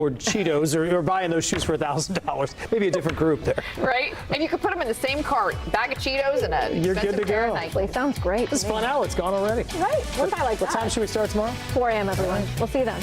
or Cheetos or buying those shoes for $1,000. Maybe a different group there. Right? And you could put them in the same cart. Bag of Cheetos and a You're good to go. Exactly. Sounds great. It's fun out. It's gone already. Right? What I like What time should we start tomorrow? 4 a.m. everyone. We'll see you then.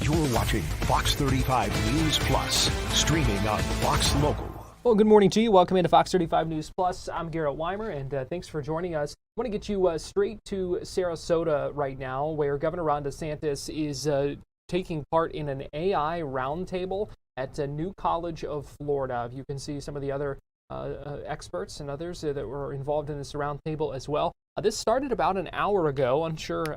You're watching Fox 35 News Plus, streaming on Fox Local. Well, good morning to you. Welcome into Fox 35 News Plus. I'm Garrett Weimer, and thanks for joining us. I want to get you straight to Sarasota right now, where Governor Ron DeSantis is taking part in an AI roundtable at New College of Florida. You can see some of the other experts and others that were involved in this roundtable as well. This started about an hour ago. Unsure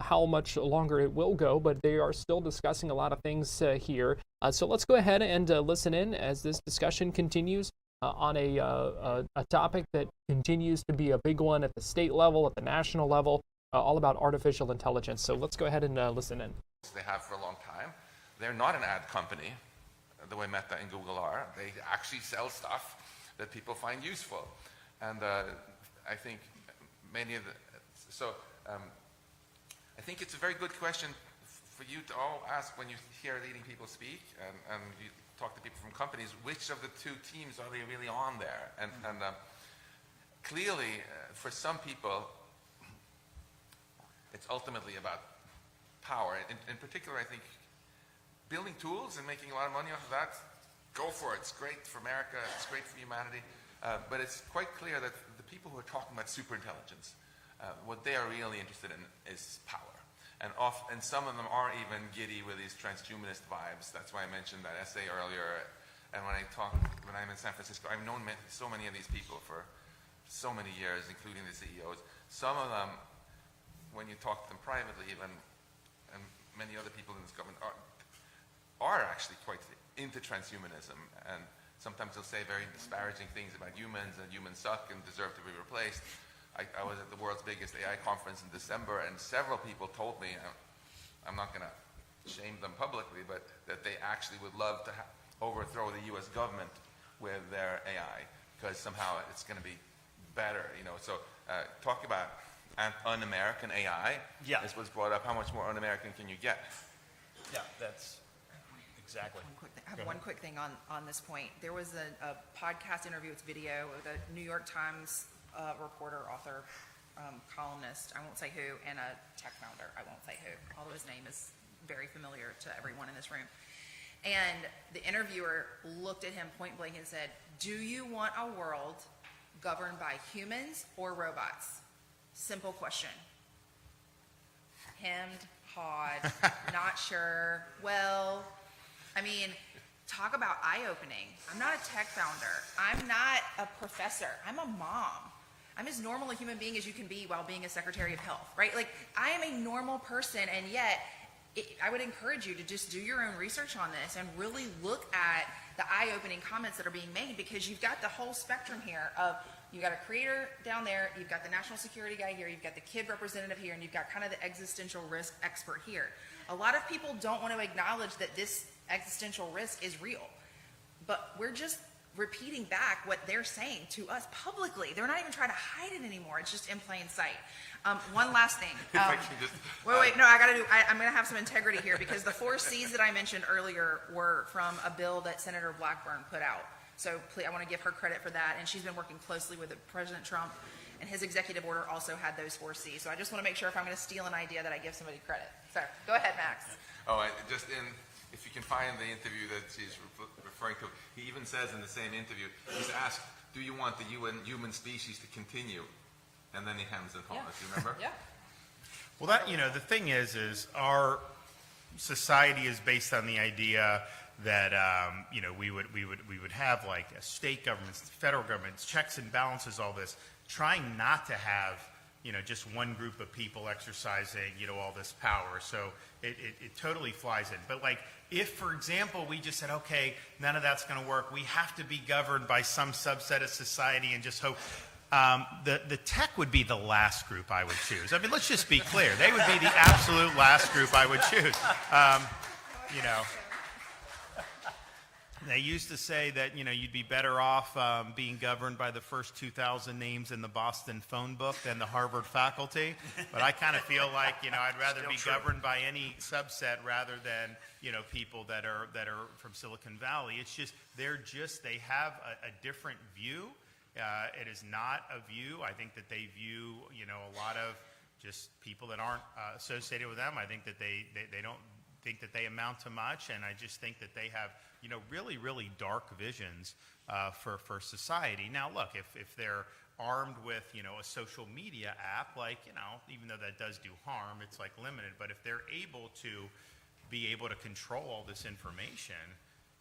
how much longer it will go, but they are still discussing a lot of things here. So let's go ahead and listen in as this discussion continues on a topic that continues to be a big one at the state level, at the national level, all about artificial intelligence. So let's go ahead and listen in. They have for a long time. They're not an ad company the way Meta and Google are. They actually sell stuff that people find useful. And I think many of the, I think it's a very good question for you to all ask when you hear leading people speak and you talk to people from companies, which of the two teams are they really on there? And clearly, for some people, it's ultimately about power. In particular, I think building tools and making a lot of money off of that, go for it. It's great for America. It's great for humanity. But it's quite clear that the people who are talking about superintelligence, what they are really interested in is power. And some of them are even giddy with these transhumanist vibes. That's why I mentioned that essay earlier. And when I'm in San Francisco, I've known so many of these people for so many years, including the CEOs. Some of them, when you talk to them privately even, and many other people in this government are actually quite into transhumanism. And sometimes they'll say very disparaging things about humans, and humans suck and deserve to be replaced. I was at the world's biggest AI conference in December, and several people told me, I'm not going to shame them publicly, but that they actually would love to overthrow the U.S. government with their AI, because somehow it's going to be better. So talk about un-American AI. Yeah. This was brought up. How much more un-American can you get? Yeah, that's exactly. I have one quick thing on this point. There was a podcast interview with video with a New York Times reporter, author, columnist, I won't say who, and a tech founder, I won't say who, although his name is very familiar to everyone in this room. And the interviewer looked at him point blank and said, "Do you want a world governed by humans or robots?" Simple question. Hemmed, hawed, not sure. Well, I mean, talk about eye-opening. I'm not a tech founder. I'm not a professor. I'm a mom. I'm as normal a human being as you can be while being a Secretary of Health, right? Like, I am a normal person, and yet I would encourage you to just do your own research on this and really look at the eye-opening comments that are being made, because you've got the whole spectrum here of, you've got a creator down there, you've got the national security guy here, you've got the kid representative here, and you've got kind of the existential risk expert here. A lot of people don't want to acknowledge that this existential risk is real, but we're just repeating back what they're saying to us publicly. They're not even trying to hide it anymore. It's just in plain sight. One last thing. If I can just, Wait, no, I'm going to have some integrity here, because the 4 C's that I mentioned earlier were from a bill that Senator Blackburn put out. So please, I want to give her credit for that, and she's been working closely with President Trump, and his executive order also had those 4 C's. So I just want to make sure if I'm going to steal an idea that I give somebody credit. So go ahead, Max. if you can find the interview that she's referring to, he even says in the same interview, he's asked, "Do you want the human species to continue?" And then he hems and haws. You remember? Yeah. Well, the thing is our society is based on the idea that we would have like a state governments, federal governments, checks and balances, all this, trying not to have just one group of people exercising all this power. So it totally flies in. But like, if for example we just said, okay, none of that's going to work, we have to be governed by some subset of society and just hope. The tech would be the last group I would choose. I mean, let's just be clear. They would be the absolute last group I would choose. They used to say that, you'd be better off being governed by the first 2,000 names in the Boston phone book than the Harvard faculty. But I kind of feel like, I'd rather be governed by any subset rather than, people that are from Silicon Valley. It's just, they have a different view. It is not a view. I think that they view, a lot of just people that aren't associated with them. I think that they don't think that they amount to much, and I just think that they have, really, really dark visions for society. Now, look, if they're armed with, a social media app, like, even though that does do harm, it's like limited. But if they're able to control all this information,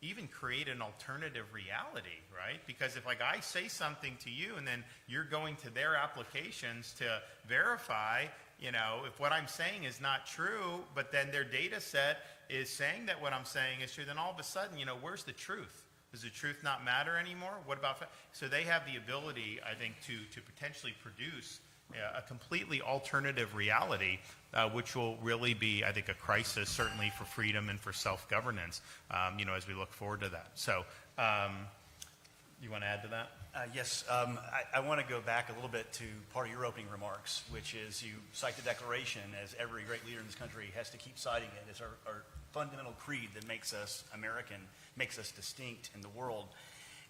even create an alternative reality, right? Because if like I say something to you and then you're going to their applications to verify, if what I'm saying is not true, but then their data set is saying that what I'm saying is true, then all of a sudden, where's the truth? Does the truth not matter anymore? What about, so they have the ability, I think, to potentially produce a completely alternative reality, which will really be, I think, a crisis, certainly for freedom and for self-governance, as we look forward to that. So, you want to add to that? Yes. I want to go back a little bit to part of your opening remarks, which is you cite the Declaration, as every great leader in this country has to keep citing it as our fundamental creed that makes us American, makes us distinct in the world.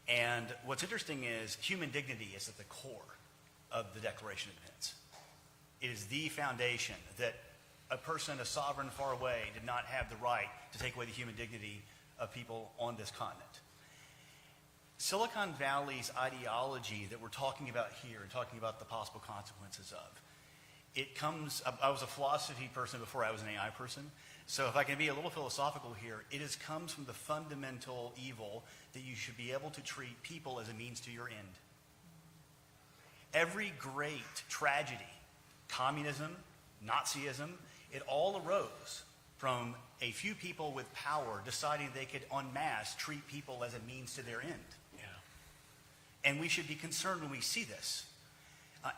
And what's interesting is human dignity is at the core of the Declaration of Independence. It is the foundation that a person, a sovereign far away, did not have the right to take away the human dignity of people on this continent. Silicon Valley's ideology that we're talking about here and talking about the possible consequences of, it comes, I was a philosophy person before I was an AI person, so if I can be a little philosophical here, comes from the fundamental evil that you should be able to treat people as a means to your end. Every great tragedy, communism, Nazism, it all arose from a few people with power deciding they could en masse treat people as a means to their end. Yeah. And we should be concerned when we see this.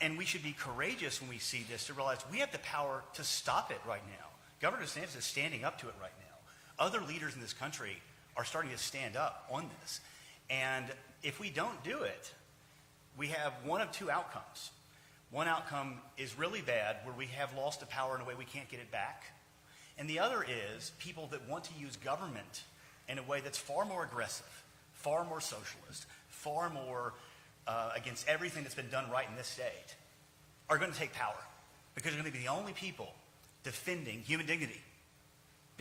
And we should be courageous when we see this to realize we have the power to stop it right now. Governor DeSantis is standing up to it right now. Other leaders in this country are starting to stand up on this. And if we don't do it, we have one of two outcomes. One outcome is really bad, where we have lost the power in a way we can't get it back. And the other is people that want to use government in a way that's far more aggressive, far more socialist, far more against everything that's been done right in this state, are going to take power. Because they're going to be the only people defending human dignity.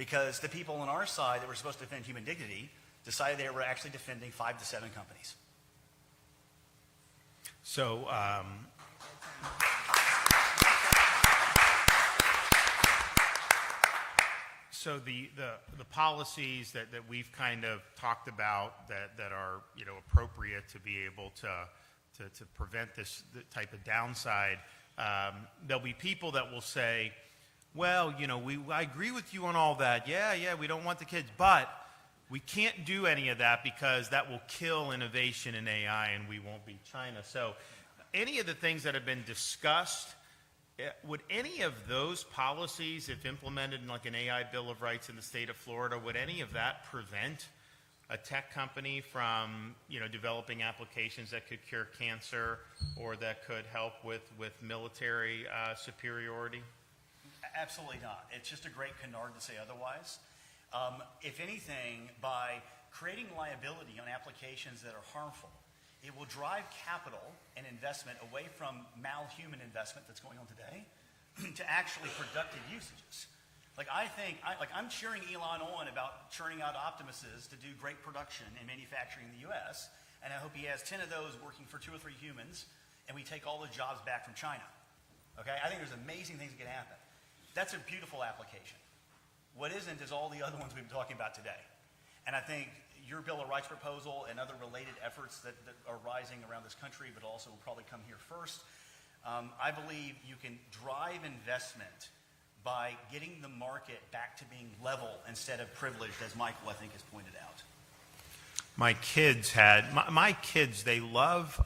because the people on our side that were supposed to defend human dignity decided they were actually defending 5 to 7 companies. So, so the policies that we've kind of talked about that are, you know, appropriate to be able to prevent this type of downside, there'll be people that will say, well, you know, I agree with you on all that. Yeah, we don't want the kids, but we can't do any of that because that will kill innovation in AI and we won't be China. So any of the things that have been discussed, would any of those policies, if implemented in like an AI Bill of Rights in the state of Florida, would any of that prevent a tech company from, you know, developing applications that could cure cancer or that could help with military superiority? Absolutely not. It's just a great canard to say otherwise. If anything, by creating liability on applications that are harmful, it will drive capital and investment away from malhuman investment that's going on today to actually productive usages. Like I'm cheering Elon on about churning out Optimuses to do great production and manufacturing in the U.S., and I hope he has 10 of those working for 2 or 3 humans, and we take all the jobs back from China. Okay, I think there's amazing things that can happen. That's a beautiful application. What isn't is all the other ones we've been talking about today. And I think your Bill of Rights proposal and other related efforts that are rising around this country, but also will probably come here first, I believe you can drive investment by getting the market back to being level instead of privileged, as Michael, I think, has pointed out. My kids, they love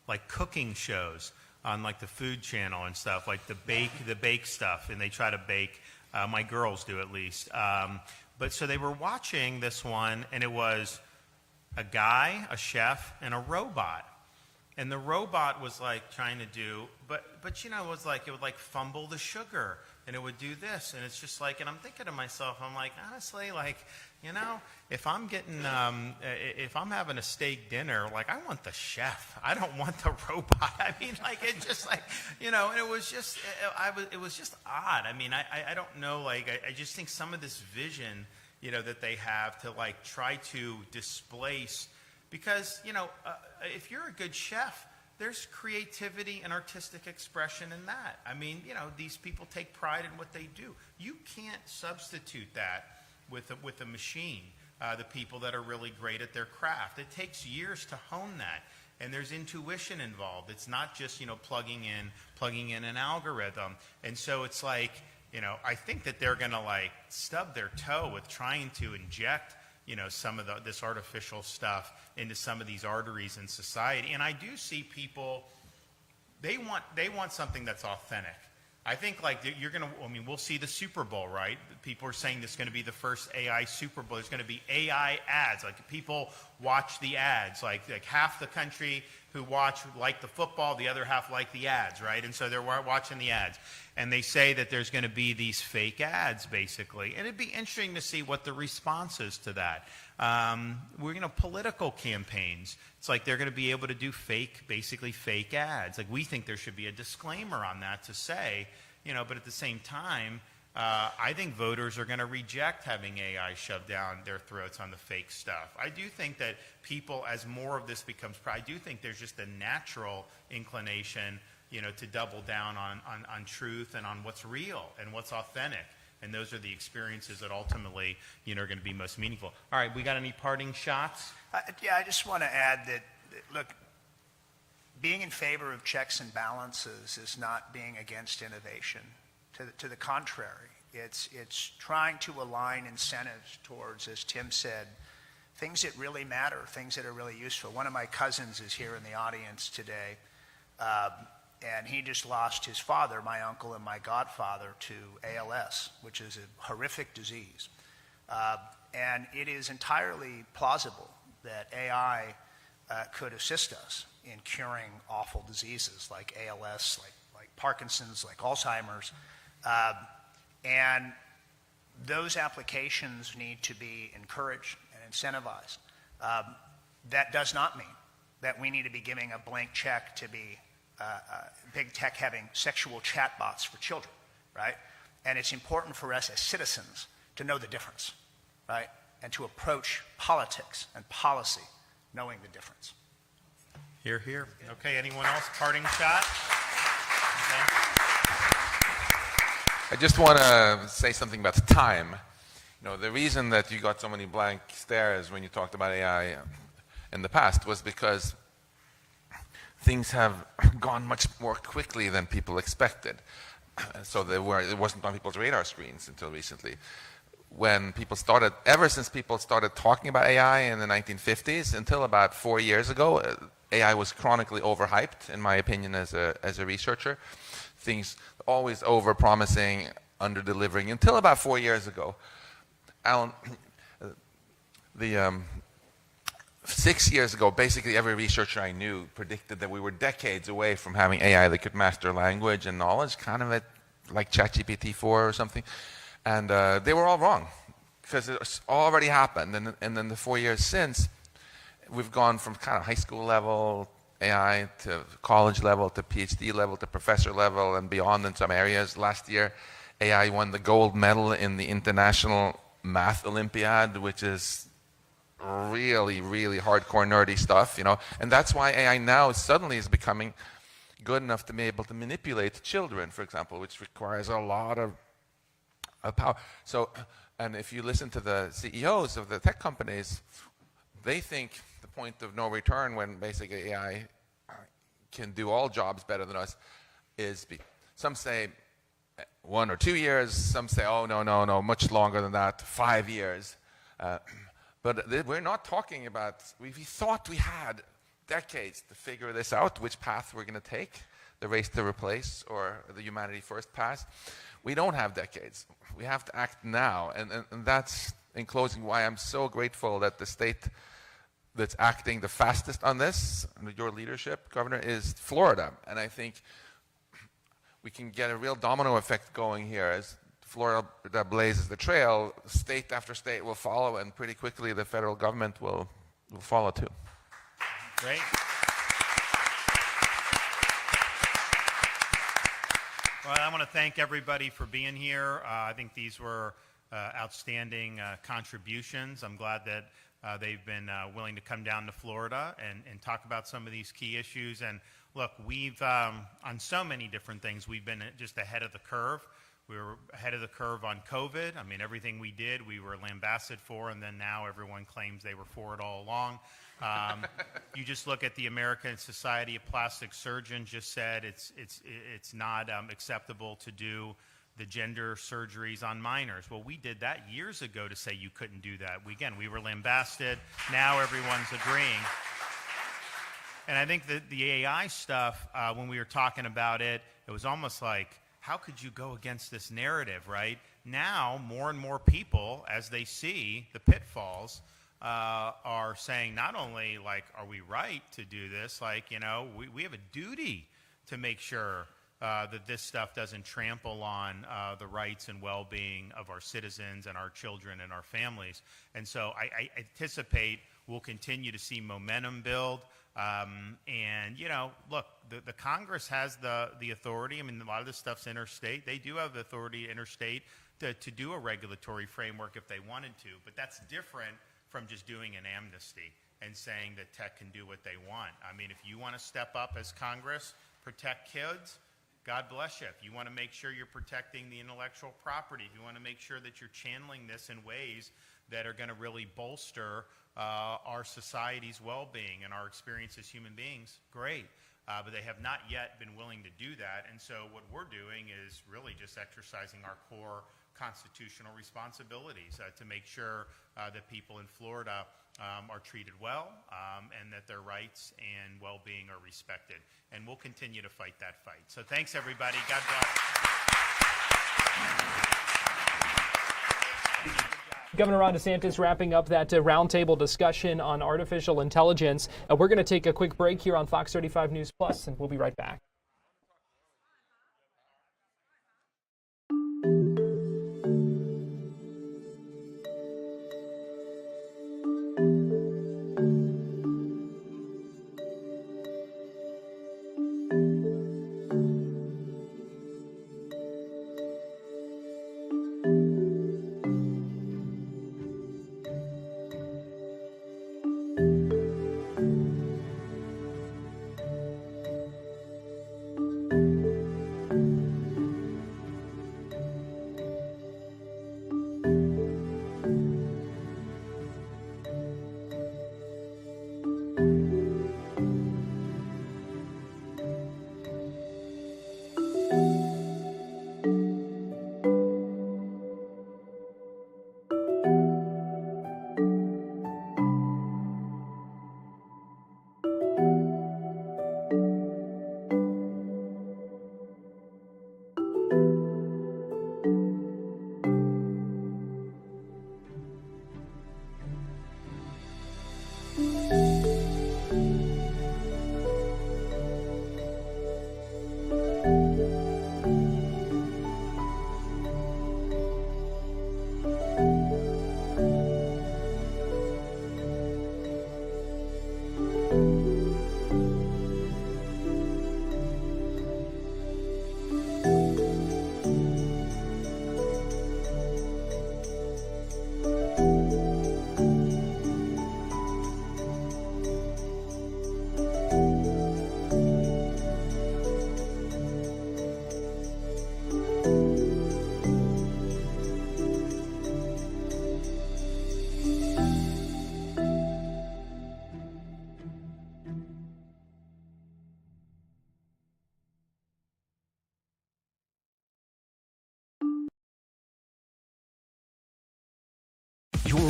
like cooking shows on like the Food Channel and stuff, like the bake stuff, and they try to bake. My girls do, at least. But so they were watching this one, and it was a guy, a chef, and a robot. And the robot was like trying to do, but you know, it would like fumble the sugar, and it would do this, and it's just like, and I'm thinking to myself, I'm like, honestly, like, you know, if I'm getting, if I'm having a steak dinner, like, I want the chef, I don't want the robot. I mean, like, it just like, you know, and it was just, it was just odd. I mean, I don't know, like, I just think some of this vision, you know, that they have to like try to displace. Because, you know, if you're a good chef, there's creativity and artistic expression in that. I mean, you know, these people take pride in what they do. You can't substitute that with a machine, the people that are really great at their craft. It takes years to hone that. And there's intuition involved. It's not just, you know, plugging in an algorithm. And so it's like, you know, I think that they're going to like stub their toe with trying to inject, you know, some of this artificial stuff into some of these arteries in society. And I do see people, they want something that's authentic. I think like you're going to, I mean, we'll see the Super Bowl, right? People are saying this is going to be the first AI Super Bowl. There's going to be AI ads. Like people watch the ads. Like half the country who watch like the football, the other half like the ads, right? And so they're watching the ads. And they say that there's going to be these fake ads, basically. And it'd be interesting to see what the response is to that. We're, you know, political campaigns. It's like they're going to be able to do basically fake ads. Like we think there should be a disclaimer on that to say, you know, but at the same time, I think voters are going to reject having AI shoved down their throats on the fake stuff. I do think that people, as more of this becomes, I do think there's just a natural inclination, you know, to double down on truth and on what's real and what's authentic. And those are the experiences that ultimately, you know, are going to be most meaningful. All right, we got any parting shots? Yeah, I just want to add that, look, being in favor of checks and balances is not being against innovation. To the contrary, it's trying to align incentives towards, as Tim said, things that really matter, things that are really useful. One of my cousins is here in the audience today, and he just lost his father, my uncle and my godfather, to ALS, which is a horrific disease. And it is entirely plausible that AI could assist us in curing awful diseases like ALS, like Parkinson's, like Alzheimer's. And those applications need to be encouraged and incentivized. That does not mean that we need to be giving a blank check to be big tech having sexual chatbots for children, right? And it's important for us as citizens to know the difference, right? And to approach politics and policy knowing the difference. Hear, hear. Okay, anyone else? Parting shot? Okay. I just want to say something about time. You know, the reason that you got so many blank stares when you talked about AI in the past was because things have gone much more quickly than people expected. So it wasn't on people's radar screens until recently. When people started, ever since people started talking about AI in the 1950s until about 4 years ago, AI was chronically overhyped, in my opinion, as a researcher. Things always over-promising, under-delivering, until about 4 years ago. Alan, 6 years ago, basically every researcher I knew predicted that we were decades away from having AI that could master language and knowledge, kind of like ChatGPT-4 or something. And they were all wrong, because it's already happened. And then the 4 years since, we've gone from kind of high school level AI to college level to PhD level to professor level and beyond in some areas. Last year, AI won the gold medal in the International Math Olympiad, which is really, really hardcore nerdy stuff, you know. And that's why AI now suddenly is becoming good enough to be able to manipulate children, for example, which requires a lot of power. So, and if you listen to the CEOs of the tech companies, they think the point of no return when basically AI can do all jobs better than us is, some say 1 or 2 years, some say, oh, no, much longer than that, 5 years. But we're not talking about, we thought we had decades to figure this out, which path we're going to take, the race to replace or the humanity first path. We don't have decades. We have to act now. And that's, in closing, why I'm so grateful that the state that's acting the fastest on this, under your leadership, Governor, is Florida. And I think we can get a real domino effect going here. As Florida blazes the trail, state after state will follow, and pretty quickly the federal government will follow too. Great. Well, I want to thank everybody for being here. I think these were outstanding contributions. I'm glad that they've been willing to come down to Florida and talk about some of these key issues. And look, we've, on so many different things, we've been just ahead of the curve. We were ahead of the curve on COVID. I mean, everything we did, we were lambasted for, and then now everyone claims they were for it all along. You just look at the American Society of Plastic Surgeons just said it's not acceptable to do the gender surgeries on minors. Well, we did that years ago to say you couldn't do that. We were lambasted. Now everyone's agreeing. And I think that the AI stuff, when we were talking about it, it was almost like, how could you go against this narrative, right? Now, more and more people, as they see the pitfalls, are saying not only, like, are we right to do this, like, you know, we have a duty to make sure that this stuff doesn't trample on the rights and well-being of our citizens and our children and our families. And so I anticipate we'll continue to see momentum build. And, you know, look, the Congress has the authority. I mean, a lot of this stuff's interstate. They do have the authority interstate to do a regulatory framework if they wanted to. But that's different from just doing an amnesty and saying that tech can do what they want. I mean, if you want to step up as Congress, protect kids, God bless you. If you want to make sure you're protecting the intellectual property, if you want to make sure that you're channeling this in ways that are going to really bolster our society's well-being and our experience as human beings, great. But they have not yet been willing to do that. And so what we're doing is really just exercising our core constitutional responsibilities to make sure that people in Florida are treated well and that their rights and well-being are respected. And we'll continue to fight that fight. So thanks, everybody. God bless. Governor Ron DeSantis wrapping up that roundtable discussion on artificial intelligence. We're going to take a quick break here on Fox 35 News Plus, and we'll be right back.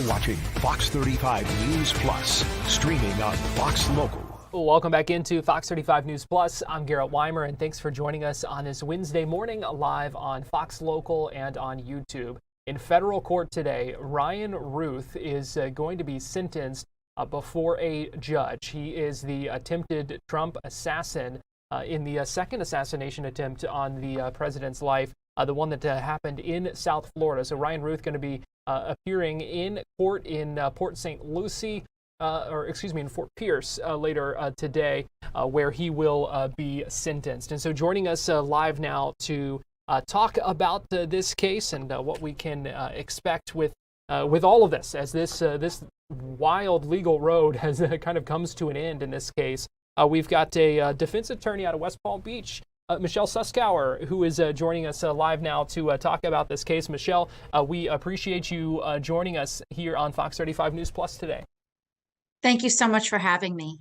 You're watching Fox 35 News Plus, streaming on Fox Local. Welcome back into Fox 35 News Plus. I'm Garrett Weimer, and thanks for joining us on this Wednesday morning live on Fox Local and on YouTube. In federal court today, Ryan Routh is going to be sentenced before a judge. He is the attempted Trump assassin in the second assassination attempt on the president's life, the one that happened in South Florida. So Ryan Routh going to be appearing in court in Port St. Lucie. In Fort Pierce later today, where he will be sentenced. And so joining us live now to talk about this case and what we can expect with all of this, as this wild legal road has kind of comes to an end in this case. We've got a defense attorney out of West Palm Beach, Michelle Suskauer, who is joining us live now to talk about this case. Michelle, we appreciate you joining us here on Fox 35 News Plus today. Thank you so much for having me.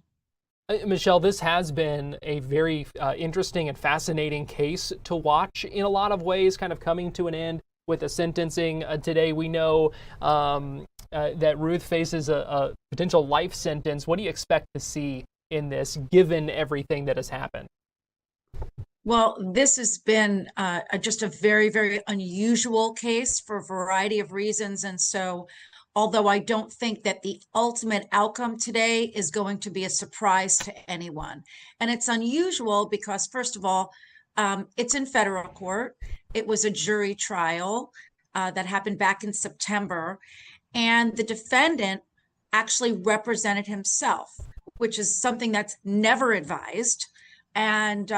Michelle, this has been a very interesting and fascinating case to watch in a lot of ways, kind of coming to an end with the sentencing. Today we know that Routh faces a potential life sentence. What do you expect to see in this, given everything that has happened? Well, this has been just a very, very unusual case for a variety of reasons. And so although I don't think that the ultimate outcome today is going to be a surprise to anyone. And it's unusual because, first of all, it's in federal court. It was a jury trial that happened back in September. And the defendant actually represented himself, which is something that's never advised. And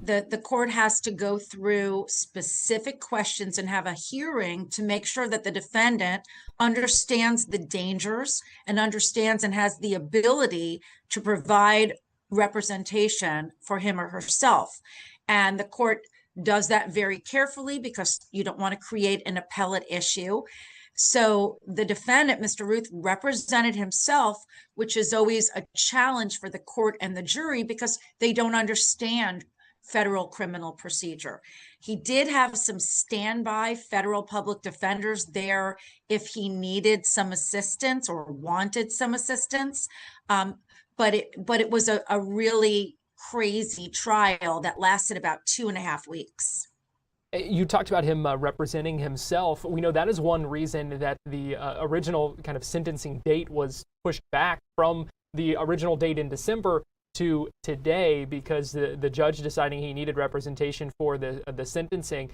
the court has to go through specific questions and have a hearing to make sure that the defendant understands the dangers and understands and has the ability to provide representation for him or herself. And the court does that very carefully because you don't want to create an appellate issue. So the defendant, Mr. Routh, represented himself, which is always a challenge for the court and the jury because they don't understand federal criminal procedure. He did have some standby federal public defenders there if he needed some assistance or wanted some assistance. But it was a really crazy trial that lasted about 2.5 weeks. You talked about him representing himself. We know that is one reason that the original kind of sentencing date was pushed back from the original date in December to today, because the judge deciding he needed representation for the sentencing.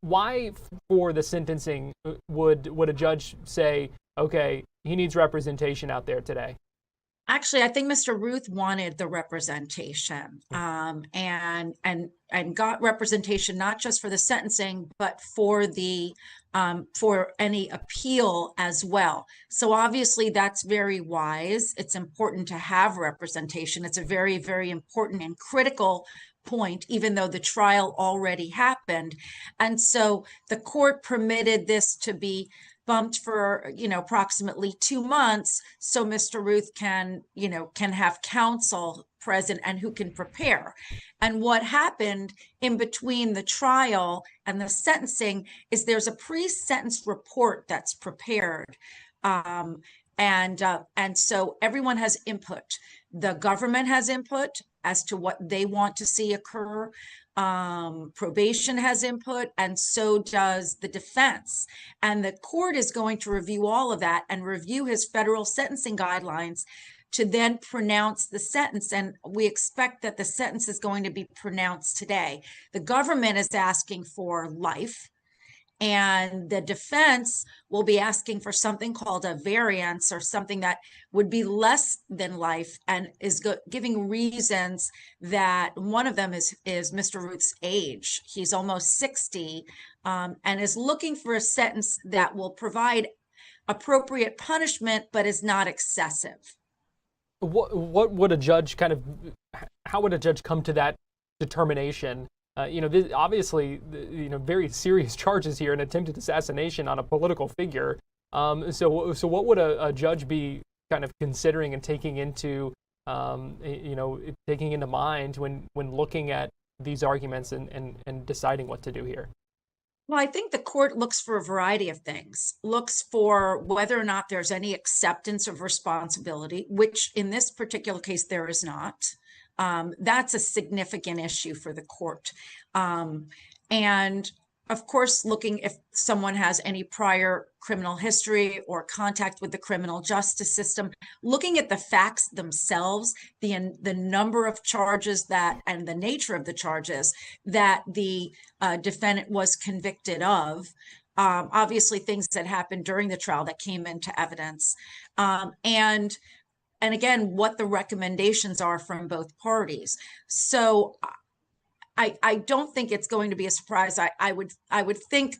Why for the sentencing would a judge say, okay, he needs representation out there today? Actually, I think Mr. Routh wanted the representation and got representation not just for the sentencing, but for the for any appeal as well. So obviously that's very wise. It's important to have representation. It's a very, very important and critical point, even though the trial already happened. And so the court permitted this to be bumped for, approximately 2 months. So Mr. Routh can have counsel present and who can prepare. And what happened in between the trial and the sentencing is there's a pre-sentence report that's prepared. And so everyone has input. The government has input as to what they want to see occur. Probation has input, and so does the defense. And the court is going to review all of that and review his federal sentencing guidelines to then pronounce the sentence. And we expect that the sentence is going to be pronounced today. The government is asking for life, and the defense will be asking for something called a variance, or something that would be less than life, and is giving reasons that one of them is Mr. Routh's age. He's almost 60, and is looking for a sentence that will provide appropriate punishment, but is not excessive. What would a judge how would a judge come to that determination? Obviously, very serious charges here, an attempted assassination on a political figure. So what would a judge be kind of considering and taking into mind when looking at these arguments and deciding what to do here? Well, I think the court looks for a variety of things, looks for whether or not there's any acceptance of responsibility, which in this particular case, there is not. That's a significant issue for the court. And of course, looking if someone has any prior criminal history or contact with the criminal justice system, looking at the facts themselves, the number of charges that and the nature of the charges that the defendant was convicted of. Obviously, things that happened during the trial that came into evidence, and again, what the recommendations are from both parties. So I don't think it's going to be a surprise. I would think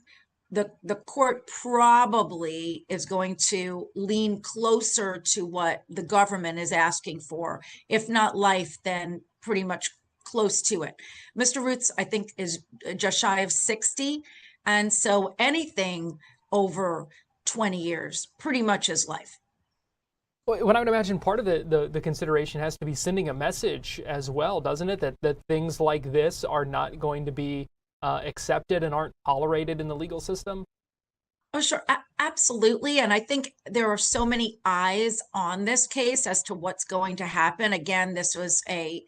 the court probably is going to lean closer to what the government is asking for. If not life, then pretty much close to it. Mr. Routh, I think, is just shy of 60. And so anything over 20 years pretty much is life. Well, I would imagine part of the consideration has to be sending a message as well, doesn't it? That things like this are not going to be accepted and aren't tolerated in the legal system? Oh, sure. Absolutely. And I think there are so many eyes on this case as to what's going to happen. Again, this was a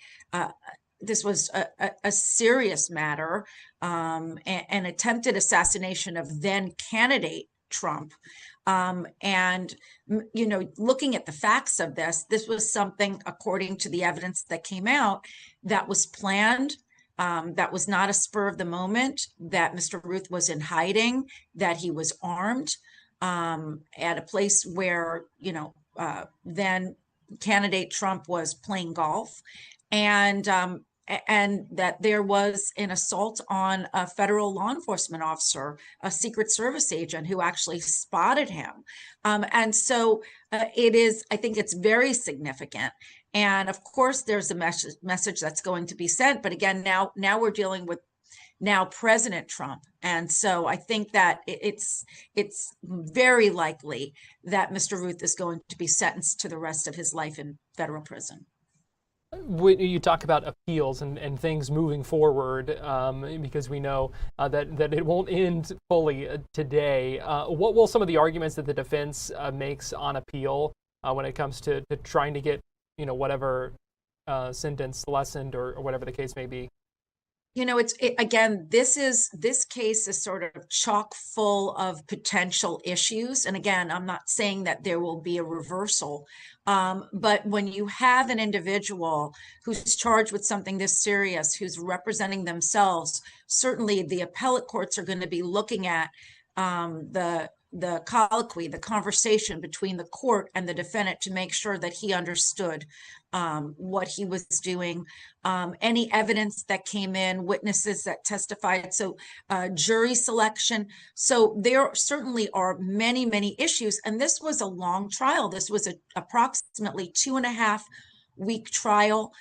serious matter, an attempted assassination of then candidate Trump. And, you know, looking at the facts of this was something, according to the evidence that came out, that was planned. That was not a spur of the moment, that Mr. Routh was in hiding, that he was armed at a place where, you know, then candidate Trump was playing golf, and that there was an assault on a federal law enforcement officer, a Secret Service agent who actually spotted him. And so I think it's very significant. And of course, there's a message that's going to be sent. But again, now we're dealing with now President Trump. And so I think that it's very likely that Mr. Routh is going to be sentenced to the rest of his life in federal prison. When you talk about appeals and things moving forward, because we know that it won't end fully today, what will some of the arguments that the defense makes on appeal when it comes to trying to get, you know, whatever sentence lessened or whatever the case may be? You know, again, this case is sort of chock full of potential issues. And again, I'm not saying that there will be a reversal, but when you have an individual who's charged with something this serious, who's representing themselves, certainly the appellate courts are going to be looking at the colloquy, the conversation between the court and the defendant to make sure that he understood what he was doing, any evidence that came in, witnesses that testified, so jury selection. So there certainly are many, many issues. And this was a long trial. This was approximately 2.5-week trial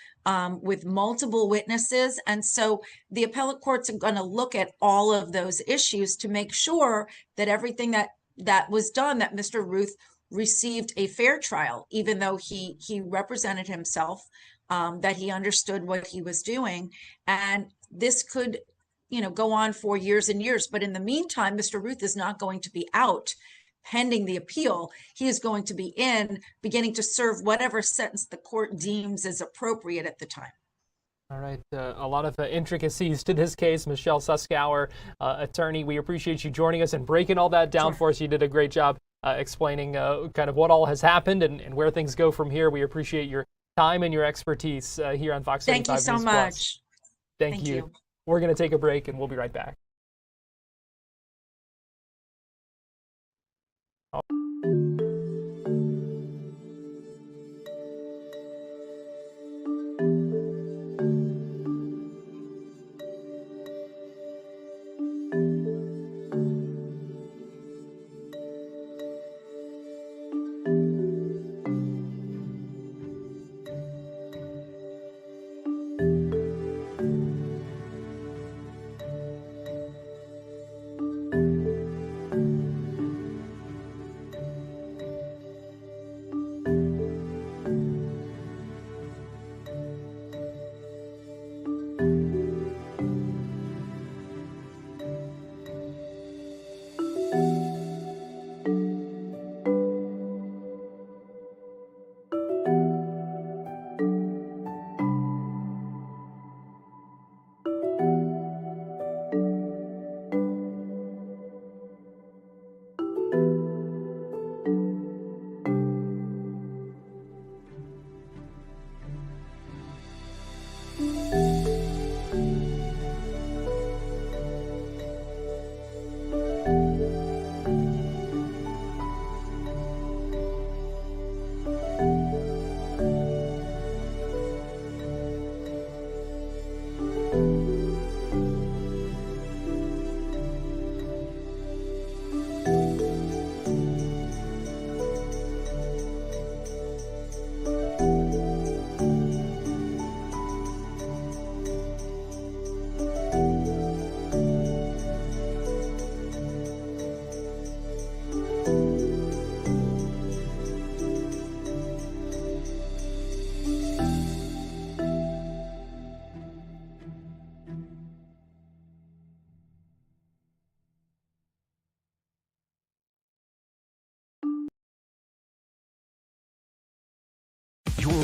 with multiple witnesses. And so the appellate courts are going to look at all of those issues to make sure that everything that was done, that Mr. Routh received a fair trial, even though he represented himself, that he understood what he was doing. And this could, you know, go on for years and years. But in the meantime, Mr. Routh is not going to be out pending the appeal. He is going to be beginning to serve whatever sentence the court deems is appropriate at the time. All right. A lot of intricacies to this case. Michelle Suskauer, attorney, we appreciate you joining us and breaking all that down for us. You did a great job explaining kind of what all has happened and where things go from here. We appreciate your time and your expertise here on Fox 35 Thank you so News much. Plus. Thank you. We're going to take a break and we'll be right back.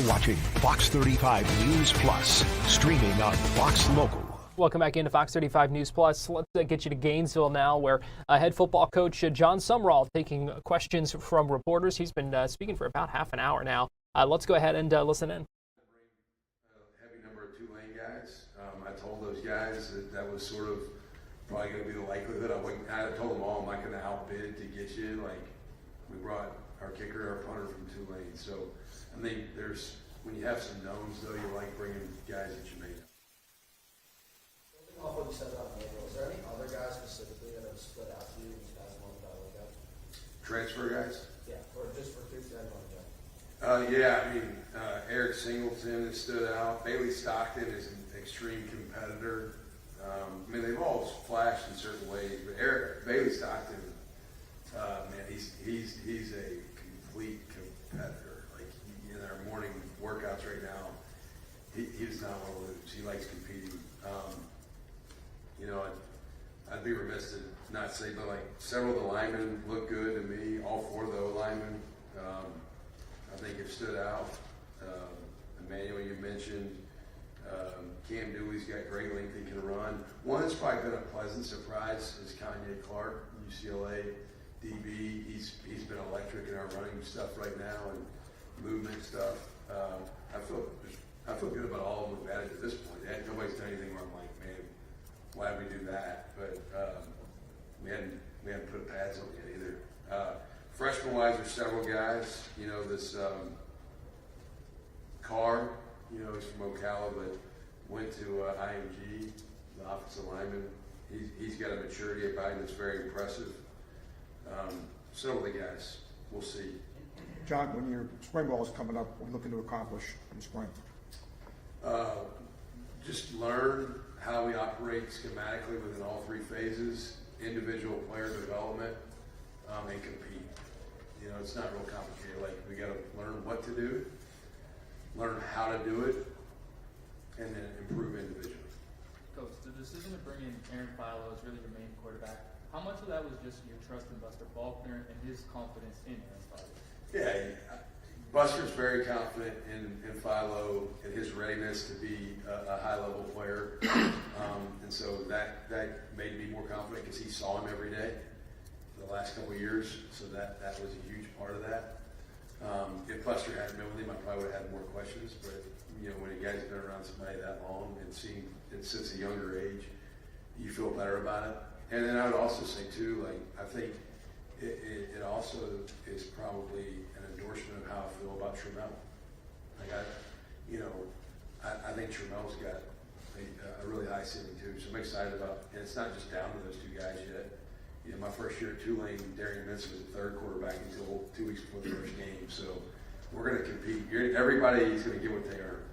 You're watching Fox 35 News Plus, streaming on Fox Local. Welcome back into Fox 35 News Plus. Let's get you to Gainesville now, where head football coach John Sumrall taking questions from reporters. He's been speaking for about half an hour now. Let's go ahead and listen in. Heavy number of Tulane guys. I told those guys that was sort of probably going to be the likelihood. I told them all, I'm not going to outbid to get you. Like, we brought our kicker, our punter from Tulane. So I think when you have some knowns, though, you like bringing guys that you may know. Off what you said about Manuel, is there any other guys specifically that have stood out to you these past months that I look at? Transfer guys? Yeah, or just for Duke that one, yeah, I mean, Eric Singleton has stood out. Bailey Stockton is an extreme competitor. I mean, they've all flashed in certain ways, but Bailey Stockton, man, he's a complete competitor. Like, in our morning workouts right now, he does not want to lose. He likes competing. You know, I'd be remiss to not say, but like several of the linemen look good to me. All four of the linemen, I think, have stood out. Emmanuel, you mentioned. Cam Dooley's got great length he can run. One that's probably been a pleasant surprise is Kanye Clark, UCLA DB. He's been electric in our running stuff right now and movement stuff. I feel good about all of them we've added to this point. Nobody's done anything where I'm like, man, why did we do that? But we hadn't put pads on yet either. Freshman-wise, there's several guys. You know, this Carr, you know, he's from Ocala, but went to IMG, the offensive lineman. He's got a maturity about him that's very impressive. Some of the guys, we'll see. John, when your spring ball is coming up, what are you looking to accomplish in the spring? Just learn how we operate schematically within all three phases, individual player development, and compete. You know, it's not real complicated. Like, we got to learn what to do, learn how to do it, and then improve individually. Coach, the decision to bring in Aaron Philo as really your main quarterback, how much of that was just your trust in Buster Faulkner and his confidence in Aaron Philo? Yeah, Buster's very confident in Philo and his readiness to be a high-level player, and so that made me more confident because he saw him every day for the last couple of years. So that was a huge part of that. If Buster hadn't been with him, I probably would have had more questions. But you know, when a guy's been around somebody that long and seen it since a younger age, you feel better about it. And then I would also say too, like, I think it also is probably an endorsement of how I feel about Trammell. Like, I think Trammell's got a really high ceiling too, so I'm excited about. And it's not just down to those two guys yet. You know, my first year at Tulane, Darian Minson was the third quarterback until 2 weeks before the first game. So we're going to compete. Everybody's going to get what they earn.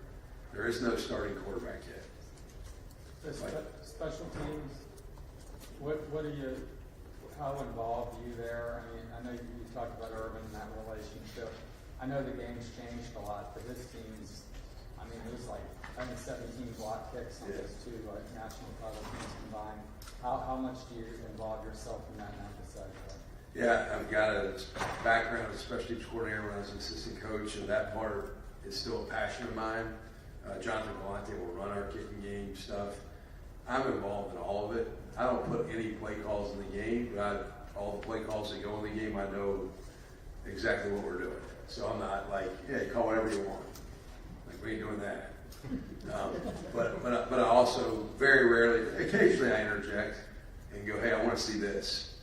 There is no starting quarterback yet. Special teams. What are you? How involved are you there? I mean, I know you talked about Urban and that relationship. I know the game's changed a lot, but this team's, I mean, it was like, I think 17 block kicks on those two national title teams combined. How much do you involve yourself in that and emphasize that? Yeah, I've got a background as a special teams coordinator when I was an assistant coach, and that part is still a passion of mine. Jonathan Galante will run our kicking game stuff. I'm involved in all of it. I don't put any play calls in the game, but all the play calls that go in the game, I know exactly what we're doing. So I'm not like, yeah, you call whatever you want. Like, we ain't doing that. But I also very rarely, occasionally I interject and go, hey, I want to see this.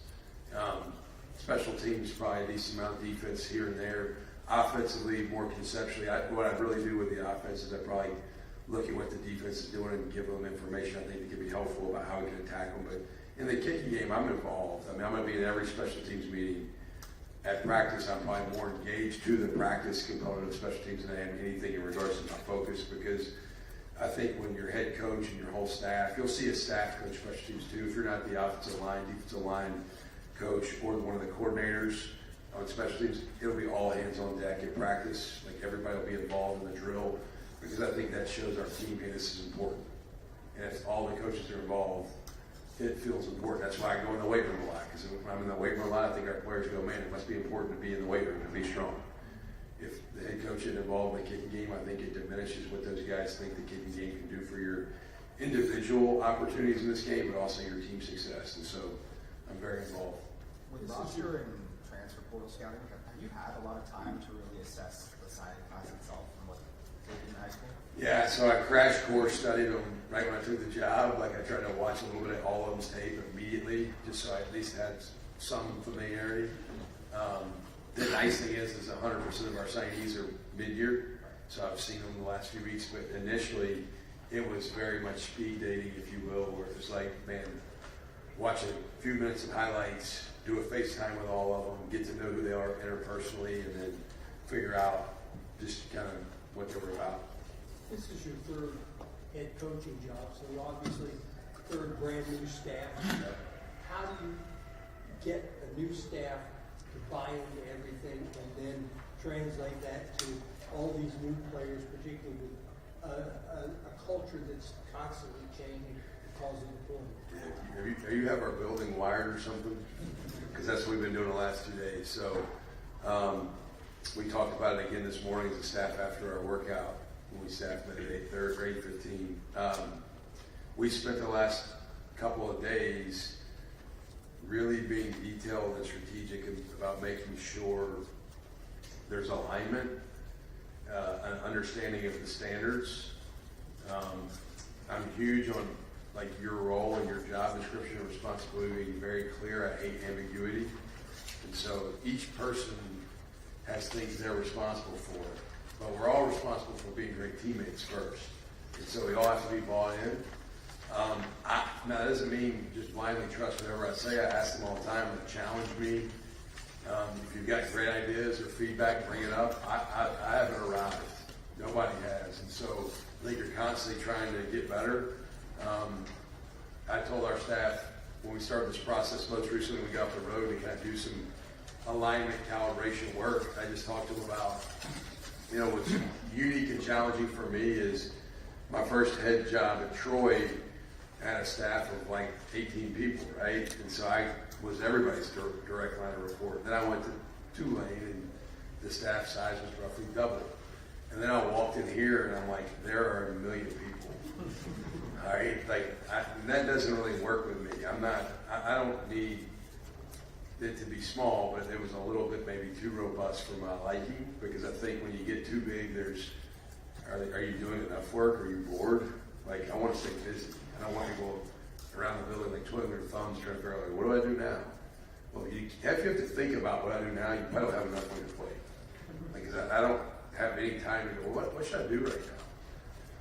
Special teams, probably a decent amount of defense here and there. Offensively, more conceptually, what I really do with the offense is I probably look at what the defense is doing and give them information I think that can be helpful about how we can attack them. But in the kicking game, I'm involved. I mean, I'm going to be in every special teams meeting. At practice, I'm probably more engaged to the practice component of special teams than I am anything in regards to my focus, because I think when your head coach and your whole staff, you'll see a staff coach special teams too. If you're not the offensive line, defensive line coach, or one of the coordinators on special teams, it'll be all hands on deck at practice. Like, everybody will be involved in the drill, because I think that shows our team, hey, this is important. And if all the coaches are involved, it feels important. That's why I go in the weight room a lot, because when I'm in the weight room a lot, I think our players go, man, it must be important to be in the weight room, to be strong. if the head coach isn't involved in the kicking game, I think it diminishes what those guys think the kicking game can do for your individual opportunities in this game, but also your team success. And so I'm very involved. With roster and transfer portal scouting, have you had a lot of time to really assess the signing class itself and what they did in high school? Yeah, so I crash course studied them right when I took the job. Like I tried to watch a little bit of all of them's tape immediately, just so I at least had some familiarity. The nice thing is 100% of our signees are mid-year, so I've seen them the last few weeks. But initially, it was very much speed dating, if you will, where it was like, man, watch a few minutes of highlights, do a FaceTime with all of them, get to know who they are interpersonally, and then figure out just kind of what they were about. This is your third head coaching job, so you obviously third brand new staff. How do you get a new staff to buy into everything and then translate that to all these new players, particularly with a culture that's constantly changing because of the point? Do you have our building wired or something? Because that's what we've been doing the last 2 days. So we talked about it again this morning as a staff after our workout when we staffed at 8:15. We spent the last couple of days really being detailed and strategic about making sure there's alignment, an understanding of the standards. I'm huge on like your role and your job description and responsibility being very clear. I hate ambiguity. And so each person has things they're responsible for, but we're all responsible for being great teammates first. And so we all have to be bought in. Now, that doesn't mean just blindly trust whatever I say. I ask them all the time to challenge me. If you've got great ideas or feedback, bring it up. I haven't arrived. Nobody has. And so I think you're constantly trying to get better. I told our staff when we started this process most recently, we got off the road to kind of do some alignment calibration work. I just talked to them about, what's unique and challenging for me is my first head job at Troy had a staff of like 18 people, right? And so I was everybody's direct line of report. Then I went to Tulane and the staff size was roughly double. And then I walked in here and I'm like, there are 1 million people. All right, and that doesn't really work with me. I don't need it to be small, but it was a little bit maybe too robust for my liking, because I think when you get too big, are you doing enough work? Are you bored? Like, I want to stay busy. I don't want to go around the building like twiddling their thumbs trying to figure out, like, what do I do now? Well, if you have to think about what I do now, you probably don't have enough on your plate. Like, I don't have any time to go, what should I do right now?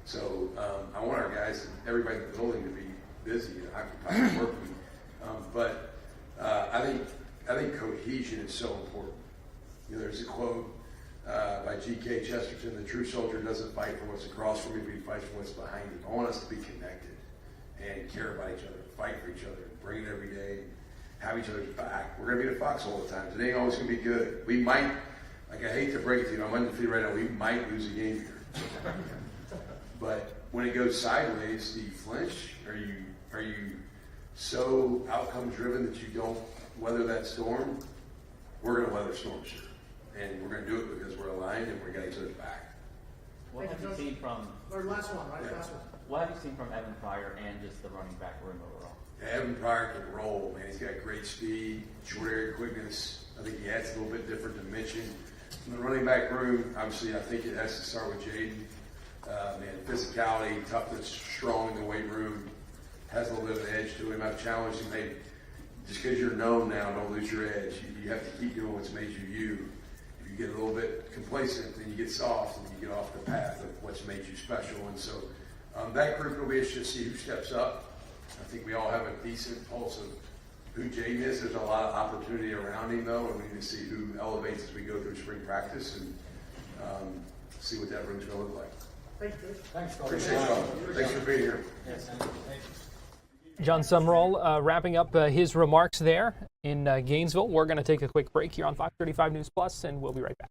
So I want our guys, everybody in the building, to be busy and occupied and working. But I think cohesion is so important. There's a quote by G.K. Chesterton: "The true soldier doesn't fight for what's across from him, but he fights for what's behind him." I want us to be connected and care about each other, fight for each other, bring it every day, have each other's back. We're going to be in a foxhole all the time. It ain't always going to be good. We might, I hate to break it to you, I'm undefeated right now, we might lose a game here. But when it goes sideways, do you flinch? Are you so outcome driven that you don't weather that storm? We're going to weather storms here. And we're going to do it because we're aligned and we got each other's back. What have you seen from? Or last one, right? Yeah. Last one. What have you seen from Evan Pryor and just the running back room overall? Yeah, Evan Pryor can roll, man. He's got great speed, short area quickness. I think he adds a little bit different dimension. In the running back room, obviously, I think it has to start with Jaden. Man, physicality, toughness, strong in the weight room, has a little bit of an edge to him. I've challenged him, hey, just because you're known now, don't lose your edge. You have to keep doing what's made you you. If you get a little bit complacent, then you get soft and you get off the path of what's made you special. And so that group will be interesting to see who steps up. I think we all have a decent pulse of who Jaden is. There's a lot of opportunity around him, though, and we need to see who elevates as we go through spring practice and see what that room's going to look like. Thanks, Appreciate y'all. Thanks for being here. Yes, thank you. John Sumrall wrapping up his remarks there in Gainesville. We're going to take a quick break here on Fox 35 News Plus, and we'll be right back.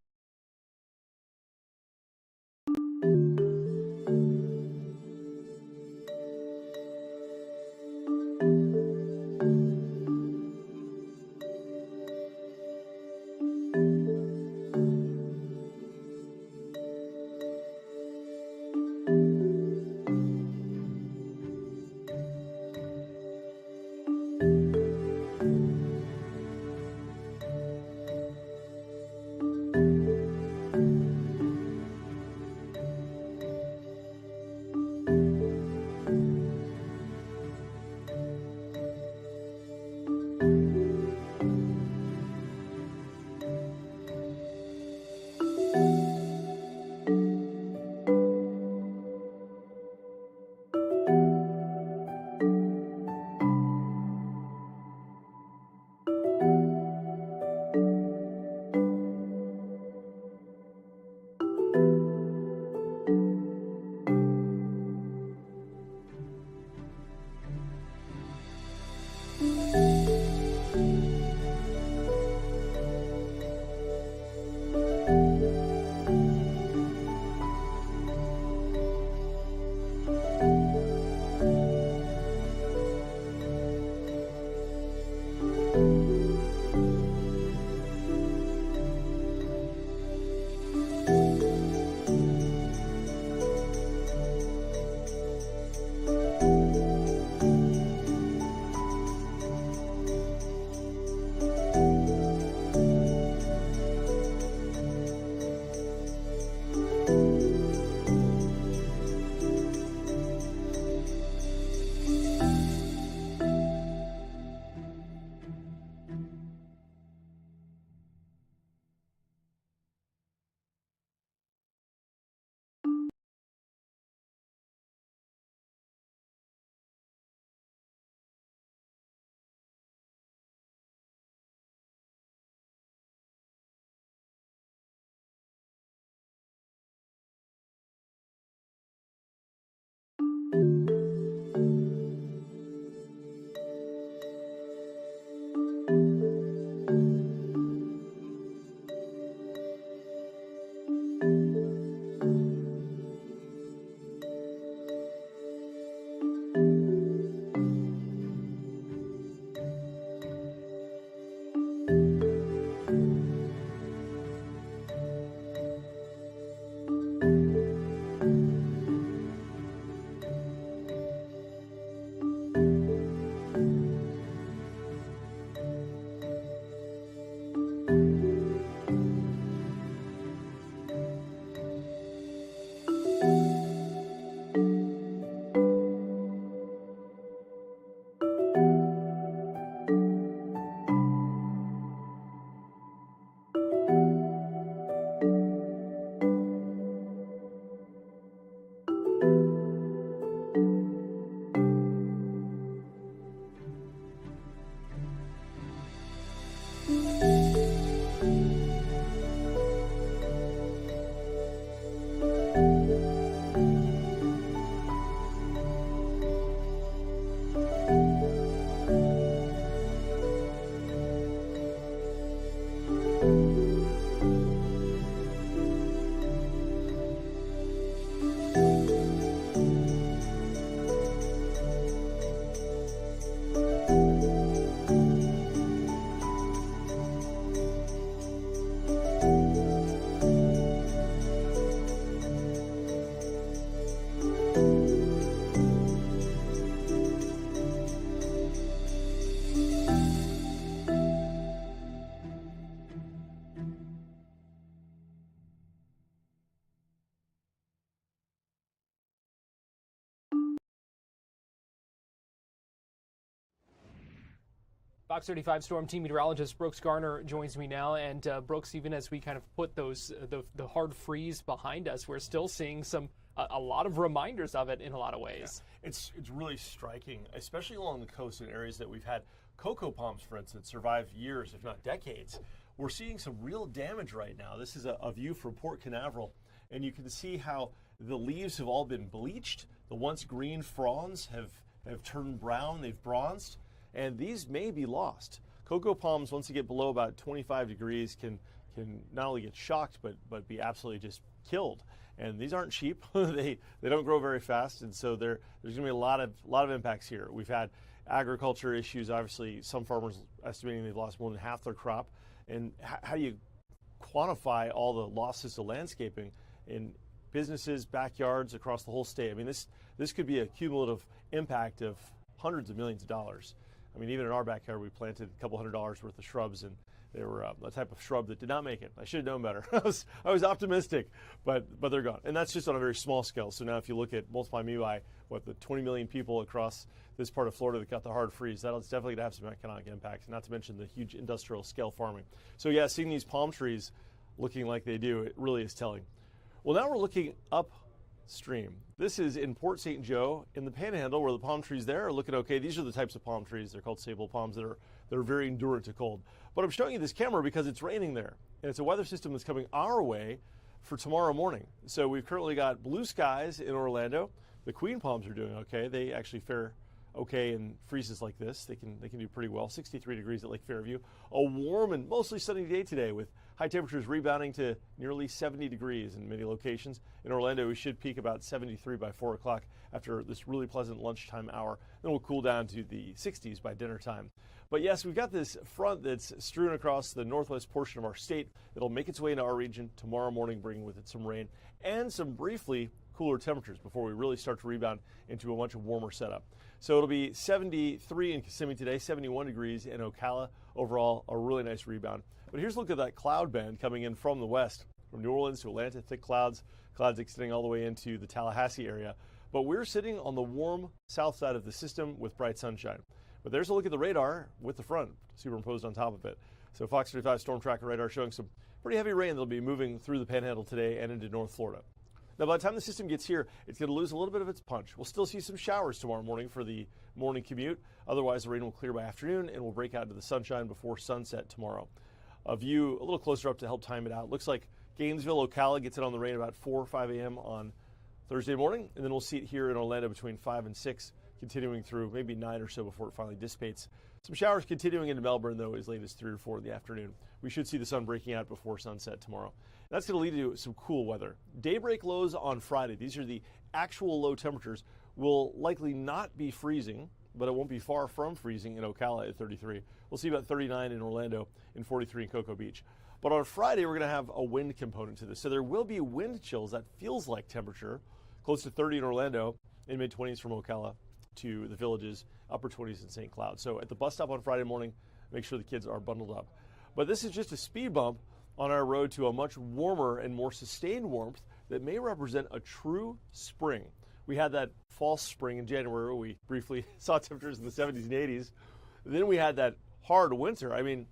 Fox 35 Storm Team meteorologist Brooks Garner joins me now, and Brooks, even as we kind of put the hard freeze behind us, we're still seeing a lot of reminders of it in a lot of ways. Yeah. It's really striking, especially along the coast in areas that we've had cocoa palms, for instance, survive years, if not decades. We're seeing some real damage right now. This is a view from Port Canaveral, and you can see how the leaves have all been bleached. The once green fronds have turned brown, they've bronzed, and these may be lost. Cocoa palms, once they get below about 25 degrees, can not only get shocked, but be absolutely just killed. And these aren't cheap. they don't grow very fast, and so there's going to be a lot of impacts here. We've had agriculture issues. Obviously, some farmers estimating they've lost more than half their crop. And how do you quantify all the losses to landscaping in businesses, backyards across the whole state? I mean, this could be a cumulative impact of hundreds of millions of dollars. I mean, even in our backyard, we planted a couple $100s worth of shrubs, and they were a type of shrub that did not make it. I should have known better. I was optimistic, but they're gone. And that's just on a very small scale. So now if you look at, multiply me by, the 20 million people across this part of Florida that got the hard freeze, that's definitely going to have some economic impact, not to mention the huge industrial scale farming. So yeah, seeing these palm trees looking like they do, it really is telling. Well, now we're looking upstream. This is in Port St. Joe in the Panhandle, where the palm trees there are looking okay. These are the types of palm trees. They're called sable palms that are very endurant to cold. But I'm showing you this camera because it's raining there, and it's a weather system that's coming our way for tomorrow morning. So we've currently got blue skies in Orlando. The queen palms are doing okay. They actually fare okay in freezes like this. They can do pretty well. 63 degrees at Lake Fairview. A warm and mostly sunny day today with high temperatures rebounding to nearly 70 degrees in many locations. In Orlando, we should peak about 73 by 4 o'clock after this really pleasant lunchtime hour. Then we'll cool down to the 60s by dinner time. But yes, we've got this front that's strewn across the northwest portion of our state. It'll make its way into our region tomorrow morning, bringing with it some rain and some briefly cooler temperatures before we really start to rebound into a much warmer setup. So it'll be 73 in Kissimmee today, 71 degrees in Ocala. Overall, a really nice rebound. But here's a look at that cloud band coming in from the west, from New Orleans to Atlanta, thick clouds extending all the way into the Tallahassee area. But we're sitting on the warm south side of the system with bright sunshine. But there's a look at the radar with the front superimposed on top of it. So Fox 35 Storm Tracker radar showing some pretty heavy rain that'll be moving through the Panhandle today and into North Florida. Now, by the time the system gets here, it's going to lose a little bit of its punch. We'll still see some showers tomorrow morning for the morning commute. Otherwise, the rain will clear by afternoon and will break out into the sunshine before sunset tomorrow. A view a little closer up to help time it out. Looks like Gainesville, Ocala gets it on the rain about 4 or 5 a.m. on Thursday morning, and then we'll see it here in Orlando between 5 and 6, continuing through maybe 9 or so before it finally dissipates. Some showers continuing into Melbourne, though, as late as 3 or 4 in the afternoon. We should see the sun breaking out before sunset tomorrow. That's going to lead to some cool weather. Daybreak lows on Friday. These are the actual low temperatures. Will likely not be freezing, but it won't be far from freezing in Ocala at 33. We'll see about 39 in Orlando and 43 in Cocoa Beach. But on Friday, we're going to have a wind component to this. So there will be wind chills. That feels like temperature. Close to 30 in Orlando, in mid-20s from Ocala to the Villages, upper 20s in St. Cloud. So at the bus stop on Friday morning, make sure the kids are bundled up. But this is just a speed bump on our road to a much warmer and more sustained warmth that may represent a true spring. We had that false spring in January where we briefly saw temperatures in the 70s and 80s. Then we had that hard winter. I mean,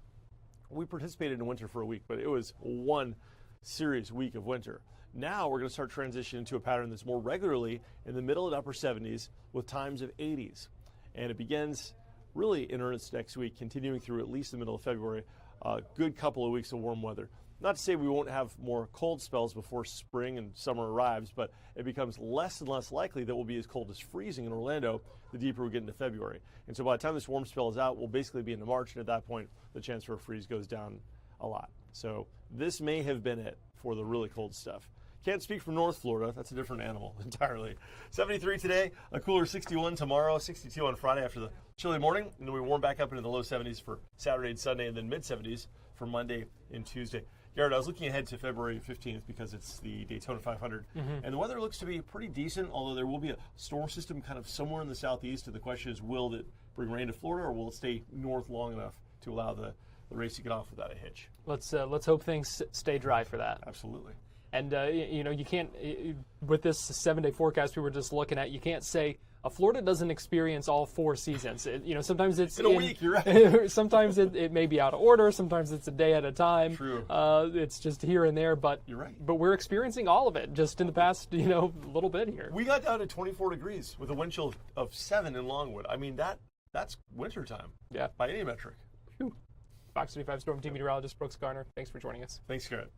we participated in winter for a week, but it was one serious week of winter. Now we're going to start transitioning to a pattern that's more regularly in the middle and upper 70s with times of 80s. And it begins really in earnest next week, continuing through at least the middle of February. A good couple of weeks of warm weather. Not to say we won't have more cold spells before spring and summer arrives, but it becomes less and less likely that we'll be as cold as freezing in Orlando the deeper we get into February. And so by the time this warm spell is out, we'll basically be into March, and at that point, the chance for a freeze goes down a lot. So this may have been it for the really cold stuff. Can't speak for North Florida. That's a different animal entirely. 73 today, a cooler 61 tomorrow, 62 on Friday after the chilly morning, and then we warm back up into the low 70s for Saturday and Sunday, and then mid-70s for Monday and Tuesday. Garrett, I was looking ahead to February 15th because it's the Daytona 500, and the weather looks to be pretty decent, although there will be a storm system kind of somewhere in the southeast, and the question is, will it bring rain to Florida, or will it stay north long enough to allow the race to get off without a hitch? Let's hope things stay dry for that. Absolutely. And, you can't, with this 7-day forecast we were just looking at, you can't say, Florida doesn't experience all 4 seasons. Sometimes it's in a week. You're right. Sometimes it may be out of order. Sometimes it's a day at a time. True. It's just here and there. But you're right. But we're experiencing all of it just in the past, little bit here. We got down to 24 degrees with a wind chill of 7 in Longwood. I mean, that's wintertime. Yeah. By any metric. Whew. Fox 35 Storm Team Meteorologist Brooks Garner, thanks for joining us. Thanks, Garrett.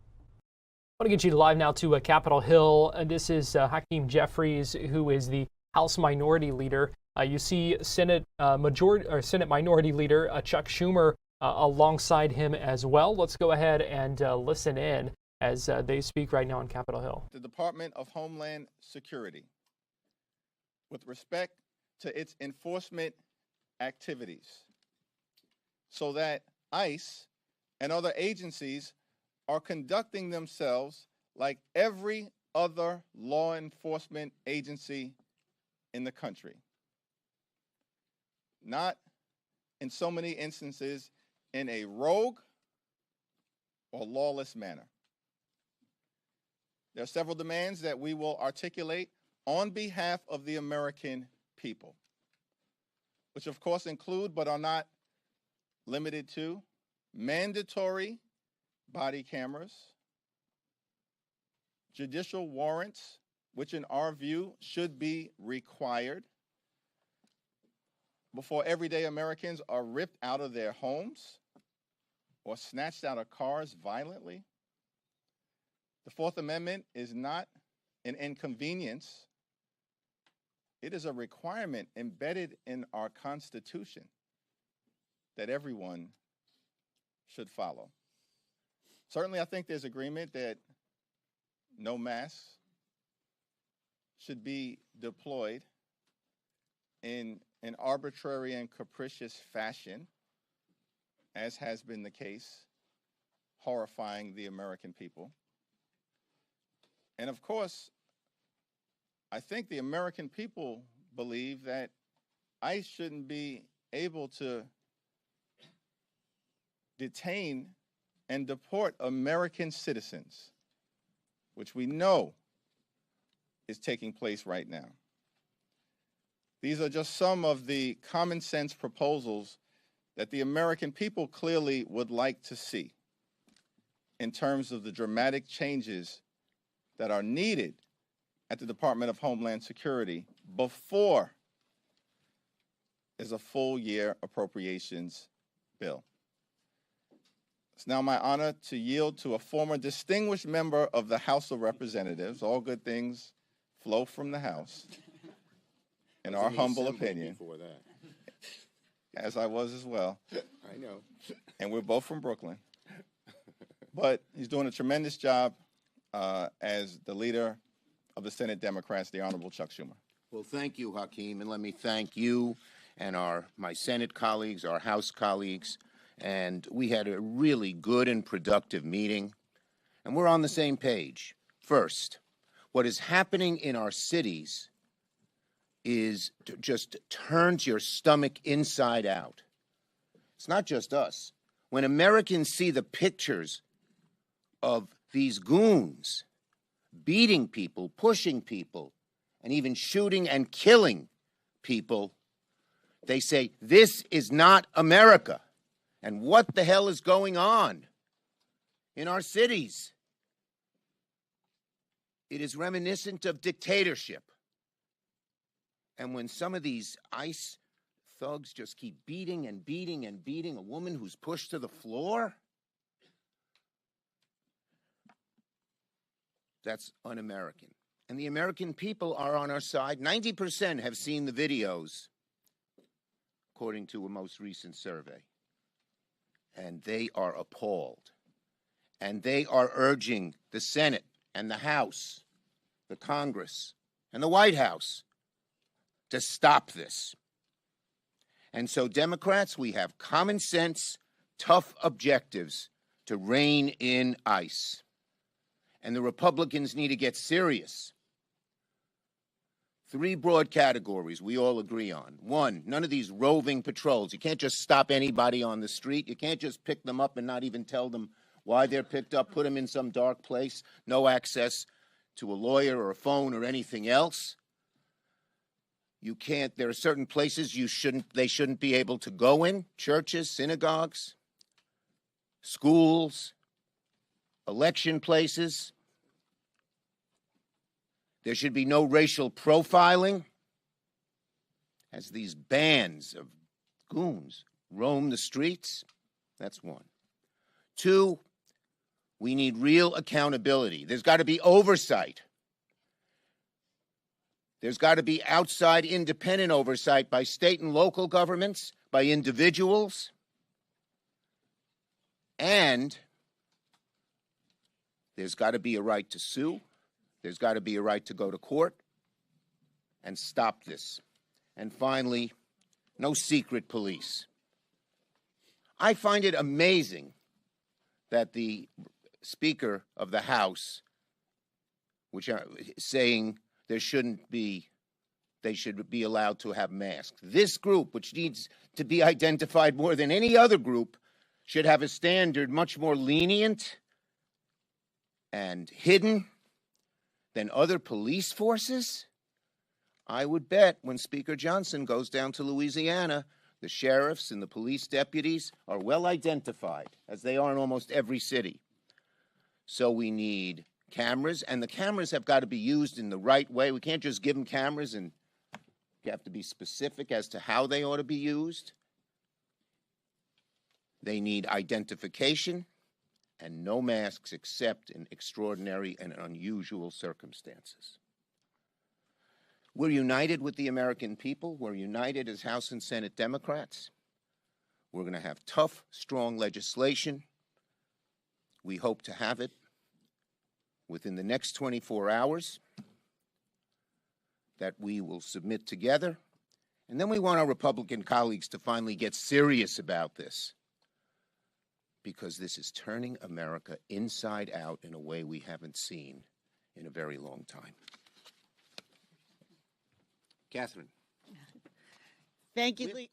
I want to get you live now to Capitol Hill. And this is Hakeem Jeffries, who is the House Minority Leader. You see Senate Minority Leader Chuck Schumer alongside him as well. Let's go ahead and listen in as they speak right now on Capitol Hill. The Department of Homeland Security, with respect to its enforcement activities, so that ICE and other agencies are conducting themselves like every other law enforcement agency in the country. Not in so many instances in a rogue or lawless manner. There are several demands that we will articulate on behalf of the American people, which of course include but are not limited to mandatory body cameras, judicial warrants, which in our view should be required before everyday Americans are ripped out of their homes or snatched out of cars violently. The Fourth Amendment is not an inconvenience. It is a requirement embedded in our Constitution that everyone should follow. Certainly, I think there's agreement that no masks should be deployed in an arbitrary and capricious fashion, as has been the case, horrifying the American people. And of course, I think the American people believe that ICE shouldn't be able to detain and deport American citizens, which we know is taking place right now. These are just some of the common sense proposals that the American people clearly would like to see in terms of the dramatic changes that are needed at the Department of Homeland Security before is a full year appropriations bill. It's now my honor to yield to a former distinguished member of the House of Representatives. All good things flow from the House, in our humble opinion. As I was as well. I know. And we're both from Brooklyn. But he's doing a tremendous job as the leader of the Senate Democrats, the Honorable Chuck Schumer. Well, thank you, Hakeem, and let me thank you and my Senate colleagues, our House colleagues, and we had a really good and productive meeting, and we're on the same page. First, what is happening in our cities just turns your stomach inside out. It's not just us. When Americans see the pictures of these goons beating people, pushing people, and even shooting and killing people, they say, this is not America. And what the hell is going on in our cities? It is reminiscent of dictatorship. And when some of these ICE thugs just keep beating and beating and beating a woman who's pushed to the floor, that's un-American. And the American people are on our side. 90% have seen the videos, according to a most recent survey. And they are appalled. And they are urging the Senate and the House, the Congress, and the White House to stop this. And so, Democrats, we have common sense, tough objectives to rein in ICE. And the Republicans need to get serious. 3 broad categories we all agree on. 1, none of these roving patrols. You can't just stop anybody on the street. You can't just pick them up and not even tell them why they're picked up, put them in some dark place, no access to a lawyer or a phone or anything else. You can't, there are certain places they shouldn't be able to go in, churches, synagogues, schools, election places. There should be no racial profiling as these bands of goons roam the streets. That's one. Two, we need real accountability. There's got to be oversight. There's got to be outside independent oversight by state and local governments, by individuals, and there's got to be a right to sue. There's got to be a right to go to court and stop this. And finally, no secret police. I find it amazing that the Speaker of the House, which are saying they should be allowed to have masks. This group, which needs to be identified more than any other group, should have a standard much more lenient and hidden than other police forces. I would bet when Speaker Johnson goes down to Louisiana, the sheriffs and the police deputies are well identified, as they are in almost every city. So we need cameras, and the cameras have got to be used in the right way. We can't just give them cameras, and you have to be specific as to how they ought to be used. They need identification and no masks except in extraordinary and unusual circumstances. We're united with the American people. We're united as House and Senate Democrats. We're going to have tough, strong legislation. We hope to have it within the next 24 hours that we will submit together. And then we want our Republican colleagues to finally get serious about this, because this is turning America inside out in a way we haven't seen in a very long time. Catherine. Thank you, Lee.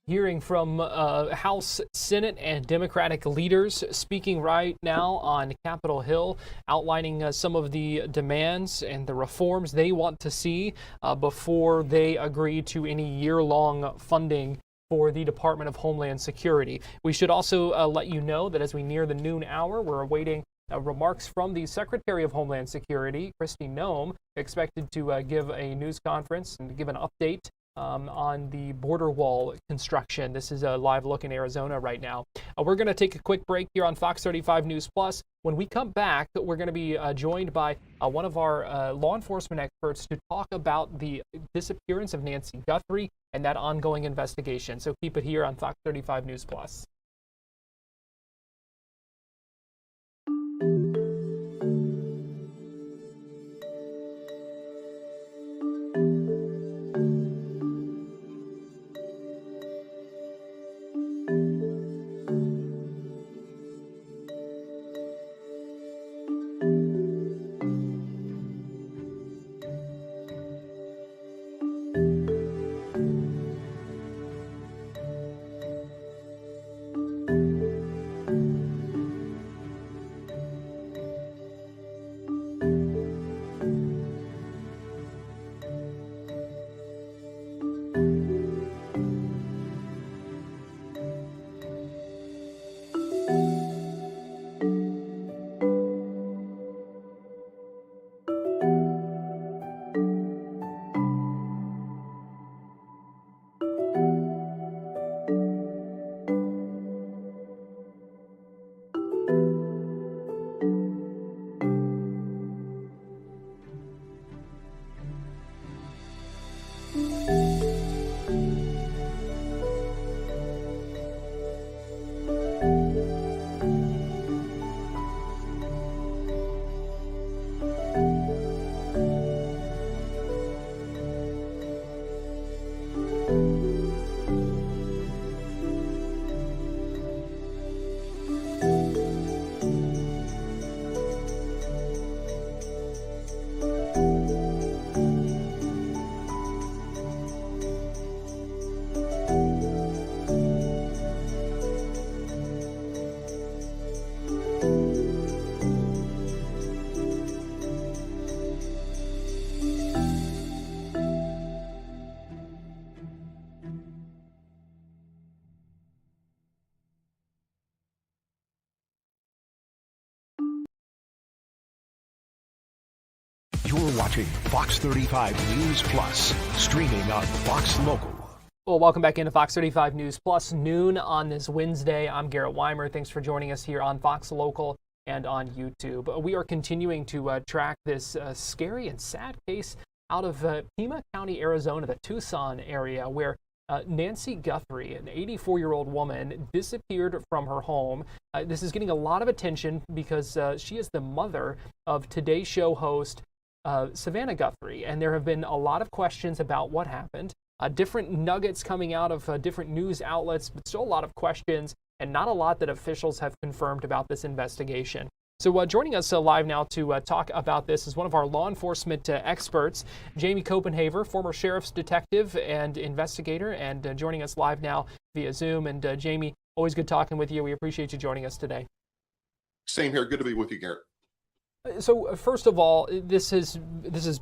Hearing from House, Senate, and Democratic leaders speaking right now on Capitol Hill, outlining some of the demands and the reforms they want to see before they agree to any year-long funding for the Department of Homeland Security. We should also let you know that as we near the noon hour, we're awaiting remarks from the Secretary of Homeland Security, Kristi Noem, expected to give a news conference and give an update on the border wall construction. This is a live look in Arizona right now. We're going to take a quick break here on Fox 35 News Plus. When we come back, we're going to be joined by one of our law enforcement experts to talk about the disappearance of Nancy Guthrie and that ongoing investigation. So keep it here on Fox 35 News Plus. You're watching Fox 35 News Plus, streaming on Fox Local. Well, welcome back into Fox 35 News Plus, noon on this Wednesday. I'm Garrett Weimer. Thanks for joining us here on Fox Local and on YouTube. We are continuing to track this scary and sad case out of Pima County, Arizona, the Tucson area, where Nancy Guthrie, an 84-year-old woman, disappeared from her home. This is getting a lot of attention because she is the mother of Today Show host Savannah Guthrie, and there have been a lot of questions about what happened. Different nuggets coming out of different news outlets, but still a lot of questions and not a lot that officials have confirmed about this investigation. So joining us live now to talk about this is one of our law enforcement experts, Jamie Copenhaver, former sheriff's detective and investigator, and joining us live now via Zoom. And Jamie, always good talking with you. We appreciate you joining us today. Same here. Good to be with you, Garrett. So first of all, this has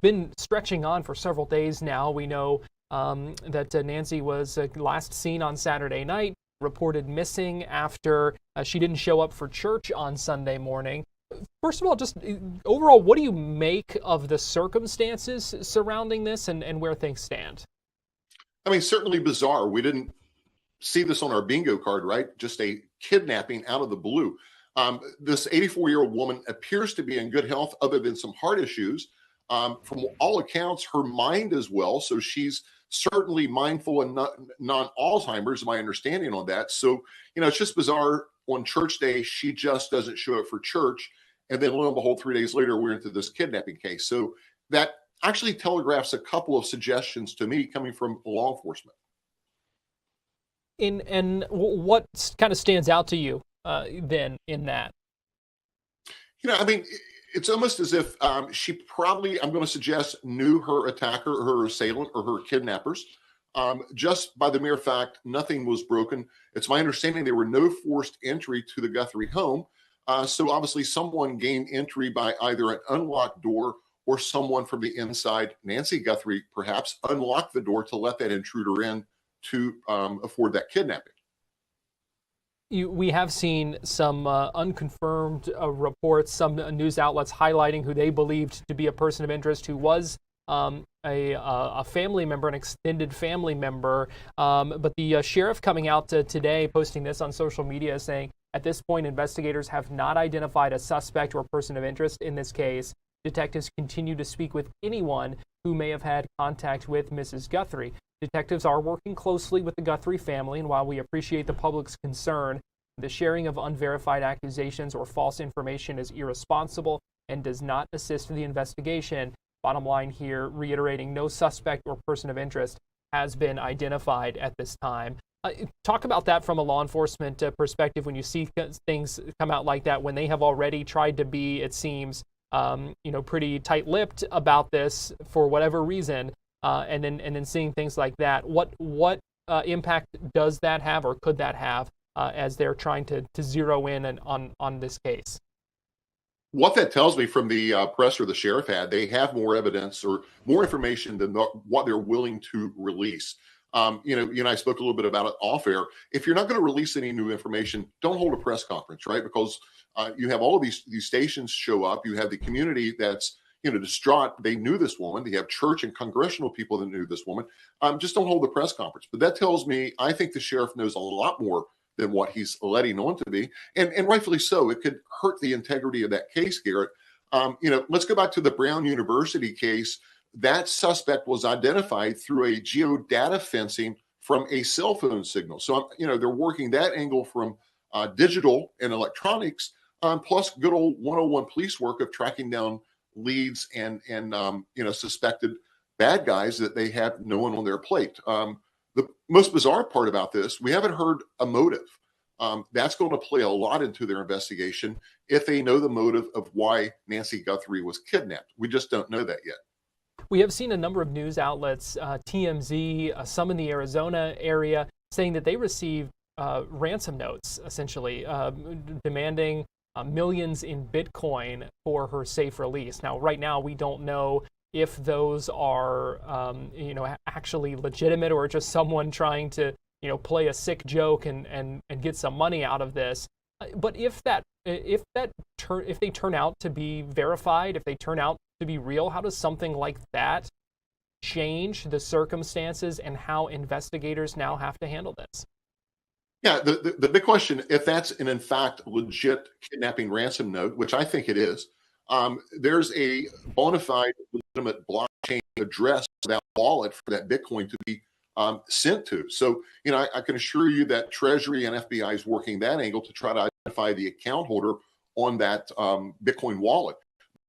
been stretching on for several days now. We know that Nancy was last seen on Saturday night, reported missing after she didn't show up for church on Sunday morning. First of all, just overall, what do you make of the circumstances surrounding this and where things stand? I mean, certainly bizarre. We didn't see this on our bingo card, right? Just a kidnapping out of the blue. This 84-year-old woman appears to be in good health other than some heart issues. From all accounts, her mind is well, so she's certainly mindful and non-Alzheimer's, my understanding on that. So, it's just bizarre. On church day, she just doesn't show up for church. And then lo and behold, 3 days later, we're into this kidnapping case. So that actually telegraphs a couple of suggestions to me coming from law enforcement. And what kind of stands out to you then in that? I mean, it's almost as if she probably, I'm going to suggest, knew her attacker or her assailant or her kidnappers. Just by the mere fact nothing was broken. It's my understanding there were no forced entry to the Guthrie home. So obviously someone gained entry by either an unlocked door or someone from the inside, Nancy Guthrie perhaps, unlocked the door to let that intruder in to afford that kidnapping. We have seen some unconfirmed reports, some news outlets highlighting who they believed to be a person of interest who was a family member, an extended family member. But the sheriff coming out today, posting this on social media, saying, at this point, investigators have not identified a suspect or person of interest in this case. Detectives continue to speak with anyone who may have had contact with Mrs. Guthrie. Detectives are working closely with the Guthrie family, and while we appreciate the public's concern, the sharing of unverified accusations or false information is irresponsible and does not assist the investigation. Bottom line here, reiterating, no suspect or person of interest has been identified at this time. Talk about that from a law enforcement perspective when you see things come out like that, when they have already tried to be, it seems, pretty tight-lipped about this for whatever reason, and then seeing things like that. What impact does that have, or could that have, as they're trying to zero in on this case? What that tells me from the presser the sheriff had, they have more evidence or more information than what they're willing to release. You and I spoke a little bit about it off air. If you're not going to release any new information, don't hold a press conference, right? Because you have all of these stations show up. You have the community that's distraught. They knew this woman. They have church and congressional people that knew this woman. Just don't hold the press conference. But that tells me I think the sheriff knows a lot more than what he's letting on to be, and rightfully so. It could hurt the integrity of that case, Garrett. Let's go back to the Brown University case. That suspect was identified through a geodata fencing from a cell phone signal. So, they're working that angle from digital and electronics, plus good old 101 police work of tracking down leads and suspected bad guys that they have no one on their plate. The most bizarre part about this, we haven't heard a motive. That's going to play a lot into their investigation if they know the motive of why Nancy Guthrie was kidnapped. We just don't know that yet. We have seen a number of news outlets, TMZ, some in the Arizona area, saying that they received ransom notes, essentially, demanding millions in Bitcoin for her safe release. Now, right now, we don't know if those are, actually legitimate or just someone trying to, play a sick joke and get some money out of this. But if they turn out to be verified, if they turn out to be real? How does something like that change the circumstances and how investigators now have to handle this? Yeah, the big question, if that's an in fact legit kidnapping ransom note, which I think it is, there's a bona fide legitimate blockchain address for that wallet for that Bitcoin to be sent to. So, I can assure you that Treasury and FBI is working that angle to try to identify the account holder on that Bitcoin wallet.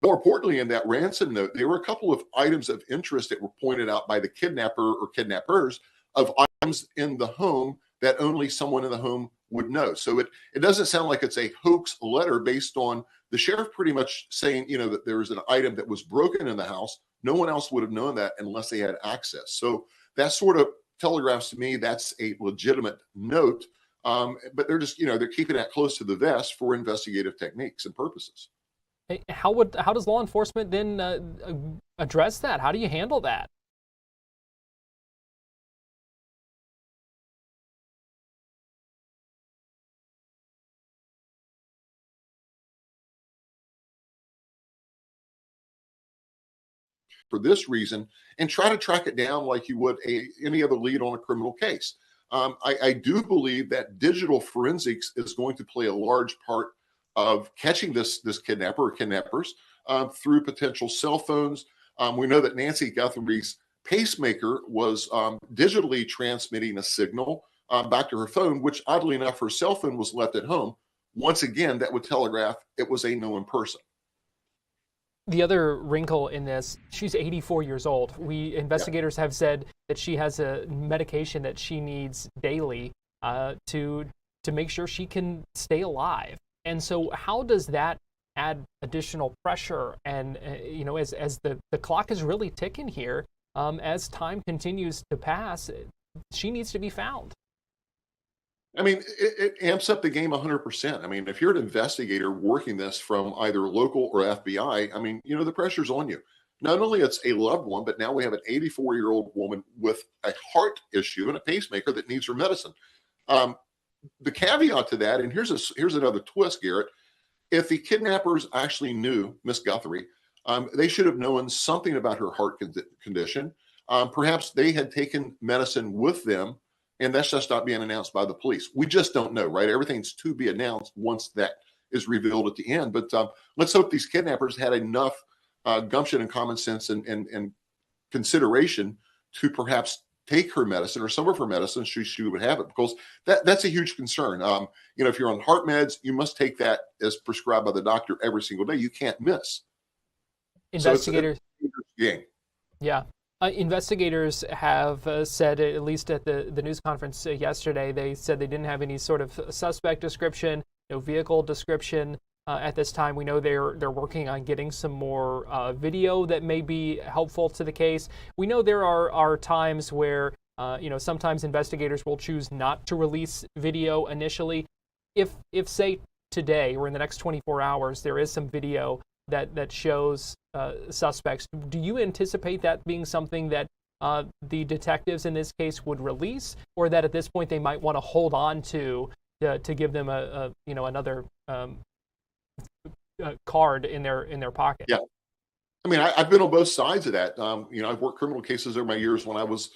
More importantly, in that ransom note, there were a couple of items of interest that were pointed out by the kidnapper or kidnappers of items in the home that only someone in the home would know. So it doesn't sound like it's a hoax letter based on the sheriff pretty much saying, that there was an item that was broken in the house. No one else would have known that unless they had access. So that sort of telegraphs to me that's a legitimate note. But they're just, they're keeping that close to the vest for investigative techniques and purposes. How does law enforcement then address that? How do you handle that? For this reason, and try to track it down like you would any other lead on a criminal case. I do believe that digital forensics is going to play a large part of catching this kidnapper or kidnappers through potential cell phones. We know that Nancy Guthrie's pacemaker was digitally transmitting a signal back to her phone, which oddly enough, her cell phone was left at home. Once again, that would telegraph it was a known person. The other wrinkle in this, she's 84 years old. Investigators have said that she has a medication that she needs daily to make sure she can stay alive. And so how does that add additional pressure? And, as the clock is really ticking here, as time continues to pass, she needs to be found. I mean, it amps up the game 100%. I mean, if you're an investigator working this from either local or FBI, I mean, the pressure's on you. Not only it's a loved one, but now we have an 84-year-old woman with a heart issue and a pacemaker that needs her medicine. The caveat to that, and here's another twist, Garrett. If the kidnappers actually knew Miss Guthrie, they should have known something about her heart condition. Perhaps they had taken medicine with them, and that's just not being announced by the police. We just don't know, right? Everything's to be announced once that is revealed at the end. But let's hope these kidnappers had enough gumption and common sense and consideration to perhaps take her medicine or some of her medicine. She would have it, because that's a huge concern. If you're on heart meds, you must take that as prescribed by the doctor every single day. You can't miss. Investigators. So it's a game. Yeah. Investigators have said, at least at the news conference yesterday, they said they didn't have any sort of suspect description, no vehicle description at this time. We know they're working on getting some more video that may be helpful to the case. We know there are times where, sometimes investigators will choose not to release video initially. If say today or in the next 24 hours, there is some video that shows suspects, do you anticipate that being something that the detectives in this case would release, or that at this point they might want to hold on to give them another card in their pocket? Yeah, I mean, I've been on both sides of that. I've worked criminal cases over my years when I was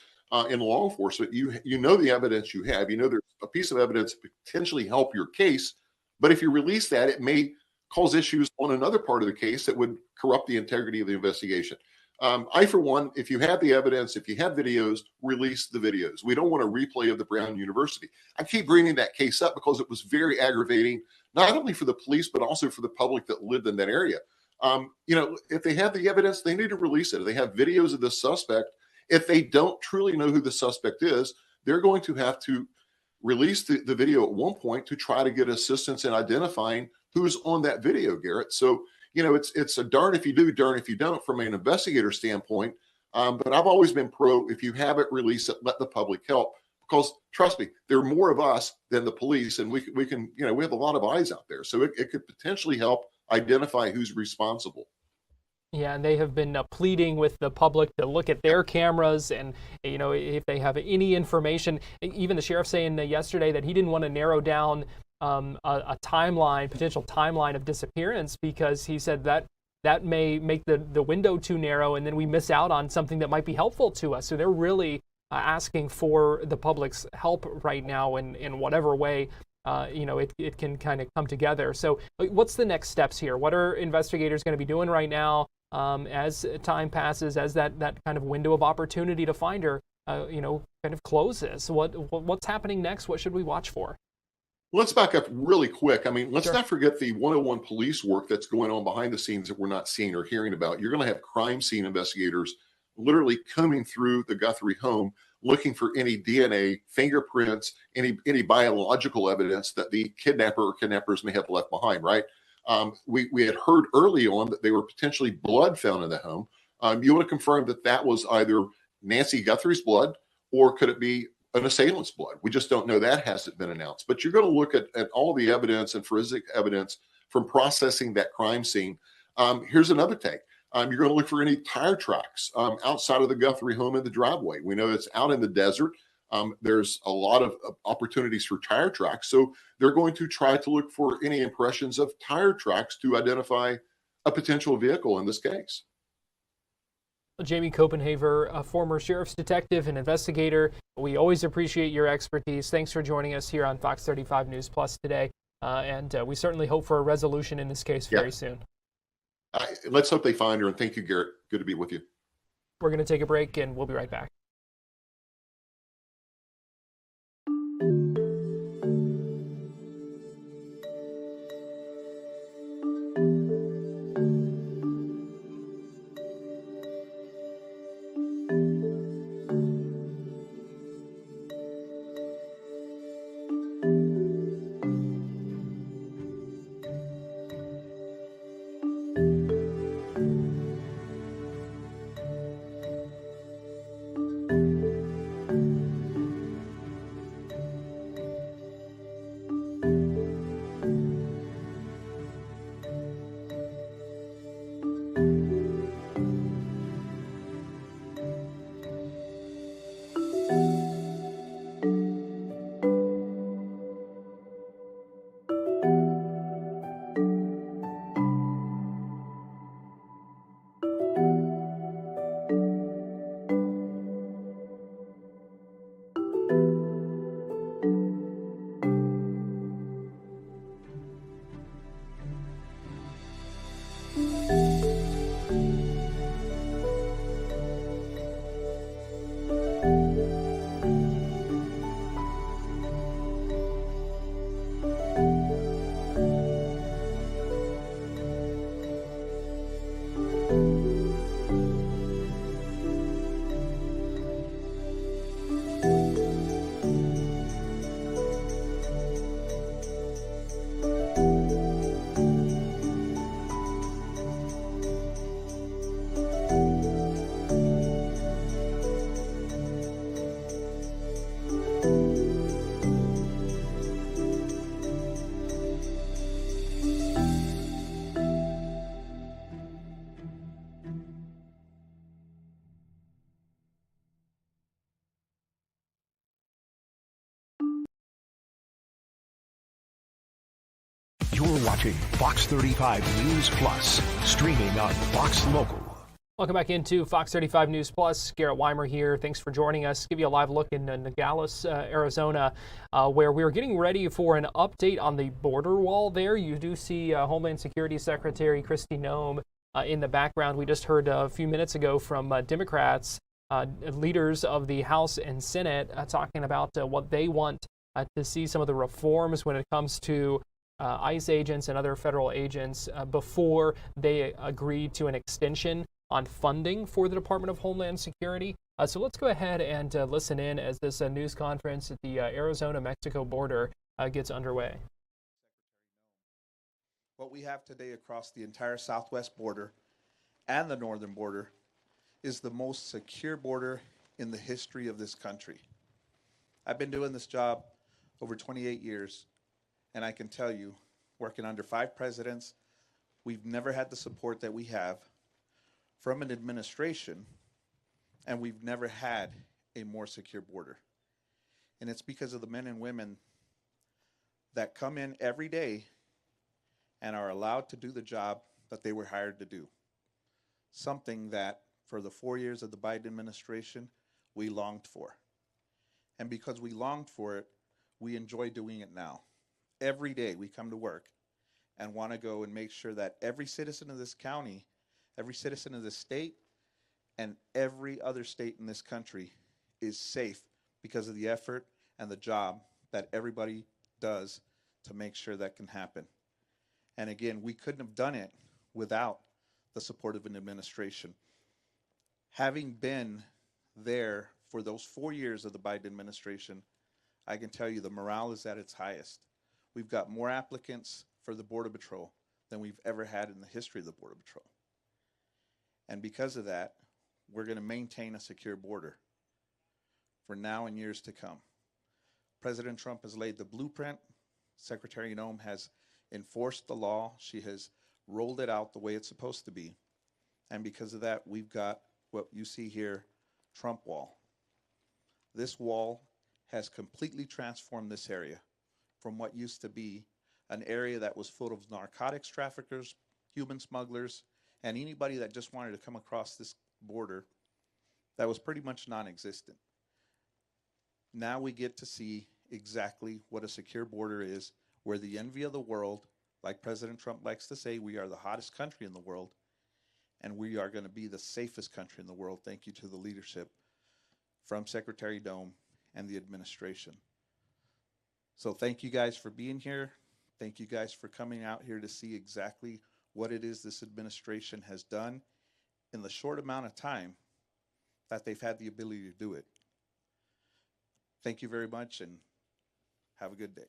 in law enforcement. You know the evidence you have. There's a piece of evidence that potentially help your case, but if you release that, it may cause issues on another part of the case that would corrupt the integrity of the investigation. I, for one, if you have the evidence, if you have videos, release the videos. We don't want a replay of the Brown University. I keep bringing that case up because it was very aggravating, not only for the police, but also for the public that lived in that area. If they have the evidence, they need to release it. If they have videos of the suspect, if they don't truly know who the suspect is, they're going to have to release the video at one point to try to get assistance in identifying who's on that video, Garrett. So, it's a darn if you do, darn if you don't from an investigator standpoint. But I've always been pro, if you have it, release it, let the public help. Because trust me, there are more of us than the police, and we can, we have a lot of eyes out there. So it could potentially help identify who's responsible. Yeah, and they have been pleading with the public to look at their cameras and, if they have any information. Even the sheriff saying yesterday that he didn't want to narrow down a potential timeline of disappearance, because he said that that may make the window too narrow, and then we miss out on something that might be helpful to us. So they're really asking for the public's help right now in whatever way it can kind of come together. So what's the next steps here? What are investigators going to be doing right now as time passes, as that kind of window of opportunity to find her kind of closes? What's happening next? What should we watch for? Let's back up really quick. I mean, let's not forget the 101 police work that's going on behind the scenes that we're not seeing or hearing about. You're going to have crime scene investigators literally combing through the Guthrie home, looking for any DNA, fingerprints, any biological evidence that the kidnapper or kidnappers may have left behind, right? We had heard early on that there were potentially blood found in the home. You want to confirm that that was either Nancy Guthrie's blood, or could it be an assailant's blood? We just don't know. That hasn't been announced. But you're going to look at all the evidence and forensic evidence from processing that crime scene. Here's another take. You're going to look for any tire tracks outside of the Guthrie home in the driveway. We know it's out in the desert. There's a lot of opportunities for tire tracks. So they're going to try to look for any impressions of tire tracks to identify a potential vehicle in this case. Jamie Copenhaver, a former sheriff's detective and investigator. We always appreciate your expertise. Thanks for joining us here on Fox 35 News Plus today. And we certainly hope for a resolution in this case very soon. Let's hope they find her. And thank you, Garrett. Good to be with you. We're going to take a break, and we'll be right back. You're watching Fox 35 News Plus, streaming on Fox Local. Welcome back into Fox 35 News Plus. Garrett Weimer here. Thanks for joining us. Give you a live look in Nogales, Arizona, where we're getting ready for an update on the border wall there. You do see Homeland Security Secretary Kristi Noem in the background. We just heard a few minutes ago from Democrats, leaders of the House and Senate, talking about what they want to see some of the reforms when it comes to ICE agents and other federal agents before they agree to an extension on funding for the Department of Homeland Security. So let's go ahead and listen in as this news conference at the Arizona-Mexico border gets underway. What we have today across the entire southwest border and the northern border is the most secure border in the history of this country. I've been doing this job over 28 years. And I can tell you, working under 5 presidents, we've never had the support that we have from an administration, and we've never had a more secure border. And it's because of the men and women that come in every day and are allowed to do the job that they were hired to do. Something that for the 4 years of the Biden administration, we longed for. And because we longed for it, we enjoy doing it now. Every day we come to work and want to go and make sure that every citizen of this county, every citizen of this state, and every other state in this country is safe because of the effort and the job that everybody does to make sure that can happen. And again, we couldn't have done it without the support of an administration. Having been there for those 4 years of the Biden administration, I can tell you the morale is at its highest. We've got more applicants for the Border Patrol than we've ever had in the history of the Border Patrol. And because of that, we're going to maintain a secure border for now and years to come. President Trump has laid the blueprint. Secretary Noem has enforced the law. She has rolled it out the way it's supposed to be. And because of that, we've got what you see here, Trump Wall. This wall has completely transformed this area from what used to be an area that was full of narcotics traffickers, human smugglers, and anybody that just wanted to come across this border that was pretty much non-existent. Now we get to see exactly what a secure border is. We're the envy of the world. Like President Trump likes to say, we are the hottest country in the world, and we are going to be the safest country in the world. Thank you to the leadership from Secretary Noem and the administration. So thank you guys for being here. Thank you guys for coming out here to see exactly what it is this administration has done in the short amount of time that they've had the ability to do it. Thank you very much, and have a good day.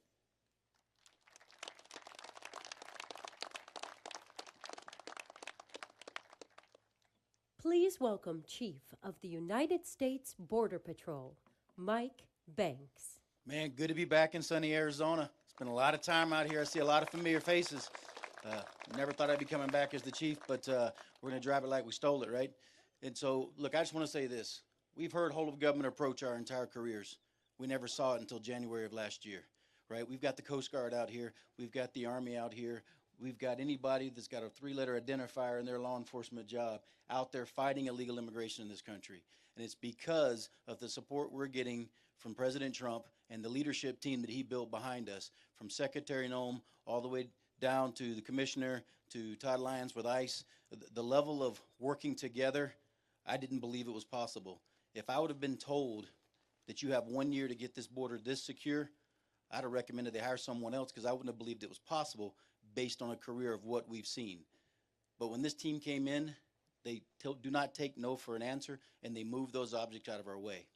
Please welcome Chief of the United States Border Patrol, Mike Banks. Man, good to be back in sunny Arizona. It's been a lot of time out here. I see a lot of familiar faces. Never thought I'd be coming back as the chief, but we're going to drive it like we stole it, right? And so, look, I just want to say this. We've heard whole of government approach our entire careers. We never saw it until January of last year, right? We've got the Coast Guard out here. We've got the Army out here. We've got anybody that's got a three-letter identifier in their law enforcement job out there fighting illegal immigration in this country. And it's because of the support we're getting from President Trump and the leadership team that he built behind us, from Secretary Noem all the way down to the commissioner, to Todd Lyons with ICE. The level of working together, I didn't believe it was possible. If I would have been told that you have 1 year to get this border this secure, I'd have recommended they hire someone else, because I wouldn't have believed it was possible based on a career of what we've seen. But when this team came in, they do not take no for an answer, and they move those objects out of our way.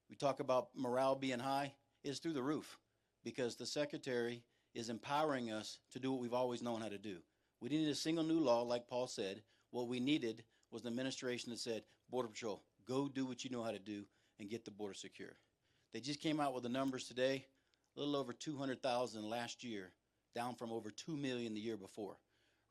We talk about morale being high. It's through the roof, because the secretary is empowering us to do what we've always known how to do. We didn't need a single new law, like Paul said. What we needed was an administration that said, Border Patrol, go do what you know how to do and get the border secure. They just came out with the numbers today, a little over 200,000 last year, down from over 2 million the year before,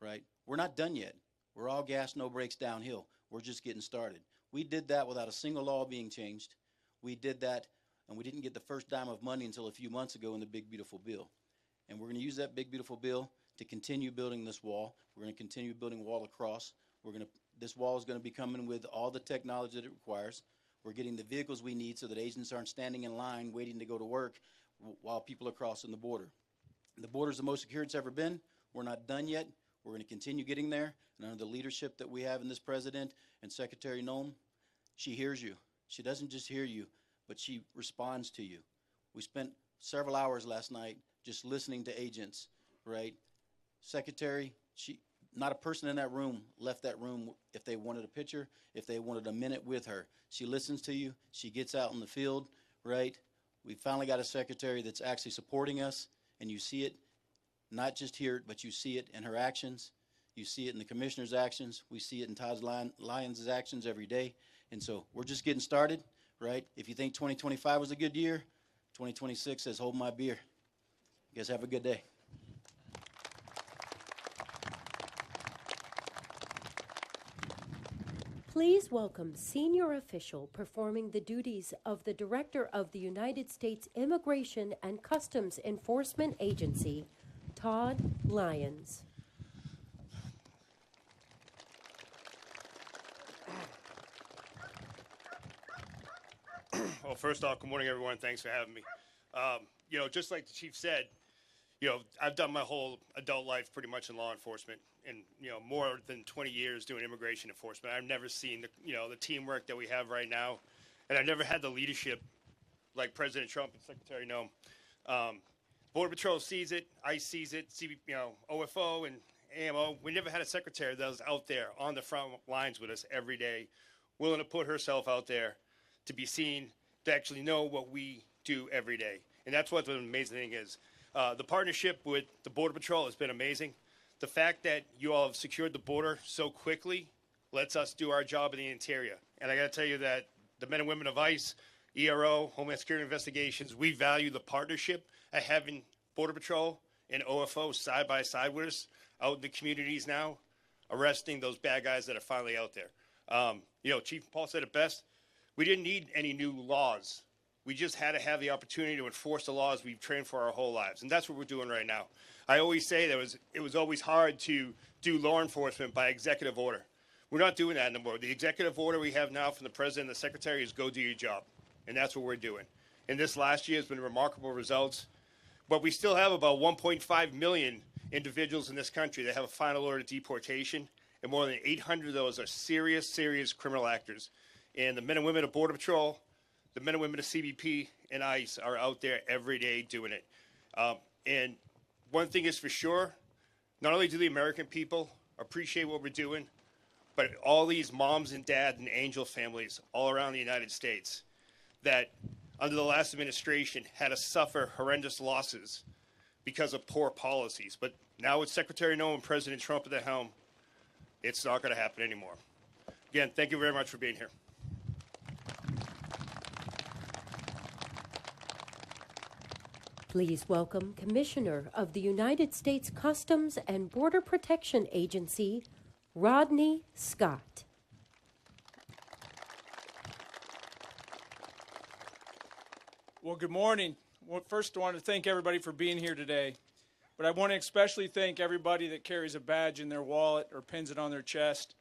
right? We're not done yet. We're all gas, no brakes downhill. We're just getting started. We did that without a single law being changed. We did that, and we didn't get the first dime of money until a few months ago in the Big Beautiful Bill. And we're going to use that Big Beautiful Bill to continue building this wall. We're going to continue building wall across. This wall is going to be coming with all the technology that it requires. We're getting the vehicles we need so that agents aren't standing in line waiting to go to work while people are crossing the border. The border is the most secure it's ever been. We're not done yet. We're going to continue getting there. And under the leadership that we have in this president and Secretary Noem, she hears you. She doesn't just hear you, but she responds to you. We spent several hours last night just listening to agents, right? Secretary, not a person in that room left that room if they wanted a picture, if they wanted a minute with her. She listens to you. She gets out in the field, right? We finally got a secretary that's actually supporting us, and you see it, not just hear it, but you see it in her actions. You see it in the commissioner's actions. We see it in Todd Lyons' actions every day. And so we're just getting started, right? If you think 2025 was a good year, 2026 says, hold my beer. You guys have a good day. Please welcome senior official performing the duties of the Director of the United States Immigration and Customs Enforcement Agency, Todd Lyons. Well, first off, good morning, everyone. Thanks for having me. You know, just like the chief said, you know, I've done my whole adult life pretty much in law enforcement, and you know, more than 20 years doing immigration enforcement. I've never seen the teamwork that we have right now, and I've never had the leadership like President Trump and Secretary Noem. Border Patrol sees it, ICE sees it, OFO and AMO. We never had a secretary that was out there on the front lines with us every day, willing to put herself out there to be seen, to actually know what we do every day. And that's what the amazing thing is. The partnership with the Border Patrol has been amazing. The fact that you all have secured the border so quickly lets us do our job in the interior. And I got to tell you that the men and women of ICE, ERO, Homeland Security Investigations, we value the partnership of having Border Patrol and OFO side by side with us out in the communities now, arresting those bad guys that are finally out there. Chief Paul said it best. We didn't need any new laws. We just had to have the opportunity to enforce the laws we've trained for our whole lives. And that's what we're doing right now. I always say that it was always hard to do law enforcement by executive order. We're not doing that anymore. The executive order we have now from the president and the secretary is go do your job. And that's what we're doing. And this last year has been remarkable results. But we still have about 1.5 million individuals in this country that have a final order of deportation. And more than 800 of those are serious, serious criminal actors. And the men and women of Border Patrol, the men and women of CBP and ICE are out there every day doing it. And one thing is for sure, not only do the American people appreciate what we're doing, but all these moms and dads and angel families all around the United States that under the last administration had to suffer horrendous losses because of poor policies. But now with Secretary Noem and President Trump at the helm, it's not going to happen anymore. Again, thank you very much for being here. Please welcome Commissioner of the United States Customs and Border Protection Agency, Rodney Scott. Well, good morning. Well, first, I want to thank everybody for being here today, but I want to especially thank everybody that carries a badge in their wallet or pins it on their chest.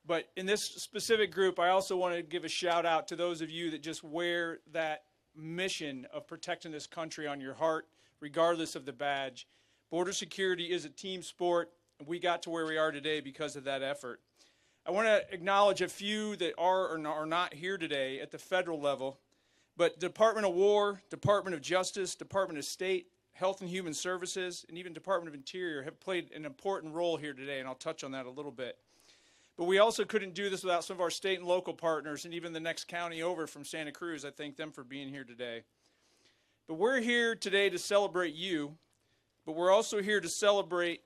But in this specific group, I also want to give a shout out to those of you that just wear that mission of protecting this country on your heart, regardless of the badge. Border security is a team sport, and we got to where we are today because of that effort. I want to acknowledge a few that are or are not here today at the federal level, but Department of War, Department of Justice, Department of State, Health and Human Services, and even Department of Interior have played an important role here today, and I'll touch on that a little bit. But we also couldn't do this without some of our state and local partners, and even the next county over from Santa Cruz. I thank them for being here today. But we're here today to celebrate you, but we're also here to celebrate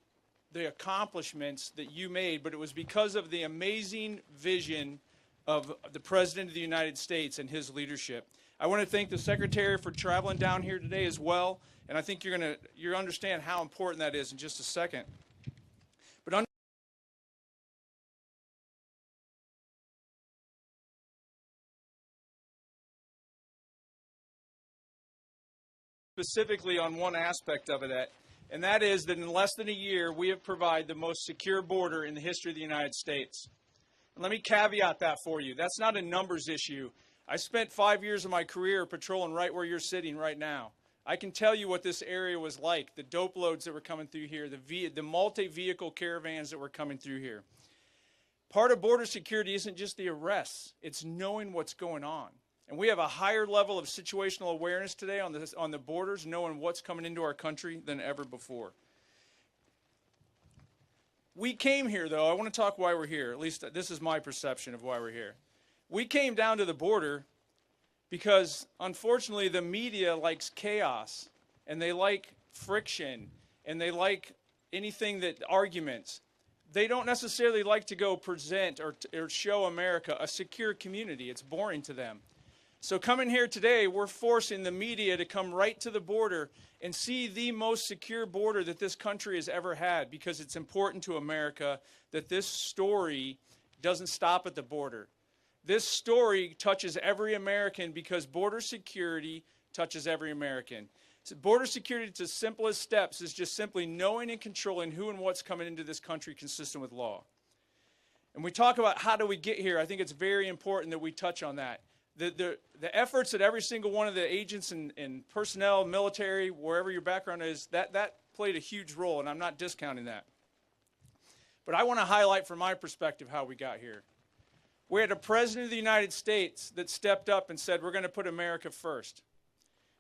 the accomplishments that you made, but it was because of the amazing vision of the President of the United States and his leadership. I want to thank the Secretary for traveling down here today as well, and I think you'll understand how important that is in just a second. But specifically on one aspect of it, and that is that in less than a year, we have provided the most secure border in the history of the United States. And let me caveat that for you. That's not a numbers issue. I spent 5 years of my career patrolling right where you're sitting right now. I can tell you what this area was like, the dope loads that were coming through here, the multi-vehicle caravans that were coming through here. Part of border security isn't just the arrests, it's knowing what's going on. And we have a higher level of situational awareness today on the borders, knowing what's coming into our country than ever before. We came here, though. I want to talk why we're here. At least this is my perception of why we're here. We came down to the border because, unfortunately, the media likes chaos, and they like friction, and they like anything that arguments. They don't necessarily like to go present or show America a secure community. It's boring to them. So coming here today, we're forcing the media to come right to the border and see the most secure border that this country has ever had, because it's important to America that this story doesn't stop at the border. This story touches every American because border security touches every American. So border security, to the simplest steps, is just simply knowing and controlling who and what's coming into this country consistent with law. And we talk about how do we get here, I think it's very important that we touch on that. The efforts that every single one of the agents and personnel, military, wherever your background is, that played a huge role, and I'm not discounting that. But I want to highlight from my perspective how we got here. We had a president of the United States that stepped up and said, we're going to put America first.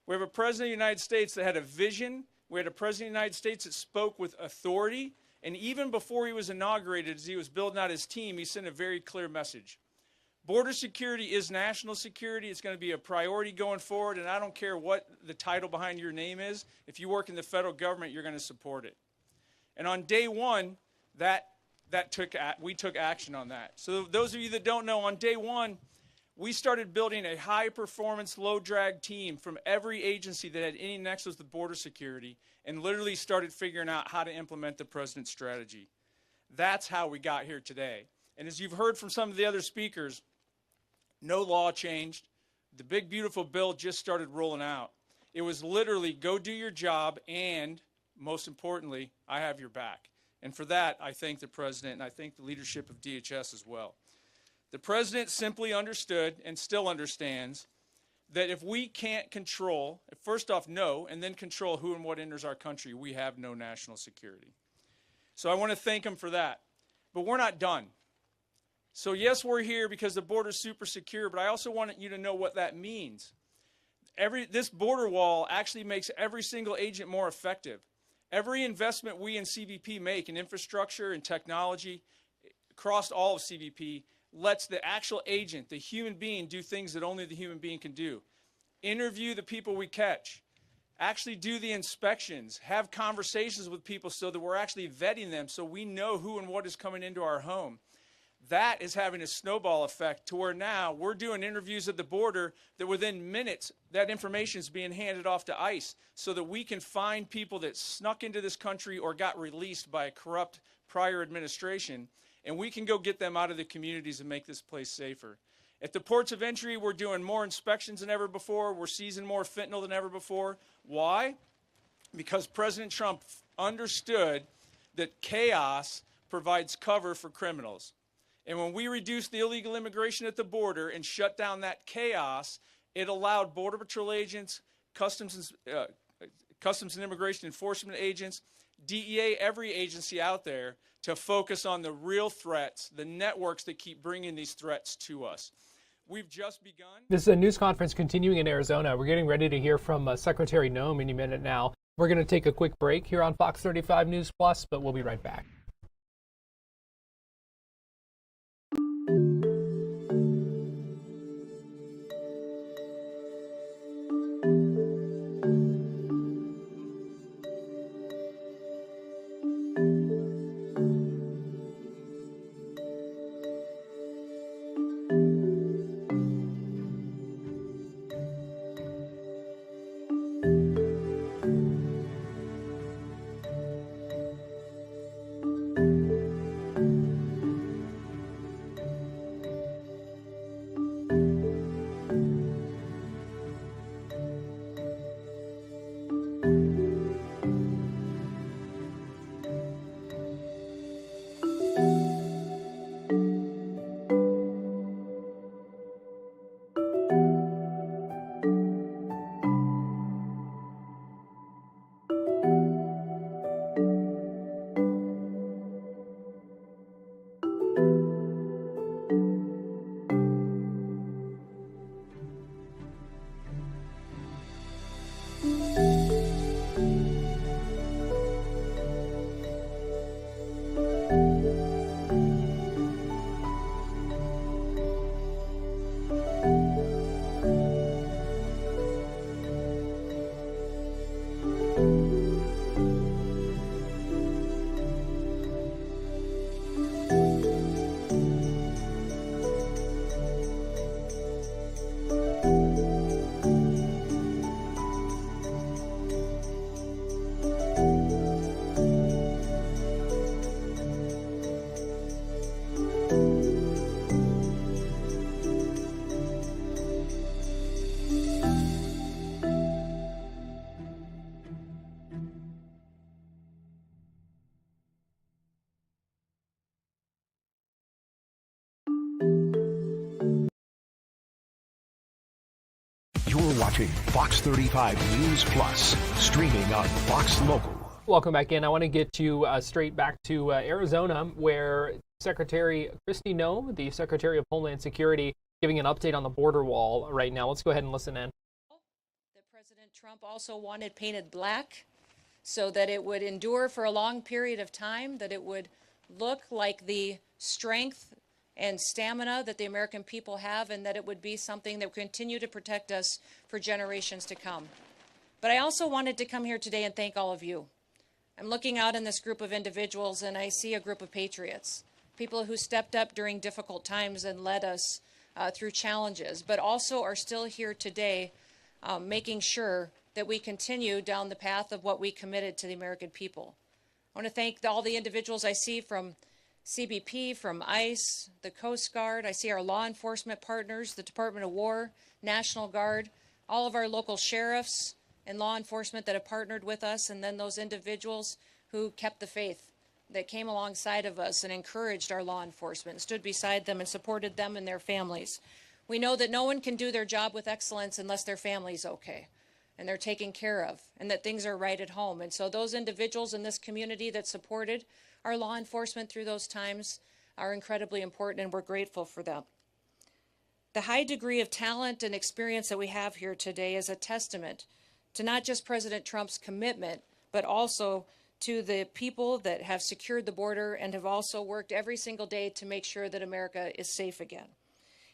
We have a president of the United States that had a vision. We had a president of the United States that spoke with authority. And even before he was inaugurated, as he was building out his team, he sent a very clear message. Border security is national security. It's going to be a priority going forward. And I don't care what the title behind your name is. If you work in the federal government, you're going to support it. And on day one, we took action on that. So those of you that don't know, on day one, we started building a high-performance, low-drag team from every agency that had any nexus with border security and literally started figuring out how to implement the president's strategy. That's how we got here today. And as you've heard from some of the other speakers, no law changed. The big, beautiful bill just started rolling out. It was literally go do your job and, most importantly, I have your back. And for that, I thank the president and I thank the leadership of DHS as well. The president simply understood and still understands that if we can't control, first off, know, and then control who and what enters our country, we have no national security. So I want to thank him for that. But we're not done. So yes, we're here because the border's super secure, but I also want you to know what that means. This border wall actually makes every single agent more effective. Every investment we in CBP make in infrastructure and technology across all of CBP lets the actual agent, the human being, do things that only the human being can do. Interview the people we catch. Actually do the inspections. Have conversations with people so that we're actually vetting them so we know who and what is coming into our home. That is having a snowball effect to where now we're doing interviews at the border that within minutes that information is being handed off to ICE so that we can find people that snuck into this country or got released by a corrupt prior administration, and we can go get them out of the communities and make this place safer. At the ports of entry, we're doing more inspections than ever before. We're seizing more fentanyl than ever before. Why? Because President Trump understood that chaos provides cover for criminals. And when we reduced the illegal immigration at the border and shut down that chaos, it allowed Border Patrol agents, Customs and Immigration Enforcement agents, DEA, every agency out there to focus on the real threats, the networks that keep bringing these threats to us. We've just begun. This is a news conference continuing in Arizona. We're getting ready to hear from Secretary Noem any minute now. We're going to take a quick break here on Fox 35 News Plus, but we'll be right back. You're watching Fox 35 News Plus, streaming on Fox Local. Welcome back in. I want to get you straight back to Arizona, where Secretary Kristi Noem, the Secretary of Homeland Security, giving an update on the border wall right now. Let's go ahead and listen in. President Trump also wanted painted black so that it would endure for a long period of time, that it would look like the strength and stamina that the American people have, and that it would be something that would continue to protect us for generations to come. But I also wanted to come here today and thank all of you. I'm looking out in this group of individuals, and I see a group of patriots, people who stepped up during difficult times and led us through challenges, but also are still here today making sure that we continue down the path of what we committed to the American people. I want to thank all the individuals I see from CBP, from ICE, the Coast Guard. I see our law enforcement partners, the Department of War, National Guard, all of our local sheriffs and law enforcement that have partnered with us, and then those individuals who kept the faith, that came alongside of us and encouraged our law enforcement, stood beside them and supported them and their families. We know that no one can do their job with excellence unless their family's okay and they're taken care of and that things are right at home. And so those individuals in this community that supported our law enforcement through those times are incredibly important, and we're grateful for them. The high degree of talent and experience that we have here today is a testament to not just President Trump's commitment, but also to the people that have secured the border and have also worked every single day to make sure that America is safe again.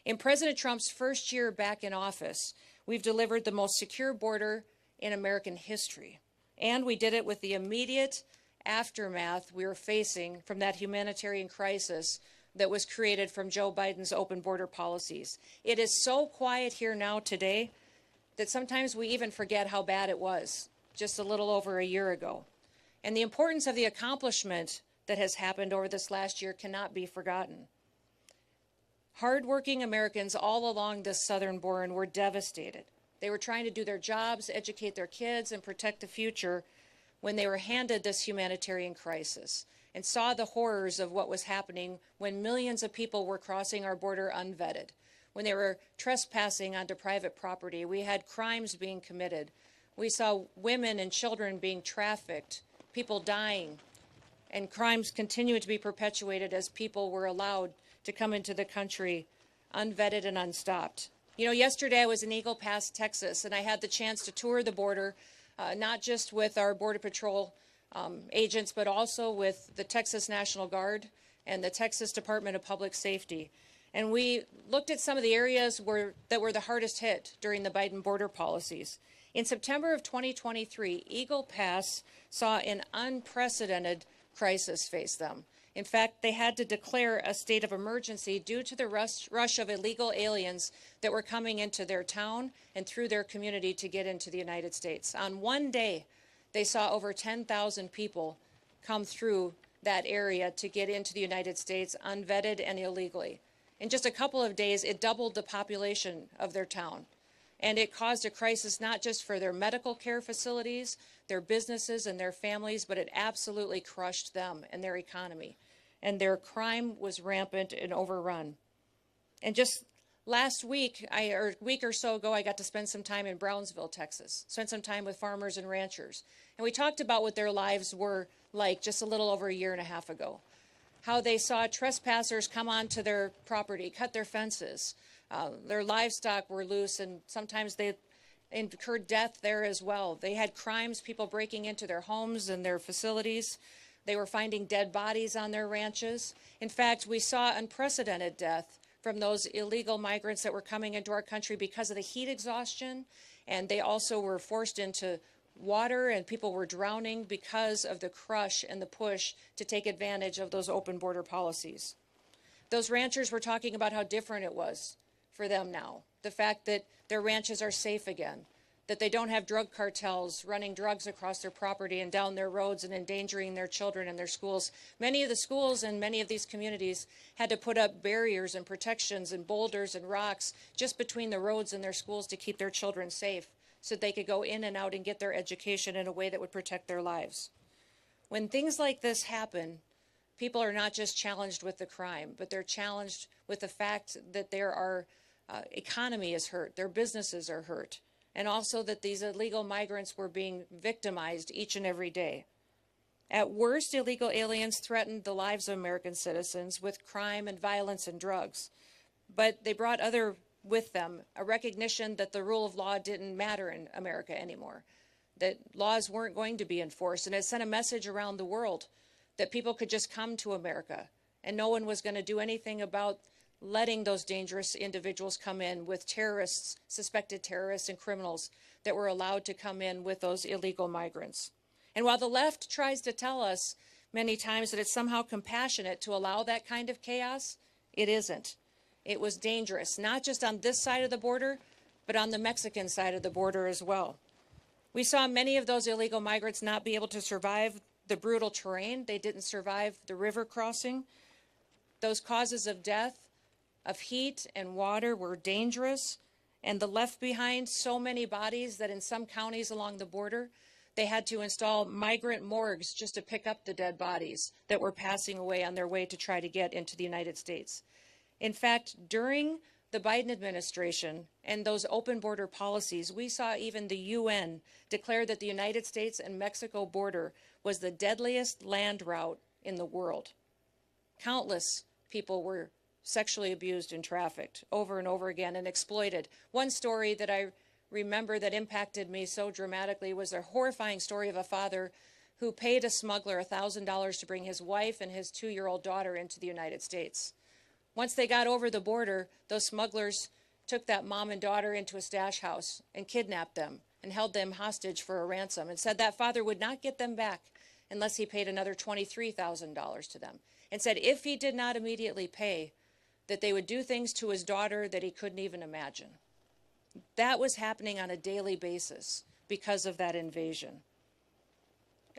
In President Trump's first year back in office, we've delivered the most secure border in American history. And we did it with the immediate aftermath we were facing from that humanitarian crisis that was created from Joe Biden's open border policies. It is so quiet here now today that sometimes we even forget how bad it was just a little over a year ago. And the importance of the accomplishment that has happened over this last year cannot be forgotten. Hardworking Americans all along this southern border were devastated. They were trying to do their jobs, educate their kids, and protect the future when they were handed this humanitarian crisis and saw the horrors of what was happening when millions of people were crossing our border unvetted, when they were trespassing onto private property. We had crimes being committed. We saw women and children being trafficked, people dying, and crimes continued to be perpetuated as people were allowed to come into the country unvetted and unstopped. You know, yesterday I was in Eagle Pass, Texas, and I had the chance to tour the border, not just with our Border Patrol agents, but also with the Texas National Guard and the Texas Department of Public Safety. And we looked at some of the areas that were the hardest hit during the Biden border policies. In September of 2023, Eagle Pass saw an unprecedented crisis face them. In fact, they had to declare a state of emergency due to the rush of illegal aliens that were coming into their town and through their community to get into the United States. On one day, they saw over 10,000 people come through that area to get into the United States unvetted and illegally. In just a couple of days, it doubled the population of their town. And it caused a crisis not just for their medical care facilities, their businesses, and their families, but it absolutely crushed them and their economy. And their crime was rampant and overrun. And just last week, or a week or so ago, I got to spend some time in Brownsville, Texas, spent some time with farmers and ranchers. And we talked about what their lives were like just a little over a year and a half ago. How they saw trespassers come onto their property, cut their fences. Their livestock were loose, and sometimes they incurred death there as well. They had crimes, people breaking into their homes and their facilities. They were finding dead bodies on their ranches. In fact, we saw unprecedented death from those illegal migrants that were coming into our country because of the heat exhaustion, and they also were forced into water, and people were drowning because of the crush and the push to take advantage of those open border policies. Those ranchers were talking about how different it was for them now. The fact that their ranches are safe again, that they don't have drug cartels running drugs across their property and down their roads and endangering their children and their schools. Many of the schools in many of these communities had to put up barriers and protections and boulders and rocks just between the roads and their schools to keep their children safe, so they could go in and out and get their education in a way that would protect their lives. When things like this happen, people are not just challenged with the crime, but they're challenged with the fact that their economy is hurt, their businesses are hurt, and also that these illegal migrants were being victimized each and every day. At worst, illegal aliens threatened the lives of American citizens with crime and violence and drugs. But they brought with them a recognition that the rule of law didn't matter in America anymore, that laws weren't going to be enforced. And it sent a message around the world that people could just come to America and no one was going to do anything about letting those dangerous individuals come in with terrorists, suspected terrorists and criminals that were allowed to come in with those illegal migrants. And while the left tries to tell us many times that it's somehow compassionate to allow that kind of chaos, it isn't. It was dangerous, not just on this side of the border, but on the Mexican side of the border as well. We saw many of those illegal migrants not be able to survive the brutal terrain. They didn't survive the river crossing. Those causes of death, of heat and water, were dangerous, and the left behind so many bodies that in some counties along the border, they had to install migrant morgues just to pick up the dead bodies that were passing away on their way to try to get into the United States. In fact, during the Biden administration and those open border policies, we saw even the UN declare that the United States and Mexico border was the deadliest land route in the world. Countless people were sexually abused and trafficked over and over again and exploited. One story that I remember that impacted me so dramatically was a horrifying story of a father who paid a smuggler $1,000 to bring his wife and his 2-year-old daughter into the United States. Once they got over the border, those smugglers took that mom and daughter into a stash house and kidnapped them and held them hostage for a ransom and said that father would not get them back unless he paid another $23,000 to them, and said if he did not immediately pay, that they would do things to his daughter that he couldn't even imagine. That was happening on a daily basis because of that invasion.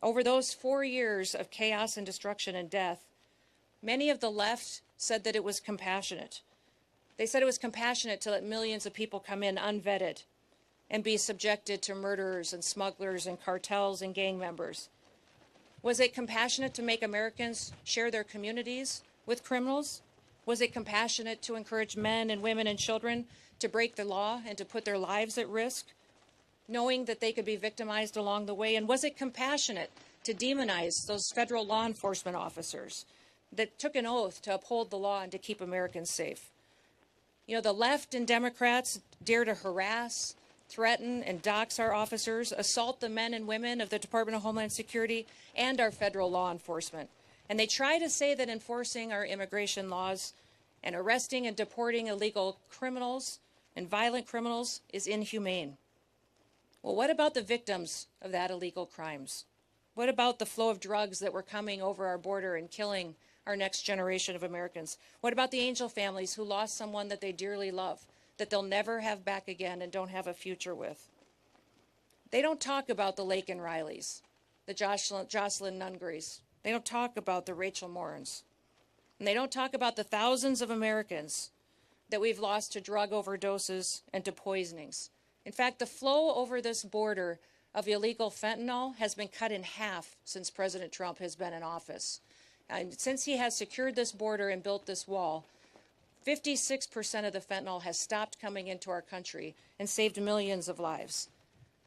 Over those 4 years of chaos and destruction and death, many of the left said that it was compassionate. They said it was compassionate to let millions of people come in unvetted and be subjected to murderers and smugglers and cartels and gang members. Was it compassionate to make Americans share their communities with criminals? Was it compassionate to encourage men and women and children to break the law and to put their lives at risk, knowing that they could be victimized along the way? And was it compassionate to demonize those federal law enforcement officers that took an oath to uphold the law and to keep Americans safe? You know, the left and Democrats dare to harass, threaten, and dox our officers, assault the men and women of the Department of Homeland Security and our federal law enforcement. And they try to say that enforcing our immigration laws and arresting and deporting illegal criminals and violent criminals is inhumane. Well, what about the victims of that illegal crimes? What about the flow of drugs that were coming over our border and killing our next generation of Americans? What about the Angel families who lost someone that they dearly love, that they'll never have back again and don't have a future with? They don't talk about the Laken Rileys, the Jocelyn Nungrys. They don't talk about the Rachel Morans. And they don't talk about the thousands of Americans that we've lost to drug overdoses and to poisonings. In fact, the flow over this border of illegal fentanyl has been cut in half since President Trump has been in office. And since he has secured this border and built this wall, 56% of the fentanyl has stopped coming into our country and saved millions of lives.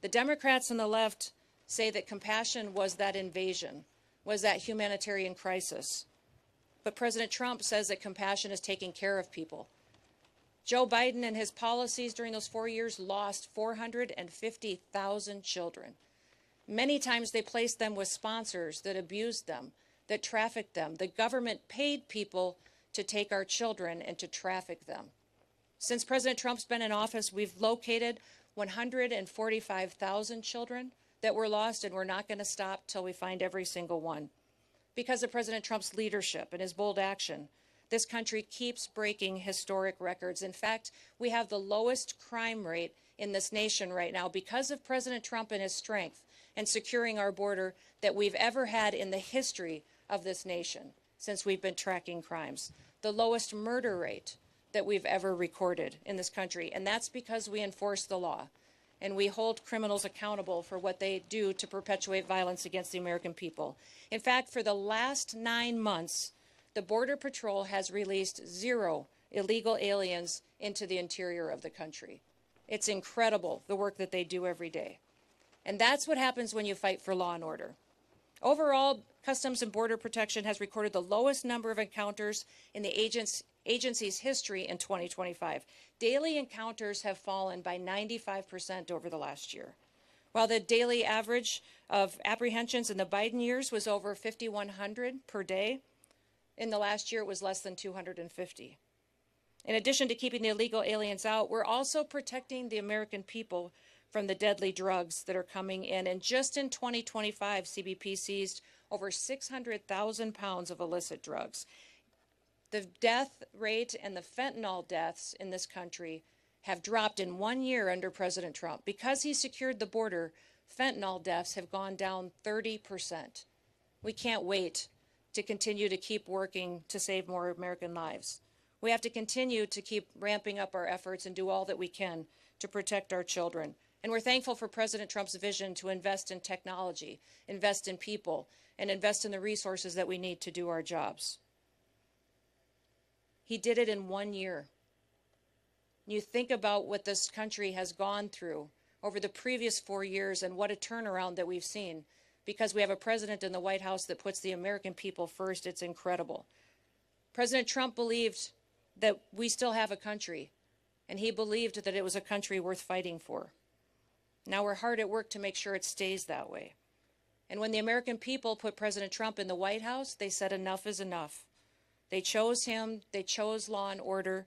The Democrats and the left say that compassion was that invasion, was that humanitarian crisis. But President Trump says that compassion is taking care of people. Joe Biden and his policies during those 4 years lost 450,000 children. Many times they placed them with sponsors that abused them, that trafficked them. The government paid people to take our children and to traffic them. Since President Trump's been in office, we've located 145,000 children that were lost, and we're not going to stop till we find every single one. Because of President Trump's leadership and his bold action, this country keeps breaking historic records. In fact, we have the lowest crime rate in this nation right now because of President Trump and his strength and securing our border that we've ever had in the history of this nation since we've been tracking crimes. The lowest murder rate that we've ever recorded in this country. And that's because we enforce the law and we hold criminals accountable for what they do to perpetuate violence against the American people. In fact, for the last 9 months, the Border Patrol has released 0 illegal aliens into the interior of the country. It's incredible, the work that they do every day. And that's what happens when you fight for law and order. Overall, Customs and Border Protection has recorded the lowest number of encounters in the agency's history in 2025. Daily encounters have fallen by 95% over the last year. While the daily average of apprehensions in the Biden years was over 5,100 per day, in the last year it was less than 250. In addition to keeping the illegal aliens out, we're also protecting the American people from the deadly drugs that are coming in. And just in 2025, CBP seized over 600,000 pounds of illicit drugs. The death rate and the fentanyl deaths in this country have dropped in 1 year under President Trump. Because he secured the border, fentanyl deaths have gone down 30%. We can't wait to continue to keep working to save more American lives. We have to continue to keep ramping up our efforts and do all that we can to protect our children. And we're thankful for President Trump's vision to invest in technology, invest in people, and invest in the resources that we need to do our jobs. He did it in 1 year. You think about what this country has gone through over the previous 4 years and what a turnaround that we've seen because we have a president in the White House that puts the American people first. It's incredible. President Trump believed that we still have a country, and he believed that it was a country worth fighting for. Now we're hard at work to make sure it stays that way. And when the American people put President Trump in the White House, they said enough is enough. They chose him. They chose law and order.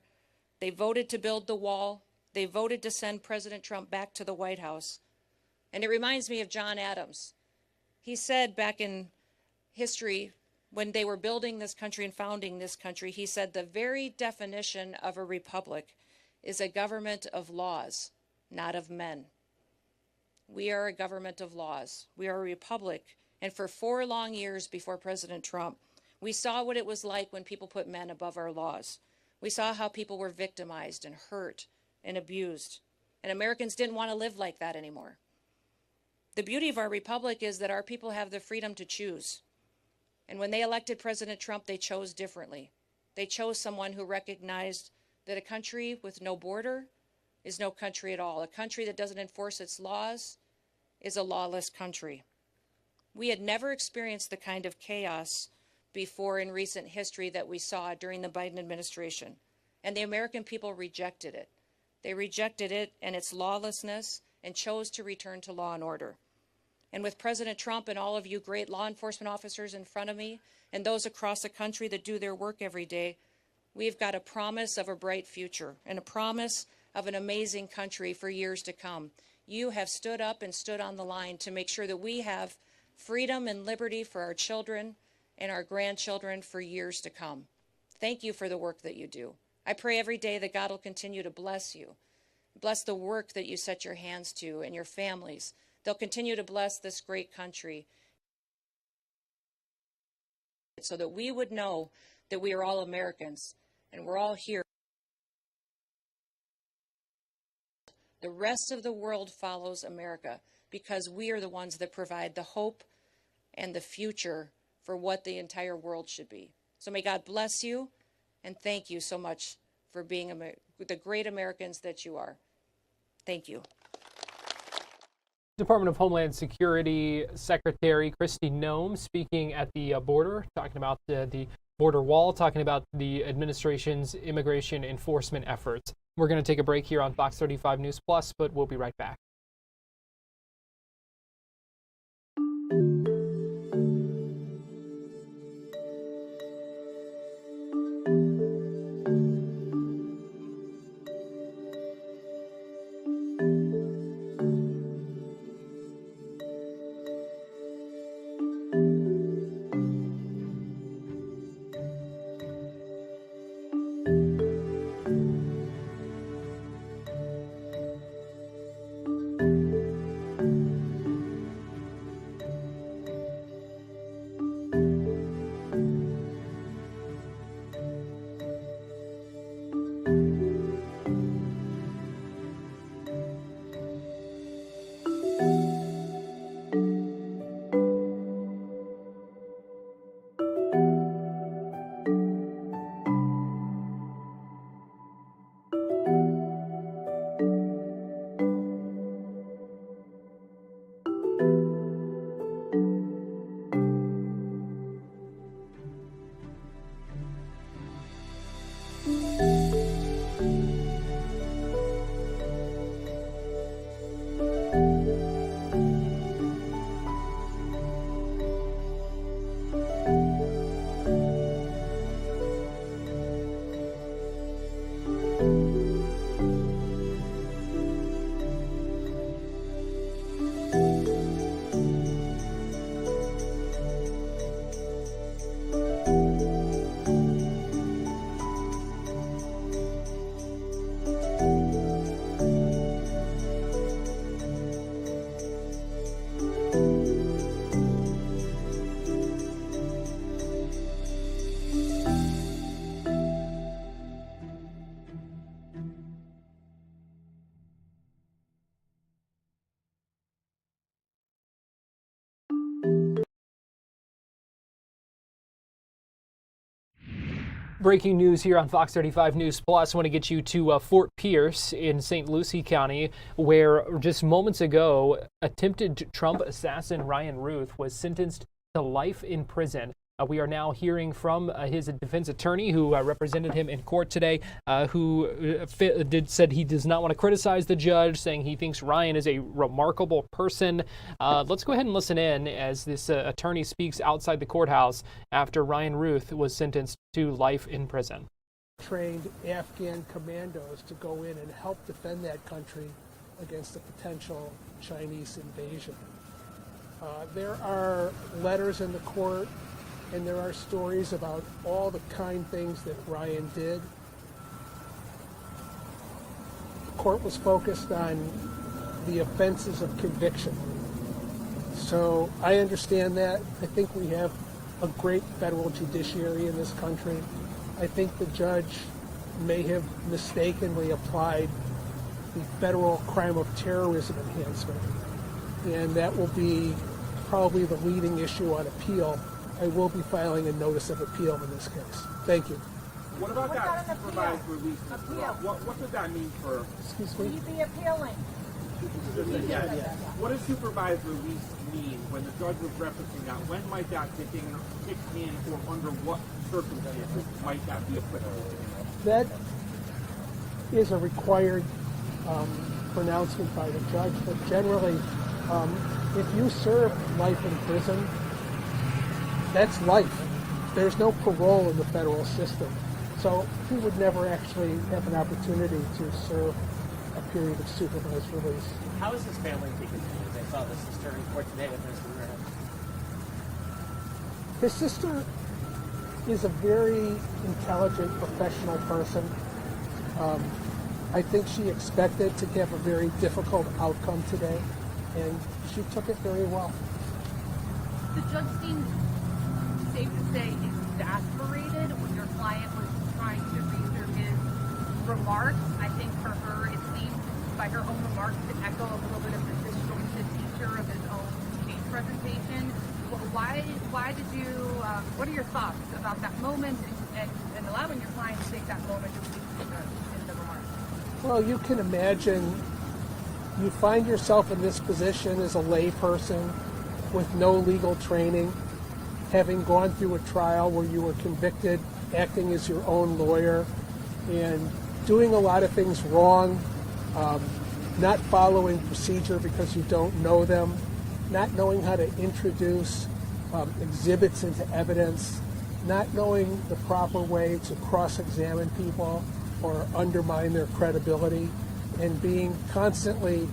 They voted to build the wall. They voted to send President Trump back to the White House. And it reminds me of John Adams. He said back in history, when they were building this country and founding this country, he said the very definition of a republic is a government of laws, not of men. We are a government of laws. We are a republic. And for 4 long years before President Trump, we saw what it was like when people put men above our laws. We saw how people were victimized and hurt and abused. And Americans didn't want to live like that anymore. The beauty of our republic is that our people have the freedom to choose. And when they elected President Trump, they chose differently. They chose someone who recognized that a country with no border is no country at all. A country that doesn't enforce its laws is a lawless country. We had never experienced the kind of chaos before in recent history that we saw during the Biden administration. And the American people rejected it. They rejected it and its lawlessness and chose to return to law and order. And with President Trump and all of you great law enforcement officers in front of me and those across the country that do their work every day, we've got a promise of a bright future and a promise of an amazing country for years to come. You have stood up and stood on the line to make sure that we have freedom and liberty for our children and our grandchildren for years to come. Thank you for the work that you do. I pray every day that God will continue to bless you, bless the work that you set your hands to and your families. They'll continue to bless this great country so that we would know that we are all Americans and we're all here. The rest of the world follows America because we are the ones that provide the hope and the future for what the entire world should be. So may God bless you, and thank you so much for being the great Americans that you are. Thank you. Department of Homeland Security Secretary Kristi Noem speaking at the border, talking about the border wall, talking about the administration's immigration enforcement efforts. We're going to take a break here on Fox 35 News Plus, but we'll be right back. Breaking news here on Fox 35 News Plus. I want to get you to Fort Pierce in St. Lucie County, where just moments ago, attempted Trump assassin Ryan Routh was sentenced to life in prison. We are now hearing from his defense attorney who represented him in court today, who said he does not want to criticize the judge, saying he thinks Ryan is a remarkable person. Let's go ahead and listen in as this attorney speaks outside the courthouse after Ryan Routh was sentenced to life in prison. Trained Afghan commandos to go in and help defend that country against a potential Chinese invasion. There are letters in the court, and there are stories about all the kind things that Ryan did. The court was focused on the offenses of conviction. So I understand that. I think we have a great federal judiciary in this country. I think the judge may have mistakenly applied the federal crime of terrorism enhancement, and that will be probably the leading issue on appeal. I will be filing a notice of appeal in this case. Thank you. What about that supervised release? What does that mean for? Excuse me? Will you be appealing? Yes. What does supervised release mean when the judge was referencing that? When might that kick in, or under what circumstances might that be applicable? That is a required pronouncement by the judge, but generally, if you serve life in prison, that's life. There's no parole in the federal system. So he would never actually have an opportunity to serve a period of supervised release. How is his family taking things? I saw the sister in court today with Mr. Routh. His sister is a very intelligent, professional person. I think she expected to have a very difficult outcome today, and she took it very well. The judge seemed, safe to say, exasperated when your client was trying to read through his remarks. I think for her, it seemed, by her own remarks, to echo a little bit of the disjointed nature of his own case presentation. Why did you, what are your thoughts about that moment and allowing your client to take that moment to speak in the remarks? Well, you can imagine you find yourself in this position as a lay person with no legal training, having gone through a trial where you were convicted, acting as your own lawyer, and doing a lot of things wrong, not following procedure because you don't know them, not knowing how to introduce exhibits into evidence, not knowing the proper way to cross-examine people or undermine their credibility, and being constantly,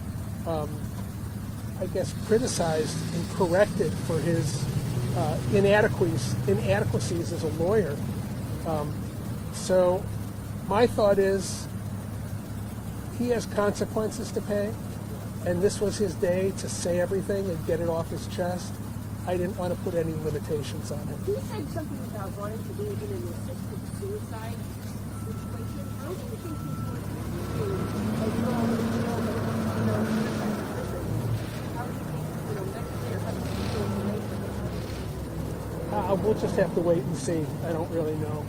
criticized and corrected for his inadequacies as a lawyer. So my thought is he has consequences to pay, and this was his day to say everything and get it off his chest. I didn't want to put any limitations on him. He said something about wanting to be in an assisted suicide situation. How do you think he's going to do as well as We'll just have to wait and see. I don't really know.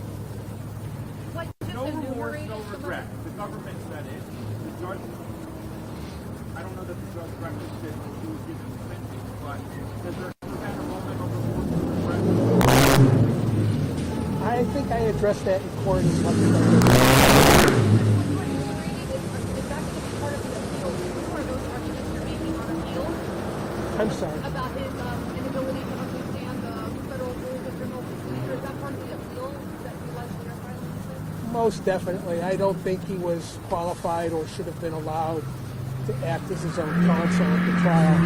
No remorse, no regret. The government said it. The judge, I don't know that the judge referenced it when he was giving the sentence, but has there ever been a moment of remorse or regret? I think I addressed that in court as much as I did. I'm sorry. About his inability to understand the federal rules of criminal procedure. Is that part of the appeal that you likely are filing? Most definitely. I don't think he was qualified or should have been allowed to act as his own counsel at the trial.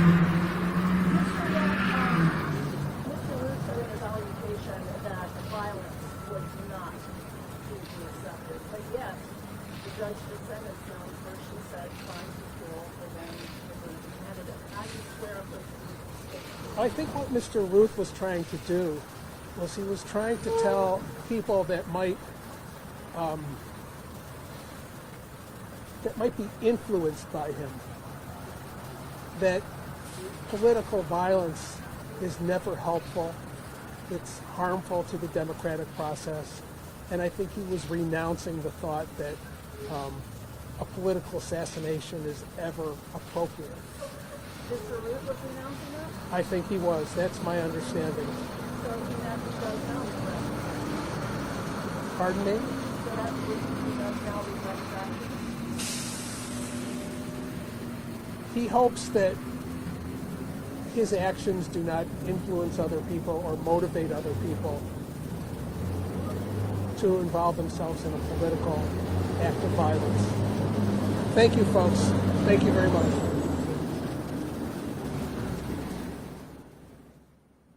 Mr. Routh said in his allegation that the violence was not hugely accepted, but yet the judge just sentenced him where she said crime control and then different candidate. How do you square up those two statements? I think what Mr. Routh was trying to do was he was trying to tell people that might be influenced by him that political violence is never helpful. It's harmful to the democratic process, and I think he was renouncing the thought that a political assassination is ever appropriate. Mr. Routh was renouncing that? I think he was. That's my understanding. So he does now regret. Pardon me? So that he does now regret his actions? He hopes that his actions do not influence other people or motivate other people to involve themselves in a political act of violence. Thank you, folks. Thank you very much.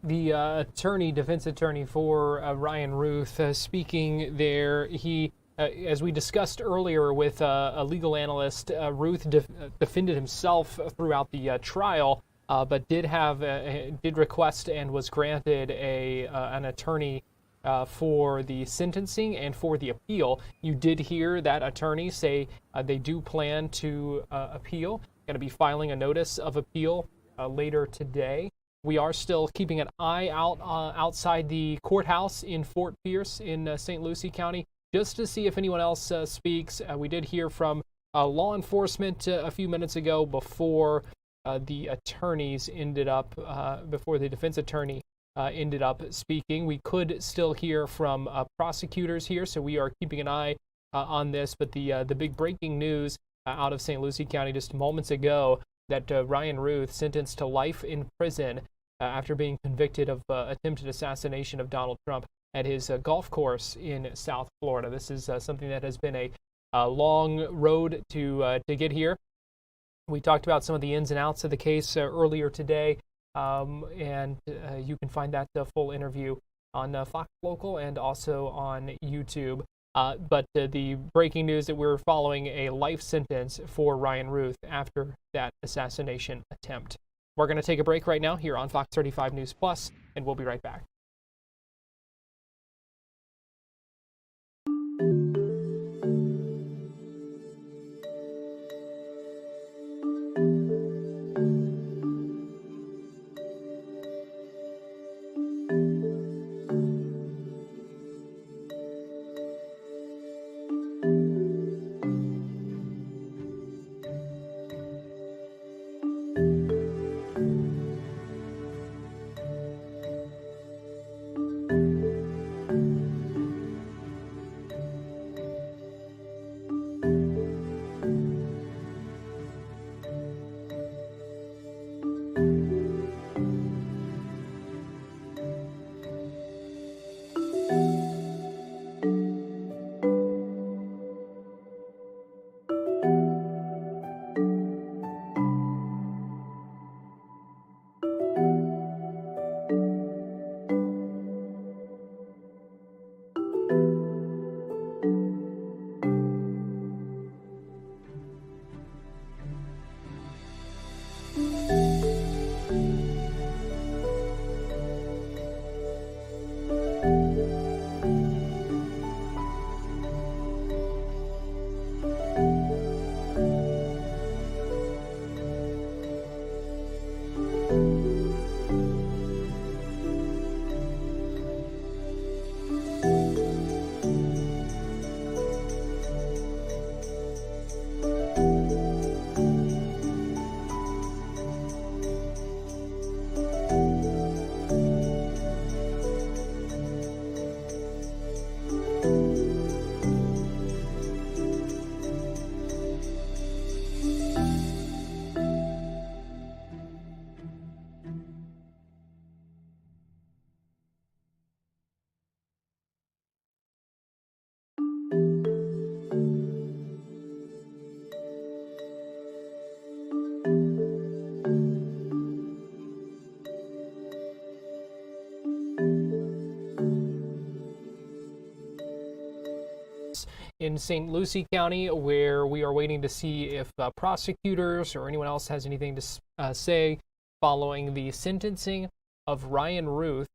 The defense attorney for Ryan Routh, speaking there, he, as we discussed earlier with a legal analyst, Routh defended himself throughout the trial, but did request and was granted an attorney for the sentencing and for the appeal. You did hear that attorney say they do plan to appeal, going to be filing a notice of appeal later today. We are still keeping an eye out outside the courthouse in Fort Pierce in St. Lucie County, just to see if anyone else speaks. We did hear from law enforcement a few minutes ago before the attorneys ended up, before the defense attorney ended up speaking. We could still hear from prosecutors here, so we are keeping an eye on this. But the big breaking news out of St. Lucie County just moments ago, that Ryan Routh sentenced to life in prison after being convicted of attempted assassination of Donald Trump at his golf course in South Florida. This is something that has been a long road to get here. We talked about some of the ins and outs of the case earlier today, and you can find that full interview on Fox Local and also on YouTube. But the breaking news that we're following a life sentence for Ryan Routh after that assassination attempt. We're going to take a break right now here on Fox 35 News Plus, and we'll be right back. In St. Lucie County, where we are waiting to see if prosecutors or anyone else has anything to say following the sentencing of Ryan Routh,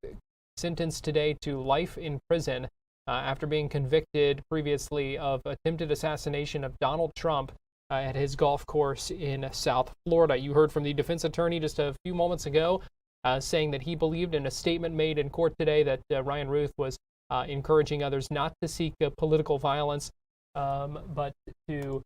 sentenced today to life in prison after being convicted previously of attempted assassination of Donald Trump at his golf course in South Florida. You heard from the defense attorney just a few moments ago saying that he believed in a statement made in court today that Ryan Routh was encouraging others not to seek political violence, but to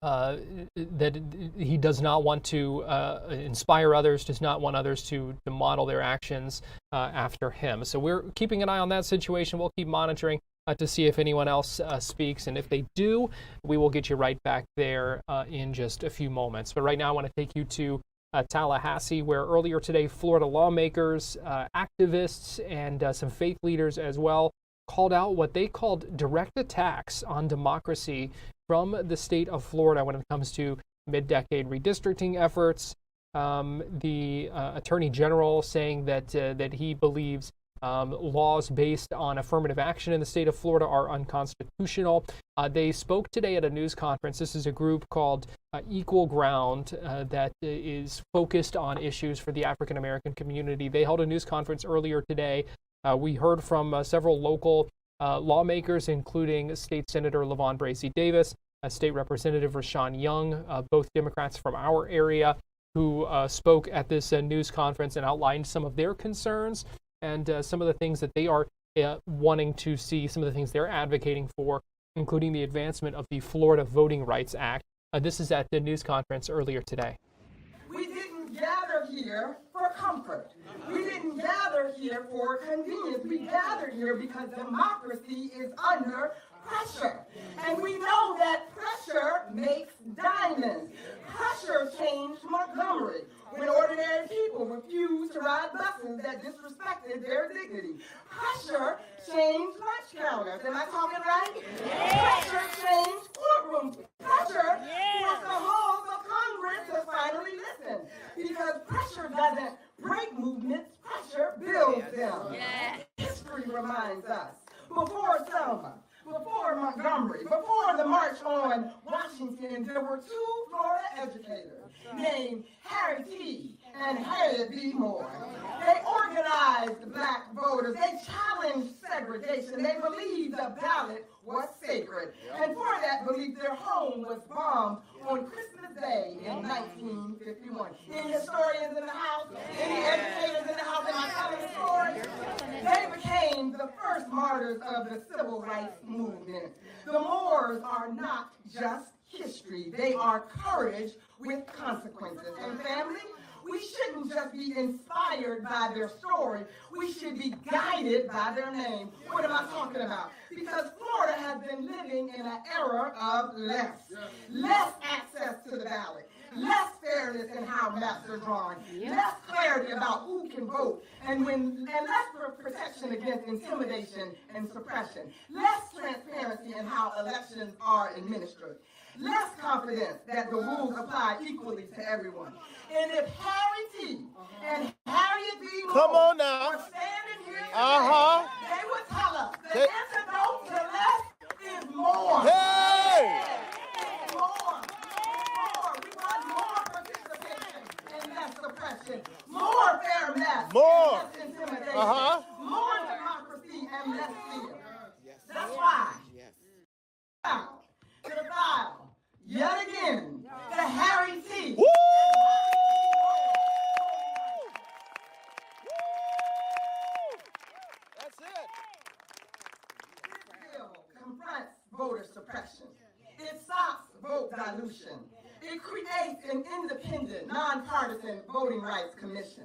that he does not want to inspire others, does not want others to model their actions after him. So we're keeping an eye on that situation. We'll keep monitoring to see if anyone else speaks. And if they do, we will get you right back there in just a few moments. But right now I want to take you to Tallahassee, where earlier today Florida lawmakers, activists, and some faith leaders as well called out what they called direct attacks on democracy from the state of Florida when it comes to mid-decade redistricting efforts. The Attorney General saying that he believes laws based on affirmative action in the state of Florida are unconstitutional. They spoke today at a news conference. This is a group called Equal Ground that is focused on issues for the African American community. They held a news conference earlier today. We heard from several local lawmakers, including State Senator LaVon Bracy Davis, State Representative Rashawn Young, both Democrats from our area, who spoke at this news conference and outlined some of their concerns and some of the things that they are wanting to see, some of the things they're advocating for, including the advancement of the Florida Voting Rights Act. This is at the news conference earlier today. We didn't gather here for comfort. We didn't gather here for convenience. We gathered here because democracy is under pressure. And we know that pressure makes diamonds. Pressure changed Montgomery when ordinary people refused to ride buses that disrespected their dignity. Pressure changed lunch counters. Am I talking right? Yes. Pressure changed courtrooms. Pressure forced the halls of Congress to finally listen. Because pressure doesn't break movements, pressure builds them. Yes. History reminds us, before Selma, before Montgomery, before the March on Washington, there were two Florida educators named Harry T. and Harriet B. Moore. They organized black voters. They challenged segregation. They believed the ballot was sacred. And for that belief, their home was bombed on Christmas Day in 1951. Any historians in the house? Any educators in the house? Am I telling the story? They became the first martyrs of the civil rights movement. The Moors are not just history. They are courage with consequences. And family, we shouldn't just be inspired by their story. We should be guided by their name. What am I talking about? Because Florida has been living in an era of less. Less access to the ballot. Less fairness in how maps are drawn. Less clarity about who can vote. And less protection against intimidation and suppression. Less transparency in how elections are administered. Less confidence that the rules apply equally to everyone. And if Harry T. and Harriet B. Moore were standing here today, they would tell us the antidote to less is more. Hey! It's more. More. We want more participation and less suppression. More fair maps and less intimidation. More democracy and less fear. That's why. To the file, yet again, the Harry T. Woo! That's it. This bill confronts voter suppression. It stops vote dilution. It creates an independent, nonpartisan voting rights commission.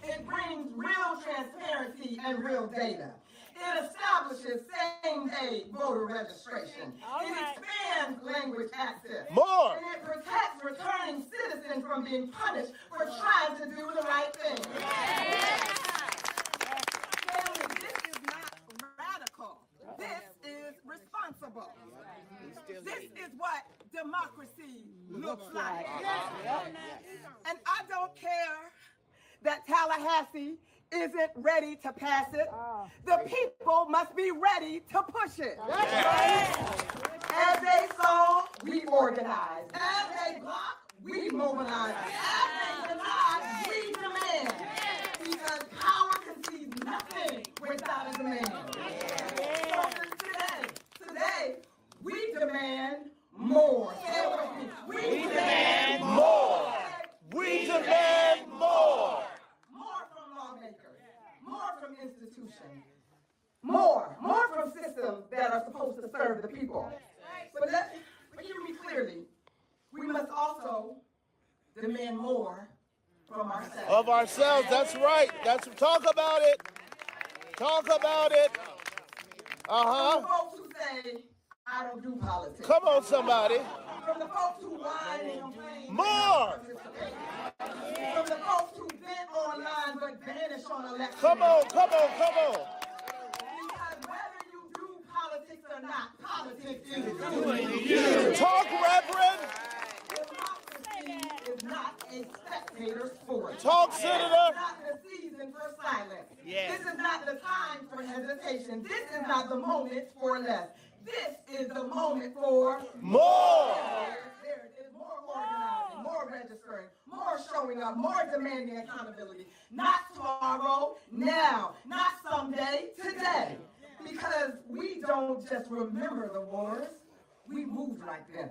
It brings real transparency and real data. It establishes same-day voter registration. It expands language access. More! And it protects returning citizens from being punished for trying to do the right thing. Yes. Family, this is not radical. This is responsible. This is what democracy looks like. And I don't care that Tallahassee isn't ready to pass it. The people must be ready to push it. As they sow, we organize. As they block, we mobilize. As they deny, we demand. Because power concedes nothing without a demand. So today, we demand more. Say it with me. We demand more. We demand more. More from lawmakers, more from institutions, demand more from ourselves. Of ourselves, that's right. Talk about it. Talk about it. From the folks who say, I don't do politics. Come on, somebody. From the folks who whine and complain. More. From the folks who vent online but vanish on election. Come on. Because whether you do politics or not, politics is doing you. Talk, Reverend. Democracy is not a spectator sport. Talk, Senator. This is not the season for silence. Yes. This is not the time for hesitation. This is not the moment for less. This is the moment for more. There it is. More organizing, more registering, more showing up, more demanding accountability. Not tomorrow, now. Not someday, today. Because we don't just remember the wars, we moved like them.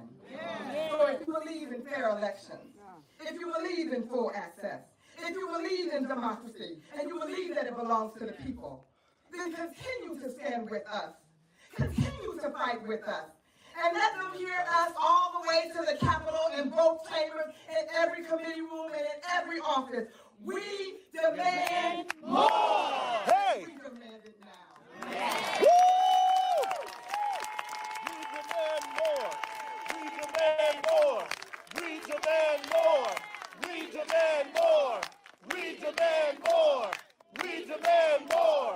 So if you believe in fair elections, if you believe in full access, if you believe in democracy, and you believe that it belongs to the people, then continue to stand with us. Continue to fight with us. And let them hear us all the way to the Capitol, in both chambers, in every committee room, and in every office. We demand more. Hey! We demand it now. Woo! We demand more. We demand more. We demand more. We demand more. We demand more. We demand more.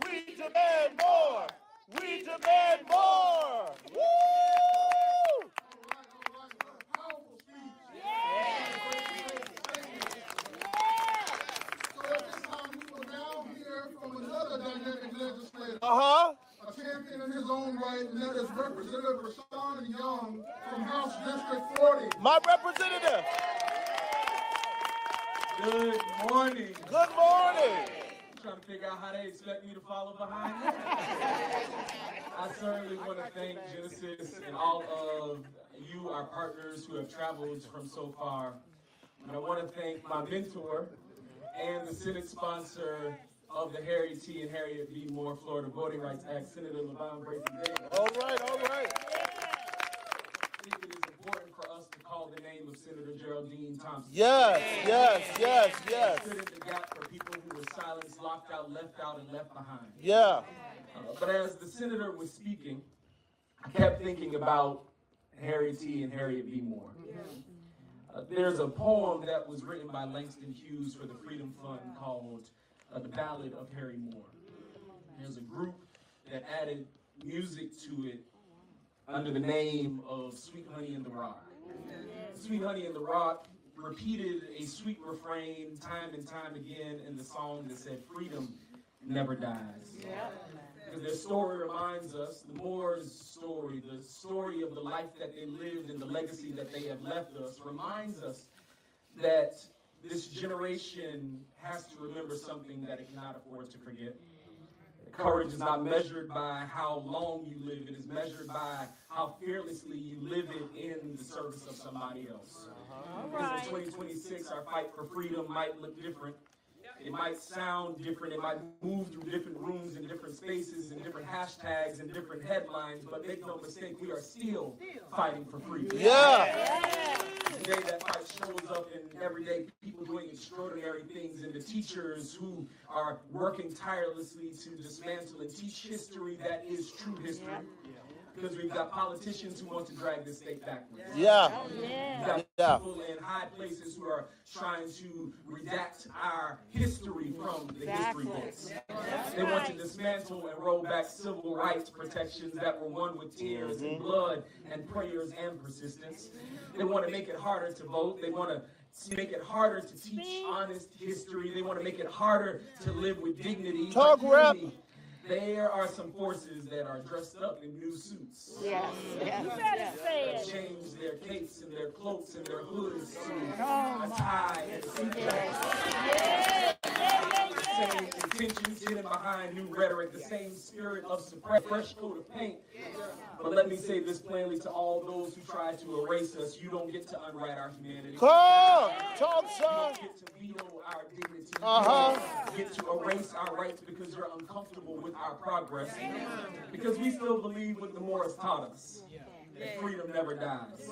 We demand more. We demand more. Woo! A champion in his own right, and that is Representative Rashawn Young from House District 40. My representative. Good morning. Good morning. I'm trying to figure out how they expect me to follow behind them. I certainly want to thank Genesis and all of you, our partners who have traveled from so far. And I want to thank my mentor and the Senate sponsor of the Harriet T. and Harriet B. Moore Florida Voting Rights Act, Senator LaVon Bracey Davis. All right, all right. I think it is important for us to call the name of Senator Geraldine Thompson. Yes, yes, yes, yes. Stood in the gap for people who were silenced, locked out, and left behind. Yeah. But as the senator was speaking, I kept thinking about Harriet T. and Harriet B. Moore. There's a poem that was written by Langston Hughes for the Freedom Fund called The Ballad of Harry Moore. There's a group that added music to it under the name of Sweet Honey in the Rock. Sweet Honey in the Rock repeated a sweet refrain time and time again in the song that said, freedom never dies. Because their story reminds us, the Moore's story, the story of the life that they lived and the legacy that they have left us, reminds us that this generation has to remember something that it cannot afford to forget. Courage is not measured by how long you live. It is measured by how fearlessly you live it in the service of somebody else. Because in 2026, our fight for freedom might look different. It might sound different. It might move through different rooms and different spaces and different hashtags and different headlines. But make no mistake, we are still fighting for freedom. Yeah. Today, that fight shows up in everyday people doing extraordinary things, and the teachers who are working tirelessly to dismantle and teach history that is true history. Because we've got politicians who want to drag this state backwards. Yeah. We've got people in high places who are trying to redact our history from the history books. They want to dismantle and roll back civil rights protections that were won with tears and blood and prayers and persistence. They want to make it harder to vote. They want to make it harder to teach honest history. They want to make it harder to live with dignity. Talk rap. There are some forces that are dressed up in new suits. Yes, yes, You better say it. change their capes and their cloaks and their hoods to a tie and a same intentions hidden behind new rhetoric, the same spirit of fresh coat of paint. But let me say this plainly to all those who try to erase us: you don't get to unwrite our humanity. Come, talk, You son. don't get to veto our dignity. You don't get to erase our rights because you're uncomfortable with our progress. Because we still believe what the Moors taught us. and freedom never dies.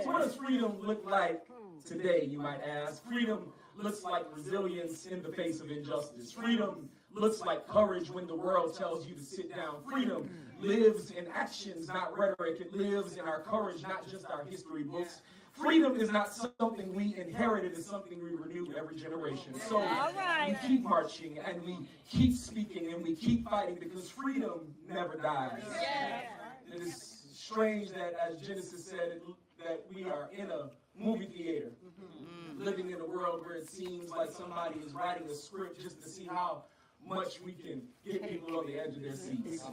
So what does freedom look like today, you might ask? Freedom looks like resilience in the face of injustice. Freedom looks like courage when the world tells you to sit down. Freedom lives in actions, not rhetoric. It lives in our courage, not just our history books. Freedom is not something we inherited, it's something we renew every generation. So we keep marching and we keep speaking and we keep fighting because freedom never dies. It is strange that, as Genesis said, that we are in a movie theater, living in a world where it seems like somebody is writing a script just to see how much we can get people on the edge of their seats.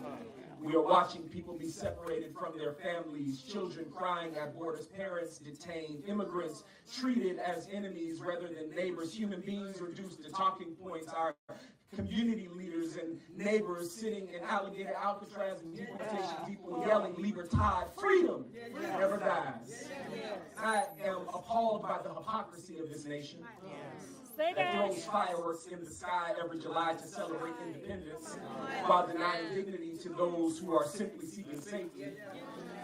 We are watching people be separated from their families, children crying at borders, parents detained, immigrants treated as enemies rather than neighbors, human beings reduced to talking points, our community leaders and neighbors sitting in alligator Alcatraz and deportation, people yelling, libertad, freedom never dies. I am appalled by the hypocrisy of this nation. That throws fireworks in the sky every July to celebrate independence while denying dignity to those who are simply seeking safety.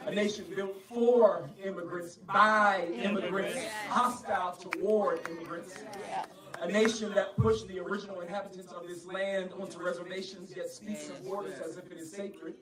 A nation built for immigrants, by immigrants, hostile toward immigrants. A nation that pushed the original inhabitants of this land onto reservations, yet speaks of borders as if it is sacred.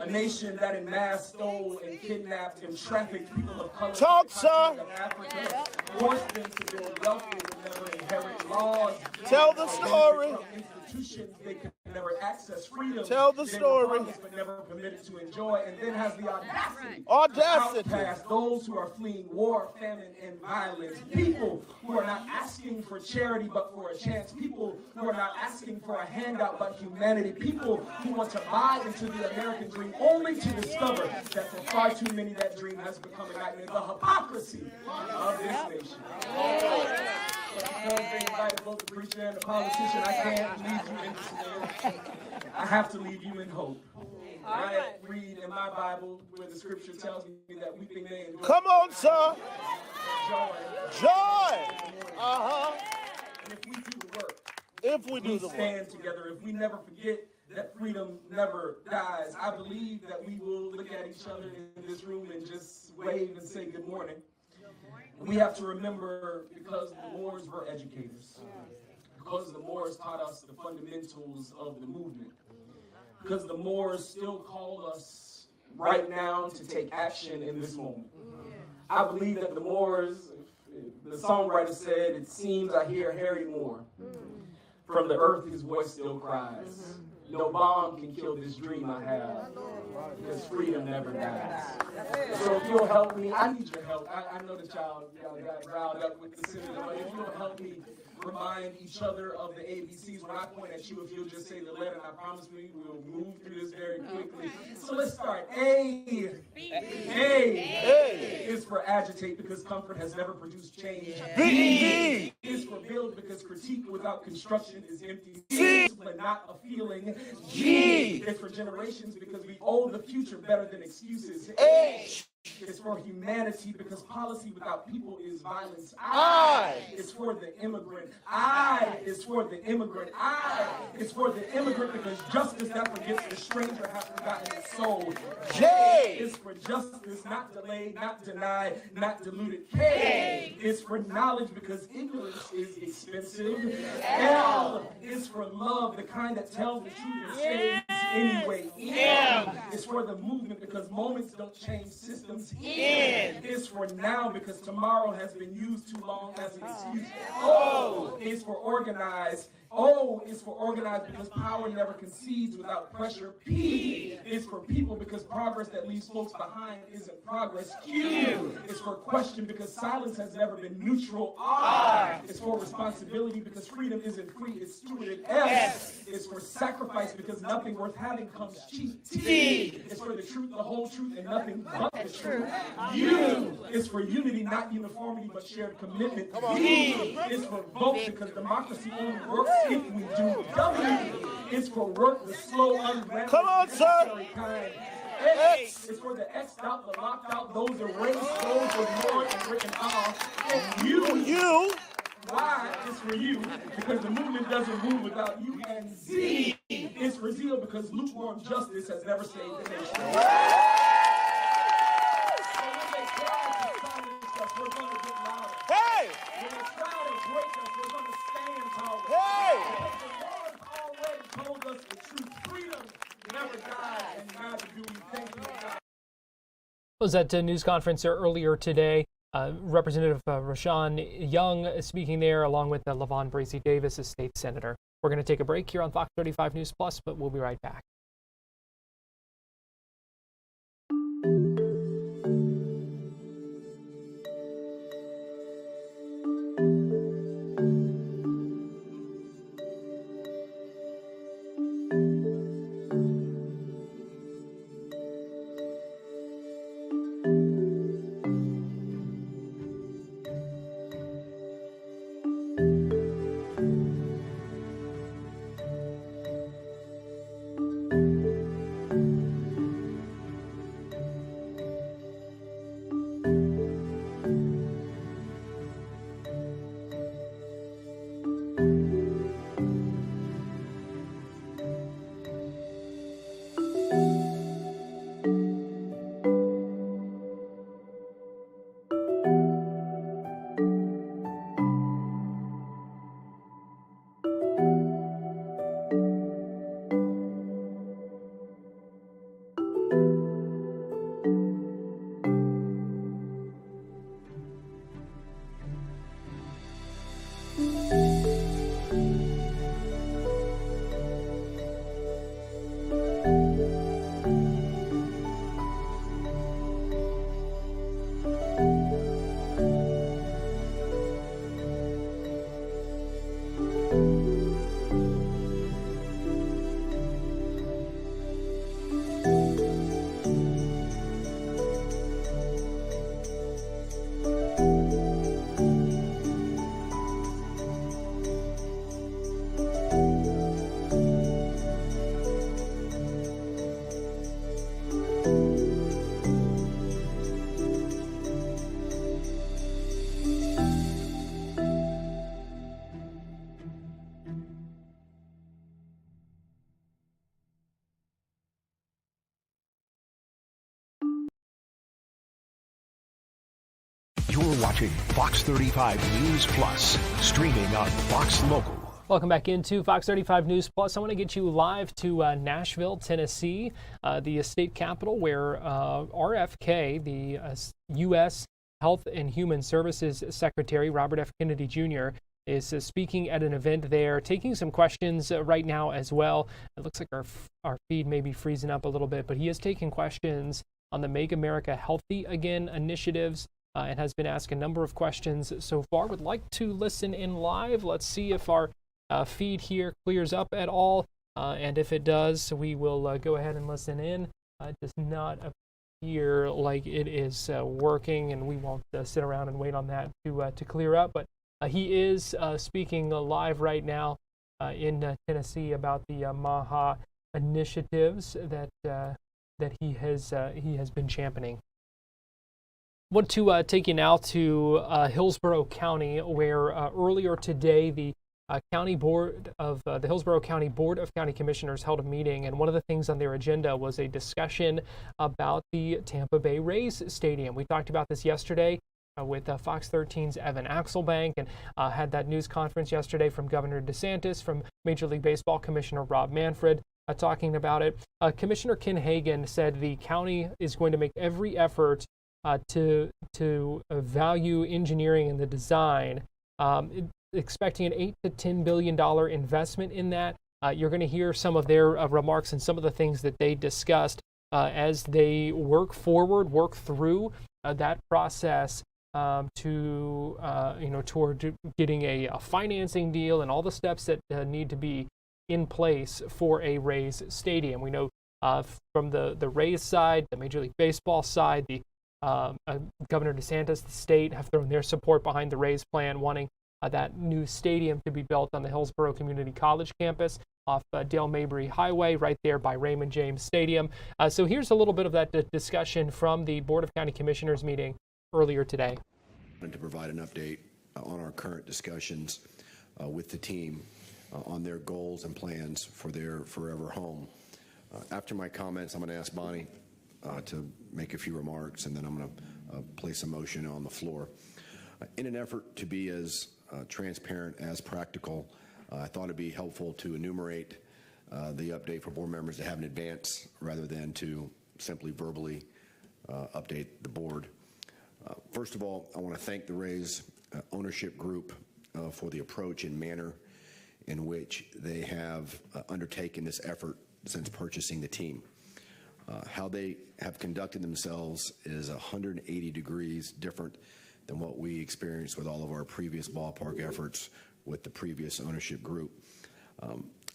A nation that in mass stole and kidnapped and trafficked people of color. Talk, sir. Of Africa, forced them to build wealth they would never inherit, laws. Tell the story. Institutions they could never access, freedom. Tell the story. But never permitted to enjoy, and then has the audacity. Audacity. Those who are fleeing war, famine, and violence. People who are not asking for charity but for a chance. People who are not asking for a handout but humanity. People who want to buy into the American dream only to discover that for far too many that dream has become a nightmare. The hypocrisy of this nation. Because they invited both the preacher and the politician, I can't leave you in despair. I have to leave you in hope. I read in my Bible where the scripture tells me that weeping may endure. Come on, sir. Joy. And if we do the work, we stand together, if we never forget that freedom never dies, I believe that we will look at each other in this room and just wave and say good morning. We have to remember, because the Moors were educators, because the Moors taught us the fundamentals of the movement, because the Moors still call us right now to take action in this moment. I believe that the Moors, the songwriter said, it seems I hear Harry Moore. From the earth his voice still cries. No bomb can kill this dream I have, because freedom never dies. So if you'll help me, I need your help. I know that y'all got riled up with the senator, but if you'll help me remind each other of the ABCs, when I point at you, if you'll just say the letter, and I promise me we'll move through this very quickly. So let's start. A is for agitate, because comfort has never produced change. B is for build, because critique without construction is empty. Discipline, not a feeling. G is for generations, because we owe the future better than excuses. H is for humanity, because policy without people is violence. I is for the immigrant. I is for the immigrant. I is for the immigrant, because justice that forgets the stranger has forgotten its soul. J is for justice, not delayed, not denied, not diluted. K is for knowledge, because ignorance is expensive. L is for love, the kind that tells the truth and stays anyway. M is for the movement, because moments don't change systems. N is for now, because tomorrow has been used too long as an excuse. O is for organized. O is for organized, because power never concedes without pressure. P is for people, because progress that leaves folks behind isn't progress. Q is for question, because silence has never been neutral. R is for responsibility, because freedom isn't free, it's stewarded. S is for sacrifice, because nothing worth having comes cheap. T is for the truth, the whole truth, and nothing but the truth. U is for unity, not uniformity, but shared commitment. V is for vote, because democracy only works if we do. W is for work, the slow, unraveling. Come on, sir. X is for the X'd out, the locked out, those erased, those ignored and written off. And U. Y is for you, because the movement doesn't move without you. And Z is for zeal, because lukewarm justice has never saved the nation. And in spite of greatness, we're going to stand tall. Because the Lord already told us the truth. Freedom never dies, and neither do we. Thank you, God. Was at a news conference earlier today. Representative Rashawn Young speaking there, along with LaVon Bracey Davis, a state senator. We're going to take a break here on Fox 35 News Plus, but we'll be right back. You're watching Fox 35 News Plus, streaming on Fox Local. Welcome back into Fox 35 News Plus. I want to get you live to Nashville, Tennessee, the state capital, where RFK, the U.S. Health and Human Services Secretary, Robert F. Kennedy Jr., is speaking at an event there, taking some questions right now as well. It looks like our feed may be freezing up a little bit, but he is taking questions on the Make America Healthy Again initiatives. And has been asked a number of questions so far. Would like to listen in live. Let's see if our feed here clears up at all. And if it does, we will go ahead and listen in. It does not appear like it is working, and we won't sit around and wait on that to clear up. But he is speaking live right now in Tennessee about the MAHA initiatives that he has been championing. I want to take you now to Hillsborough County, where earlier today the County Board of the Hillsborough County Board of County Commissioners held a meeting, and one of the things on their agenda was a discussion about the Tampa Bay Rays Stadium. We talked about this yesterday with Fox 13's Evan Axelbank, and had that news conference yesterday from Governor DeSantis, from Major League Baseball Commissioner Rob Manfred talking about it. Commissioner Ken Hagan said the county is going to make every effort to value engineering and the design, expecting an $8 to $10 billion investment in that. You're going to hear some of their remarks and some of the things that they discussed as they work through that process toward getting a financing deal and all the steps that need to be in place for a Rays stadium. We know from the Rays side, the Major League Baseball side, the Governor DeSantis, the state, have thrown their support behind the Rays plan, wanting that new stadium to be built on the Hillsborough Community College campus off Dale Mabry Highway, right there by Raymond James Stadium. So here's a little bit of that discussion from the Board of County Commissioners meeting earlier today. I wanted to provide an update on our current discussions with the team on their goals and plans for their forever home. After my comments, I'm going to ask Bonnie to make a few remarks, and then I'm going to place a motion on the floor. In an effort to be as transparent as practical, I thought it'd be helpful to enumerate the update for board members to have in advance rather than to simply verbally update the board. First of all, I want to thank the Rays ownership group for the approach and manner in which they have undertaken this effort since purchasing the team. How they have conducted themselves is 180 degrees different than what we experienced with all of our previous ballpark efforts with the previous ownership group.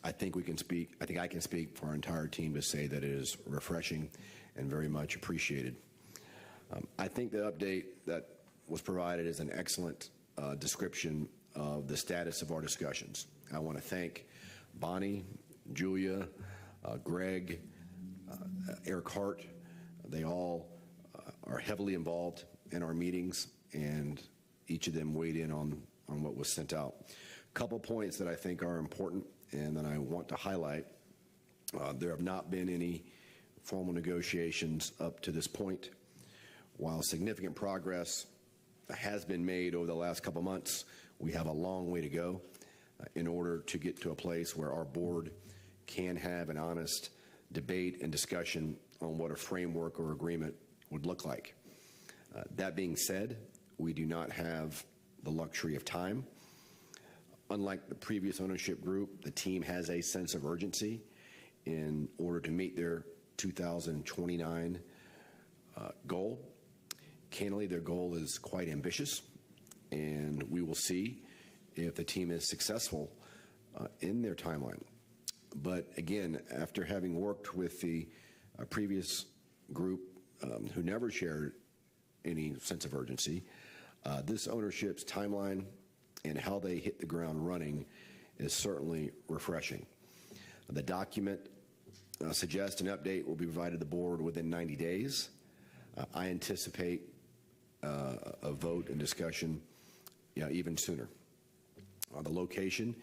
I think I can speak for our entire team to say that it is refreshing and very much appreciated. I think the update that was provided is an excellent description of the status of our discussions. I want to thank Bonnie, Julia, Greg, Eric Hart. They all are heavily involved in our meetings, and each of them weighed in on what was sent out. A couple points that I think are important and that I want to highlight. There have not been any formal negotiations up to this point. While significant progress has been made over the last couple months, we have a long way to go in order to get to a place where our board can have an honest debate and discussion on what a framework or agreement would look like. That being said, we do not have the luxury of time. Unlike the previous ownership group, the team has a sense of urgency in order to meet their 2029 goal. Candidly, their goal is quite ambitious, and we will see if the team is successful in their timeline. But again, after having worked with the previous group who never shared any sense of urgency, this ownership's timeline and how they hit the ground running is certainly refreshing. The document suggests an update will be provided to the board within 90 days. I anticipate a vote and discussion even sooner. The location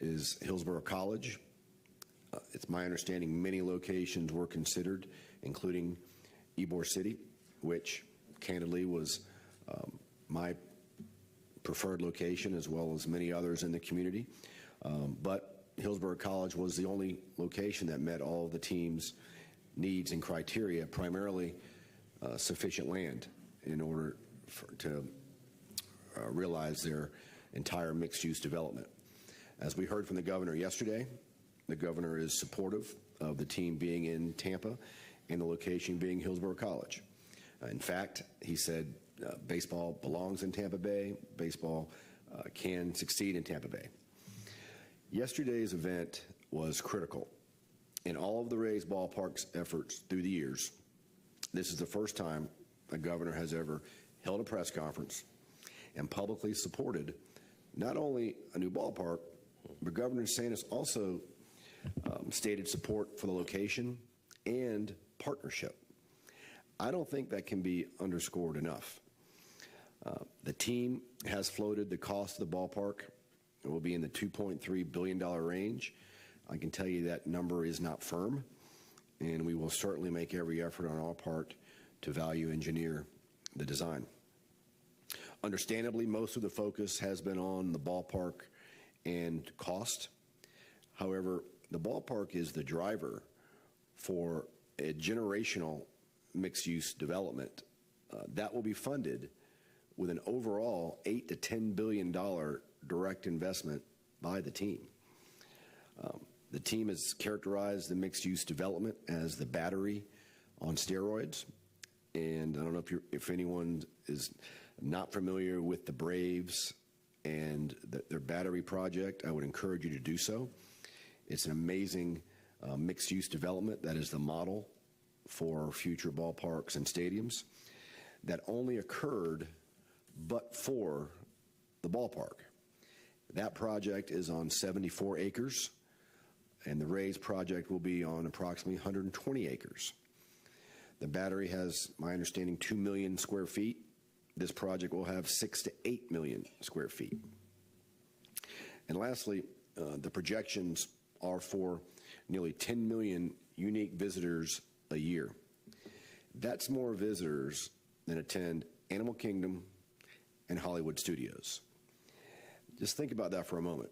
is Hillsborough College. It's my understanding many locations were considered, including Ybor City, which candidly was my preferred location, as well as many others in the community. But Hillsborough College was the only location that met all of the team's needs and criteria, primarily sufficient land in order to realize their entire mixed-use development. As we heard from the governor yesterday, the governor is supportive of the team being in Tampa and the location being Hillsborough College. In fact, he said baseball belongs in Tampa Bay, baseball can succeed in Tampa Bay. Yesterday's event was critical. In all of the Rays ballpark's efforts through the years, this is the first time a governor has ever held a press conference and publicly supported not only a new ballpark, but Governor DeSantis also stated support for the location and partnership. I don't think that can be underscored enough. The team has floated the cost of the ballpark. It will be in the $2.3 billion range. I can tell you that number is not firm, and we will certainly make every effort on our part to value engineer the design. Understandably, most of the focus has been on the ballpark and cost. However, the ballpark is the driver for a generational mixed-use development that will be funded with an overall $8 to $10 billion direct investment by the team. The team has characterized the mixed-use development as the battery on steroids, and I don't know if anyone is not familiar with the Braves and their battery project. I would encourage you to do so. It's an amazing mixed-use development that is the model for future ballparks and stadiums that only occurred but for the ballpark. That project is on 74 acres, and the Rays project will be on approximately 120 acres. The battery has, my understanding, 2 million square feet. This project will have 6 to 8 million square feet. And lastly, the projections are for nearly 10 million unique visitors a year. That's more visitors than attend Animal Kingdom, and Hollywood studios. Just think about that for a moment.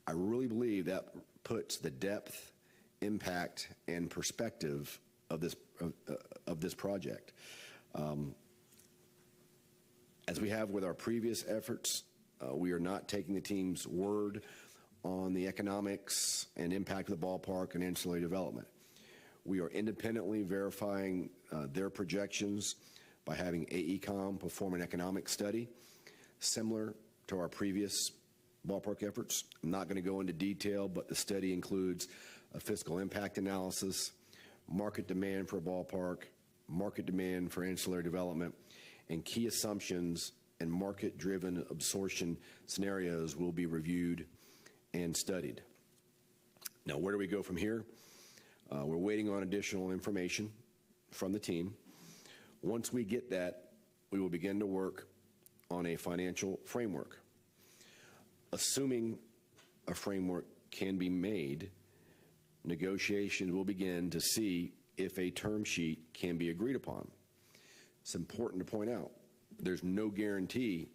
I really believe that puts the depth, impact, and perspective of this project. As we have with our previous efforts, we are not taking the team's word on the economics and impact of the ballpark and ancillary development. We are independently verifying their projections by having AECOM perform an economic study similar to our previous ballpark efforts. I'm not going to go into detail, but the study includes a fiscal impact analysis, market demand for a ballpark, market demand for ancillary development, and key assumptions and market-driven absorption scenarios will be reviewed and studied. Now, where do we go from here? We're waiting on additional information from the team. Once we get that, we will begin to work on a financial framework. Assuming a framework can be made, negotiations will begin to see if a term sheet can be agreed upon. It's important to point out, there's no guarantee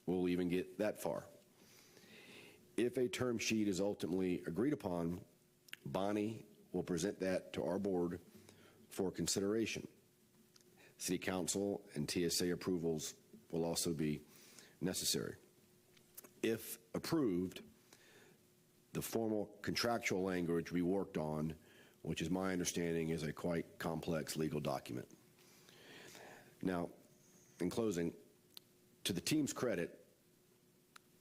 we'll even get that far. If a term sheet is ultimately agreed upon, Bonnie will present that to our board for consideration. City Council and TSA approvals will also be necessary. If approved, the formal contractual language we worked on, which is my understanding is a quite complex legal document. Now, in closing, to the team's credit,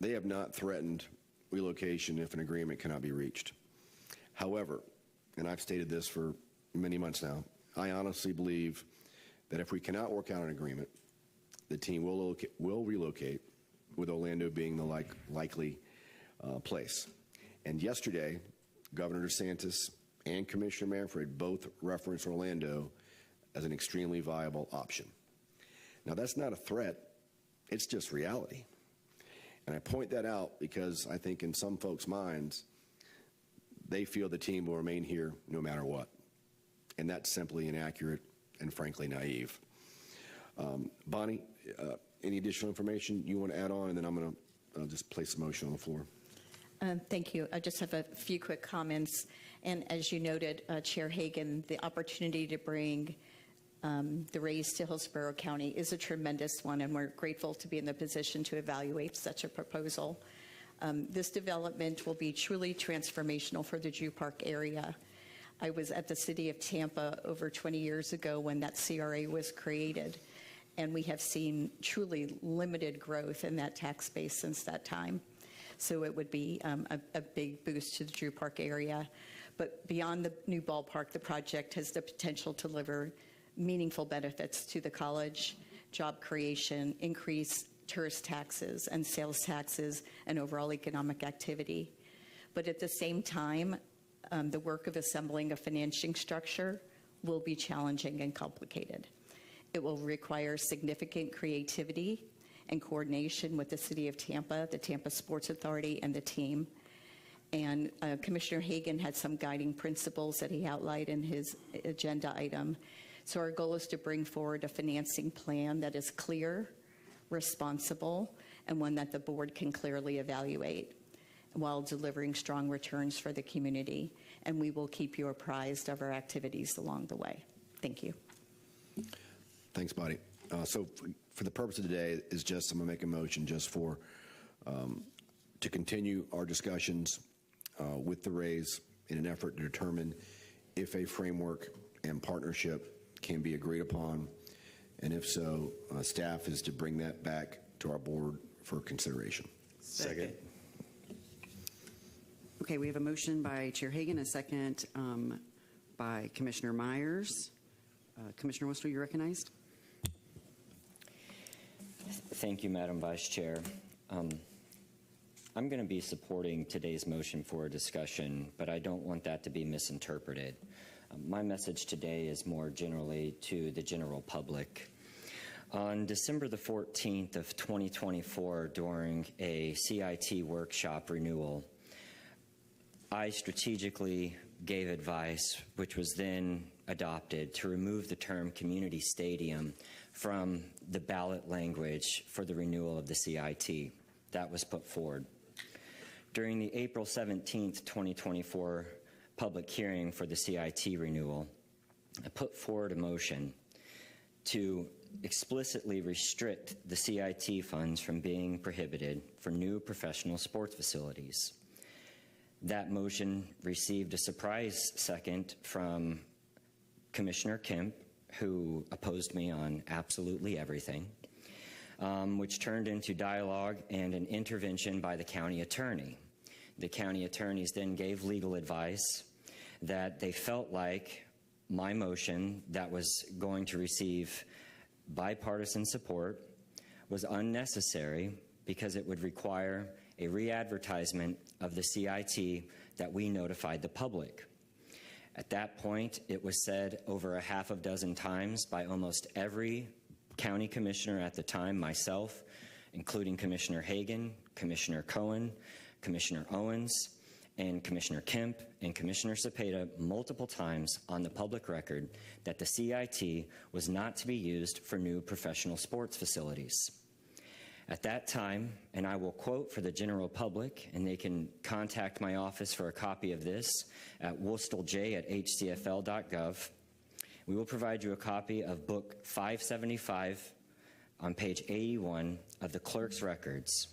they have not threatened relocation if an agreement cannot be reached. However, and I've stated this for many months now, I honestly believe that if we cannot work out an agreement, the team will relocate, with Orlando being the likely place. And yesterday, Governor DeSantis and Commissioner Manfred both referenced Orlando as an extremely viable option. Now, that's not a threat, it's just reality. And I point that out because I think in some folks' minds, they feel the team will remain here no matter what. And that's simply inaccurate and frankly naive. Bonnie, any additional information you want to add on, and then I'm going to just place a motion on the floor. Thank you. I just have a few quick comments. And as you noted, Chair Hagan, the opportunity to bring the Rays to Hillsborough County is a tremendous one, and we're grateful to be in the position to evaluate such a proposal. This development will be truly transformational for the Drew Park area. I was at the city of Tampa over 20 years ago when that CRA was created, and we have seen truly limited growth in that tax base since that time. So it would be a big boost to the Drew Park area. But beyond the new ballpark, the project has the potential to deliver meaningful benefits to the college, job creation, increased tourist taxes and sales taxes, and overall economic activity. But at the same time, the work of assembling a financing structure will be challenging and complicated. It will require significant creativity and coordination with the City of Tampa, the Tampa Sports Authority, and the team. And Commissioner Hagan had some guiding principles that he outlined in his agenda item. So our goal is to bring forward a financing plan that is clear, responsible, and one that the board can clearly evaluate while delivering strong returns for the community. And we will keep you apprised of our activities along the way. Thank you. Thanks, Bonnie. So for the purpose of today is just, I'm going to make a motion just for, to continue our discussions with the Rays in an effort to determine if a framework and partnership can be agreed upon, and if so, staff is to bring that back to our board for consideration. Second. Okay, we have a motion by Chair Hagan, a second by Commissioner Myers. Commissioner Whistle, you're recognized. Thank you, Madam Vice Chair. I'm going to be supporting today's motion for a discussion, but I don't want that to be misinterpreted. My message today is more generally to the general public. On December the 14th of 2024, during a CIT workshop renewal, I strategically gave advice, which was then adopted, to remove the term community stadium from the ballot language for the renewal of the CIT. That was put forward. During the April 17th, 2024 public hearing for the CIT renewal, I put forward a motion to explicitly restrict the CIT funds from being prohibited for new professional sports facilities. That motion received a surprise second from Commissioner Kemp, who opposed me on absolutely everything, which turned into dialogue and an intervention by the county attorney. The county attorneys then gave legal advice that they felt like my motion that was going to receive bipartisan support was unnecessary because it would require a re-advertisement of the CIT that we notified the public. At that point, it was said over a half a dozen times by almost every county commissioner at the time, myself, including Commissioner Hagan, Commissioner Cohen, Commissioner Owens, and Commissioner Kemp and Commissioner Cepeda multiple times on the public record that the CIT was not to be used for new professional sports facilities. At that time, and I will quote for the general public, and they can contact my office for a copy of this at woolstelj@hcfl.gov. We will provide you a copy of book 575 on page 81 of the clerk's records.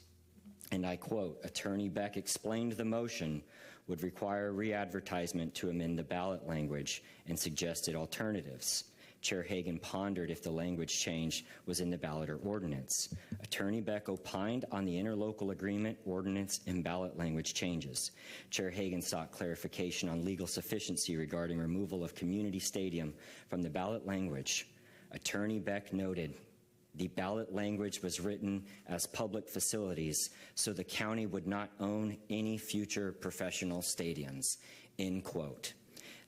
And I quote, Attorney Beck explained the motion would require re-advertisement to amend the ballot language and suggested alternatives. Chair Hagan pondered if the language change was in the ballot or ordinance. Attorney Beck opined on the interlocal agreement, ordinance, and ballot language changes. Chair Hagan sought clarification on legal sufficiency regarding removal of community stadium from the ballot language. Attorney Beck noted the ballot language was written as public facilities, so the county would not own any future professional stadiums, end quote.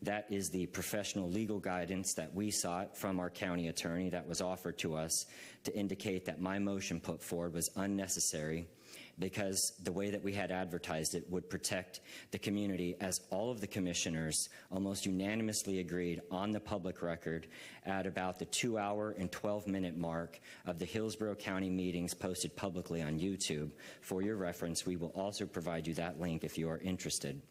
That is the professional legal guidance that we sought from our county attorney that was offered to us to indicate that my motion put forward was unnecessary because the way that we had advertised it would protect the community, as all of the commissioners almost unanimously agreed on the public record at about the 2-hour and 12-minute mark of the Hillsborough County meetings posted publicly on YouTube. For your reference, we will also provide you that link if you are interested.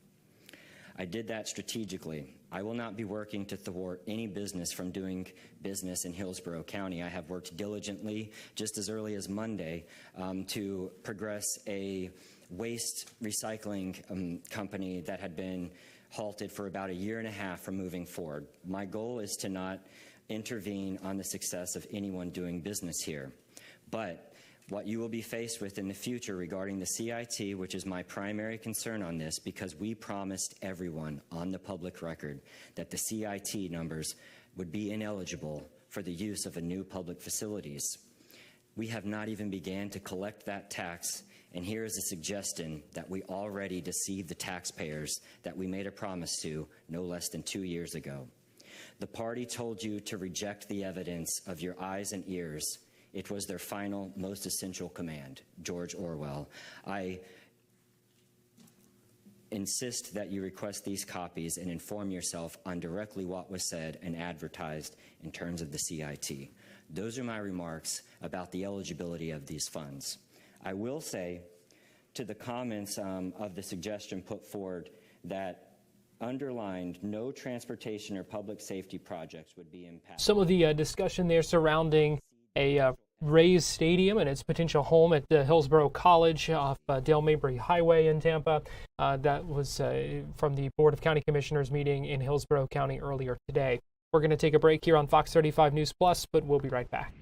I did that strategically. I will not be working to thwart any business from doing business in Hillsborough County. I have worked diligently just as early as Monday to progress a waste recycling company that had been halted for about 1.5 years from moving forward. My goal is to not intervene on the success of anyone doing business here. But what you will be faced with in the future regarding the CIT, which is my primary concern on this, because we promised everyone on the public record that the CIT numbers would be ineligible for the use of a new public facilities. We have not even began to collect that tax, and here is a suggestion that we already deceived the taxpayers that we made a promise to no less than 2 years ago. The party told you to reject the evidence of your eyes and ears. It was their final, most essential command, George Orwell. I insist that you request these copies and inform yourself on directly what was said and advertised in terms of the CIT. Those are my remarks about the eligibility of these funds. I will say to the comments of the suggestion put forward that underlined no transportation or public safety projects would be impacted. Some of the discussion there surrounding a Rays Stadium and its potential home at Hillsborough College off Dale Mabry Highway in Tampa. That was from the Board of County Commissioners meeting in Hillsborough County earlier today. We're going to take a break here on Fox 35 News Plus, but we'll be right back.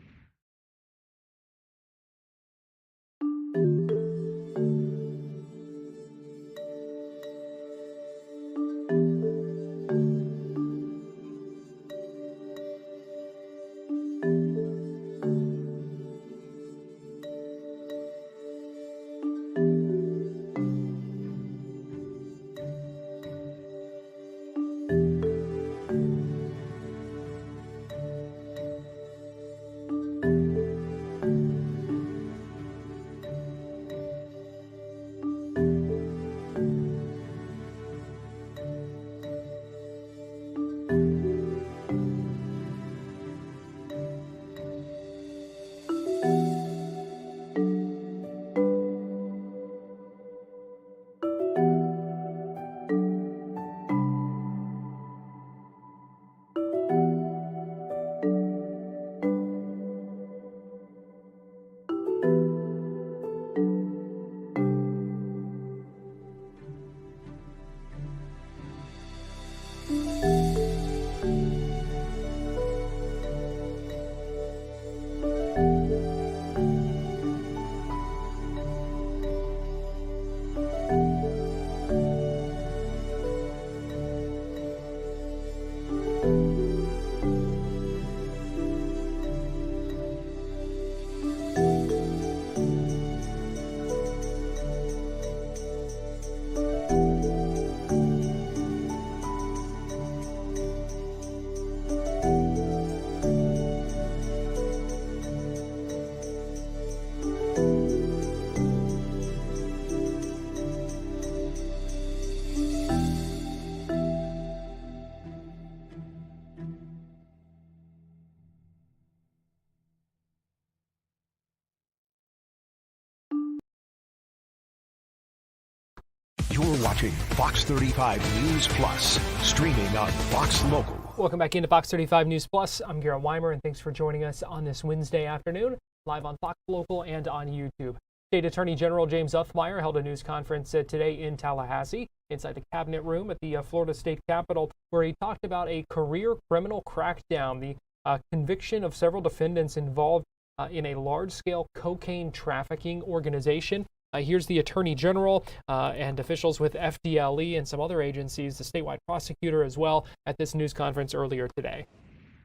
You're watching Fox 35 News Plus, streaming on Fox Local. Welcome back into Fox 35 News Plus. I'm Garrett Weimer, and thanks for joining us on this Wednesday afternoon, live on Fox Local and on YouTube. State Attorney General James Uthmeyer held a news conference today in Tallahassee, inside the Cabinet Room at the Florida State Capitol, where he talked about a career criminal crackdown, the conviction of several defendants involved in a large-scale cocaine trafficking organization. Here's the Attorney General and officials with FDLE and some other agencies, the statewide prosecutor as well, at this news conference earlier today.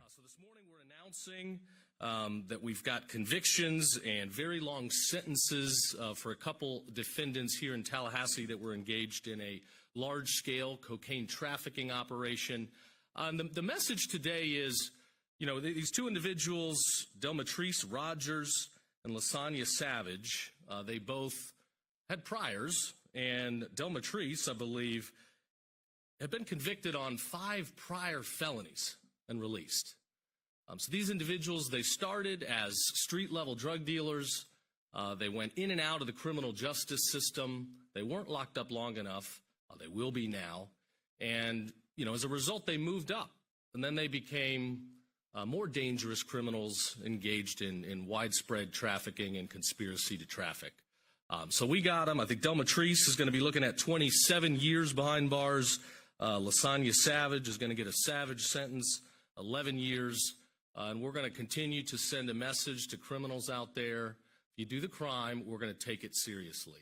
So this morning we're announcing that we've got convictions and very long sentences for a couple defendants here in Tallahassee that were engaged in a large-scale cocaine trafficking operation. The message today is, you know, these two individuals, Delmatrice Rogers and Lasagna Savage, they both had priors, and Delmatrice, I believe, had been convicted on 5 prior felonies and released. So these individuals, they started as street-level drug dealers. They went in and out of the criminal justice system. They weren't locked up long enough. They will be now. And, you know, as a result, they moved up. And then they became more dangerous criminals engaged in widespread trafficking and conspiracy to traffic. So we got them. I think Delmatrice is going to be looking at 27 years behind bars. Lasagna Savage is going to get a Savage sentence, 11 years. And we're going to continue to send a message to criminals out there. If you do the crime, we're going to take it seriously.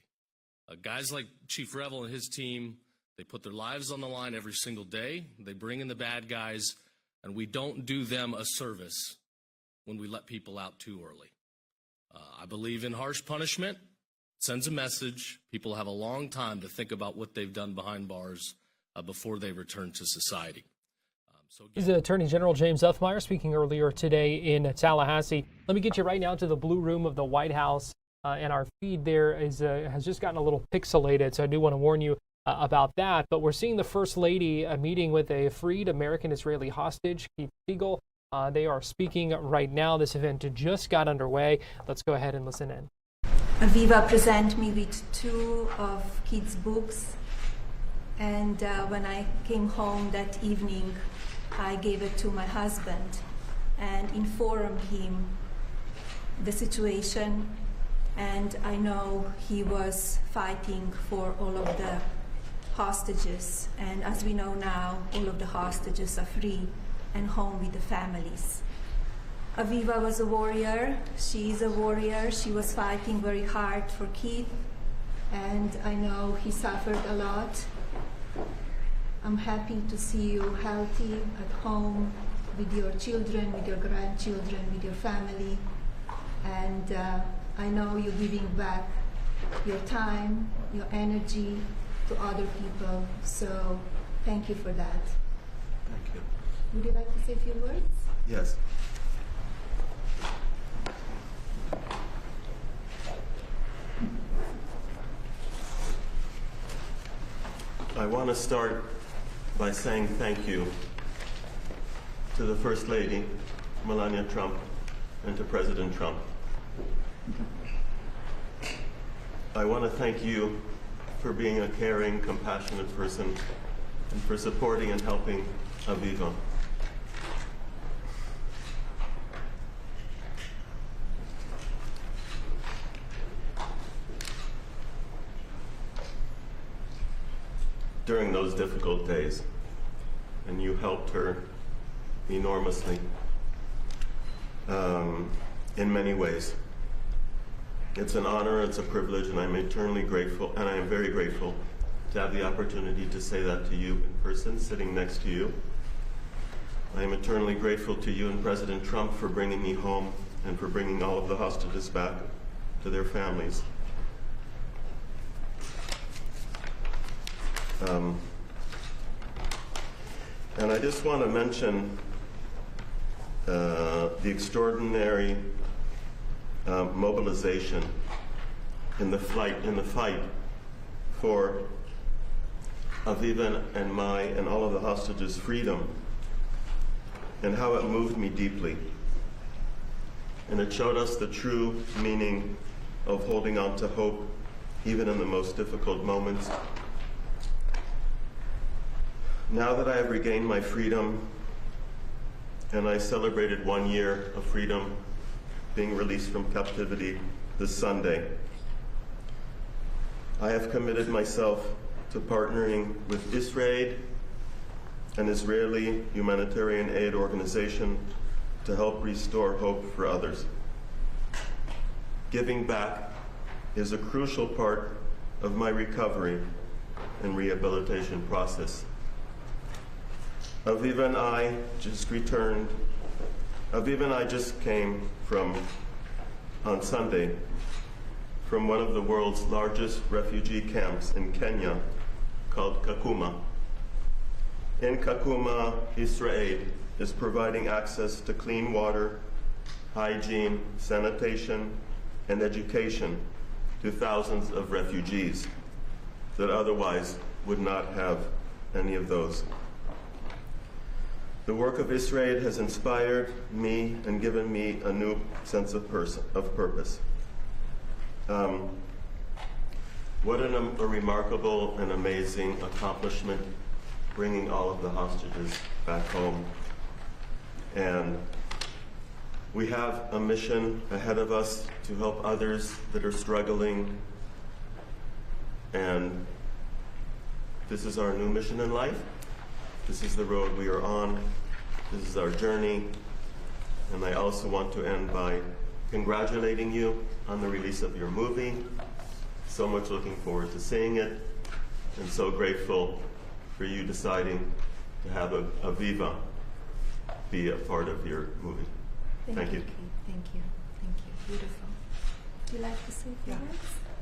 Guys like Chief Revel and his team, they put their lives on the line every single day. They bring in the bad guys, and we don't do them a service when we let people out too early. I believe in harsh punishment. Sends a message. People have a long time to think about what they've done behind bars before they return to society. This is Attorney General James Uthmeyer speaking earlier today in Tallahassee. Let me get you right now to the Blue Room of the White House, and our feed there has just gotten a little pixelated, so I do want to warn you about that. But we're seeing the First Lady meeting with a freed American-Israeli hostage, Keith Siegel. They are speaking right now. This event just got underway. Let's go ahead and listen in. Aviva presented me with 2 of Keith's books, and when I came home that evening, I gave it to my husband and informed him the situation, and I know he was fighting for all of the hostages, and as we know now, all of the hostages are free and home with the families. Aviva was a warrior. She is a warrior. She was fighting very hard for Keith, and I know he suffered a lot. I'm happy to see you healthy at home with your children, with your grandchildren, with your family, and I know you're giving back your time, your energy to other people, so thank you for that. Thank you. Would you like to say a few words? Yes. I want to start by saying thank you to the First Lady, Melania Trump, and to President Trump. I want to thank you for being a caring, compassionate person and for supporting and helping Aviva. During those difficult days, and you helped her enormously in many ways. It's an honor, it's a privilege, and I'm eternally grateful, and I am very grateful to have the opportunity to say that to you in person, sitting next to you. I am eternally grateful to you and President Trump for bringing me home and for bringing all of the hostages back to their families. And I just want to mention the extraordinary mobilization in the fight for Aviva and my and all of the hostages' freedom, and how it moved me deeply. And it showed us the true meaning of holding on to hope, even in the most difficult moments, Now that I have regained my freedom and I celebrated 1 year of freedom being released from captivity this Sunday, I have committed myself to partnering with Israel, an Israeli humanitarian aid organization, to help restore hope for others. Giving back is a crucial part of my recovery and rehabilitation process. Aviva and I just returned. Aviva and I just came on Sunday, from one of the world's largest refugee camps in Kenya called Kakuma. In Kakuma, Israel is providing access to clean water, hygiene, sanitation, and education to thousands of refugees that otherwise would not have any of those. The work of Israel has inspired me and given me a new sense of purpose. What a remarkable and amazing accomplishment, bringing all of the hostages back home. And we have a mission ahead of us to help others that are struggling. And this is our new mission in life. This is the road we are on. This is our journey. And I also want to end by congratulating you on the release of your movie. So much looking forward to seeing it, and so grateful for you deciding to have Aviva be a part of your movie. Thank you. Thank you. Thank you. Beautiful. Would you like to say a few words?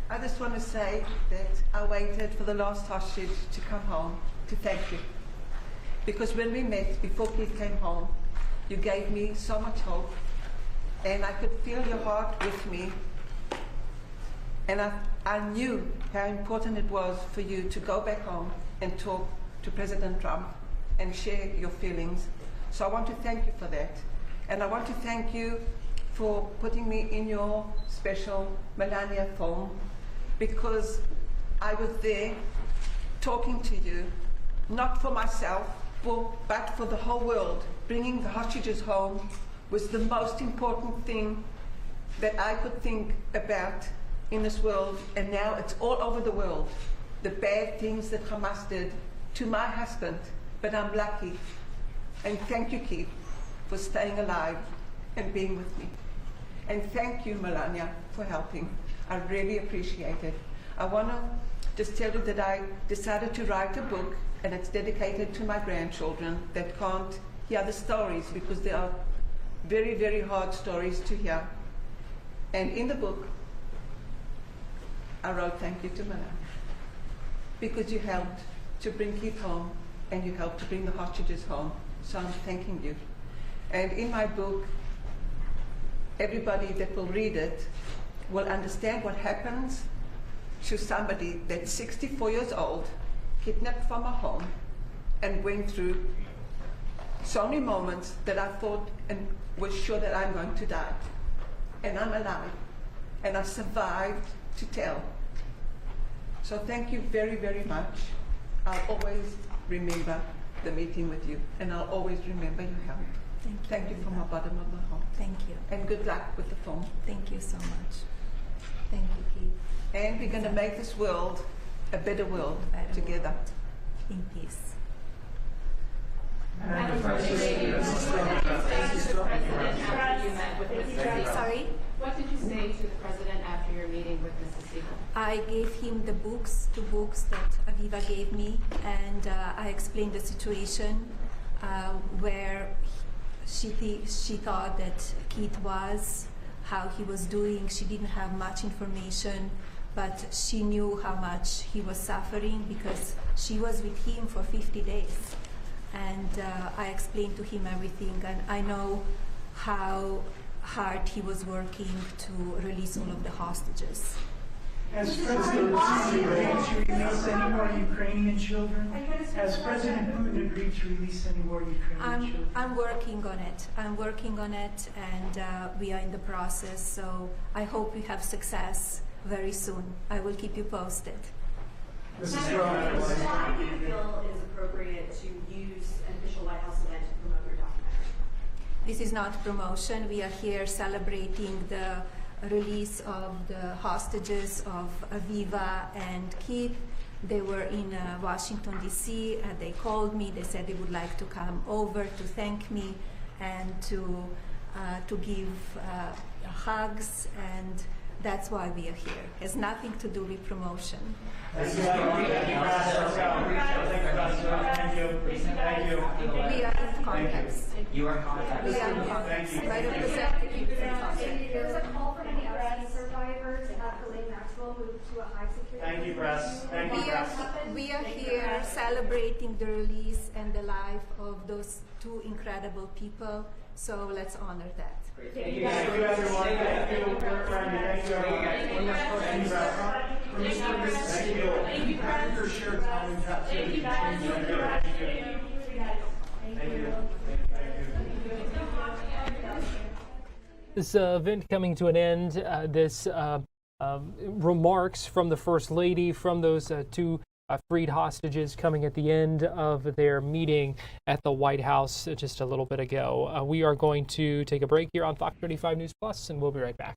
I just want to say that I waited for the last hostage to come home to thank you. Because when we met, before Keith came home, you gave me so much hope, and I could feel your heart with me. And I knew how important it was for you to go back home and talk to President Trump and share your feelings. So I want to thank you for that. And I want to thank you for putting me in your special Melania film, because I was there talking to you, not for myself, but for the whole world. Bringing the hostages home was the most important thing that I could think about in this world, and now it's all over the world. The bad things that Hamas did to my husband, but I'm lucky. And thank you, Keith, for staying alive and being with me. And thank you, Melania, for helping. I really appreciate it. I want to just tell you that I decided to write a book, and it's dedicated to my grandchildren that can't hear the stories, because they are very, very hard stories to hear. And in the book, I wrote thank you to Melania, because you helped to bring Keith home, and you helped to bring the hostages home. So I'm thanking you. And in my book, everybody that will read it will understand what happens to somebody that's 64 years old, kidnapped from a home, and went through so many moments that I thought and was sure that I'm going to die. And I'm alive. And I survived to tell. So thank you very, very much. I'll always remember the meeting with you, and I'll always remember your help. Thank you from the bottom of my heart. Thank you. And good luck with the film. Thank you so much. Thank you, Keith. And we're going to make this world a better world together. In peace. Happy birthday, lady. Sorry? What did you say to the president after your meeting with Mrs. Siegel? I gave him the books, 2 books that Aviva gave me, and I explained the situation where she thought that Keith was, how he was doing. She didn't have much information, but she knew how much he was suffering because she was with him for 50 days. And I explained to him everything, and I know how hard he was working to release all of the hostages. Has President Putin agreed to release any more Ukrainian children? Has President Putin agreed to release any more Ukrainian children? I'm working on it. I'm working on it, and we are in the process, so I hope we have success very soon. I will keep you posted. Why do you feel it is appropriate to use an official White House event to promote your documentary? This is not promotion. We are here celebrating the release of the hostages of Aviva and Keith. They were in Washington, D.C. They called me. They said they would like to come over to thank me and to give hugs, and that's why we are here. It has nothing to do with promotion. Thank you. We are in context. You are in context. We are in context. My representative is in context. There was a call from an ARC survivor to have Ghislaine Maxwell moved to a high security. Thank you, press. Thank you, press. We are here celebrating the release and the life of those two incredible people, so let's honor that. Thank you, everyone. Thank you, Thank you, everyone. Thank you, press. Thank you. Thank you, press. For shared time and captivity. Thank you. Thank you. This event coming to an end, this remarks from the First Lady, from those two freed hostages coming at the end of their meeting at the White House just a little bit ago. We are going to take a break here on Fox 35 News Plus, and we'll be right back.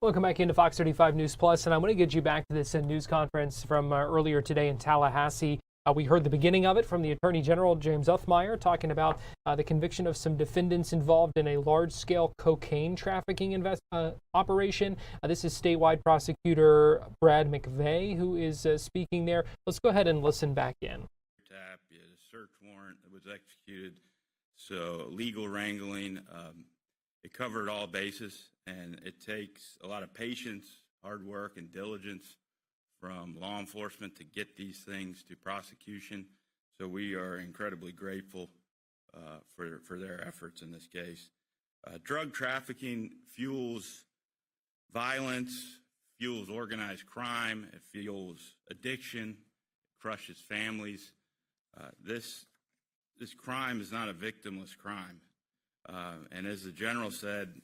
Welcome back into Fox 35 News Plus, and I want to get you back to this news conference from earlier today in Tallahassee. We heard the beginning of it from the Attorney General, James Uthmeyer, talking about the conviction of some defendants involved in a large-scale cocaine trafficking operation. This is statewide prosecutor Brad McVeigh who is speaking there. Let's go ahead and listen back in. A search warrant that was executed, so legal wrangling. It covered all bases, and it takes a lot of patience, hard work, and diligence from law enforcement to get these things to prosecution. So we are incredibly grateful for their efforts in this case. Drug trafficking fuels violence, fuels organized crime, it fuels addiction, crushes families. This crime is not a victimless crime. And as the general said,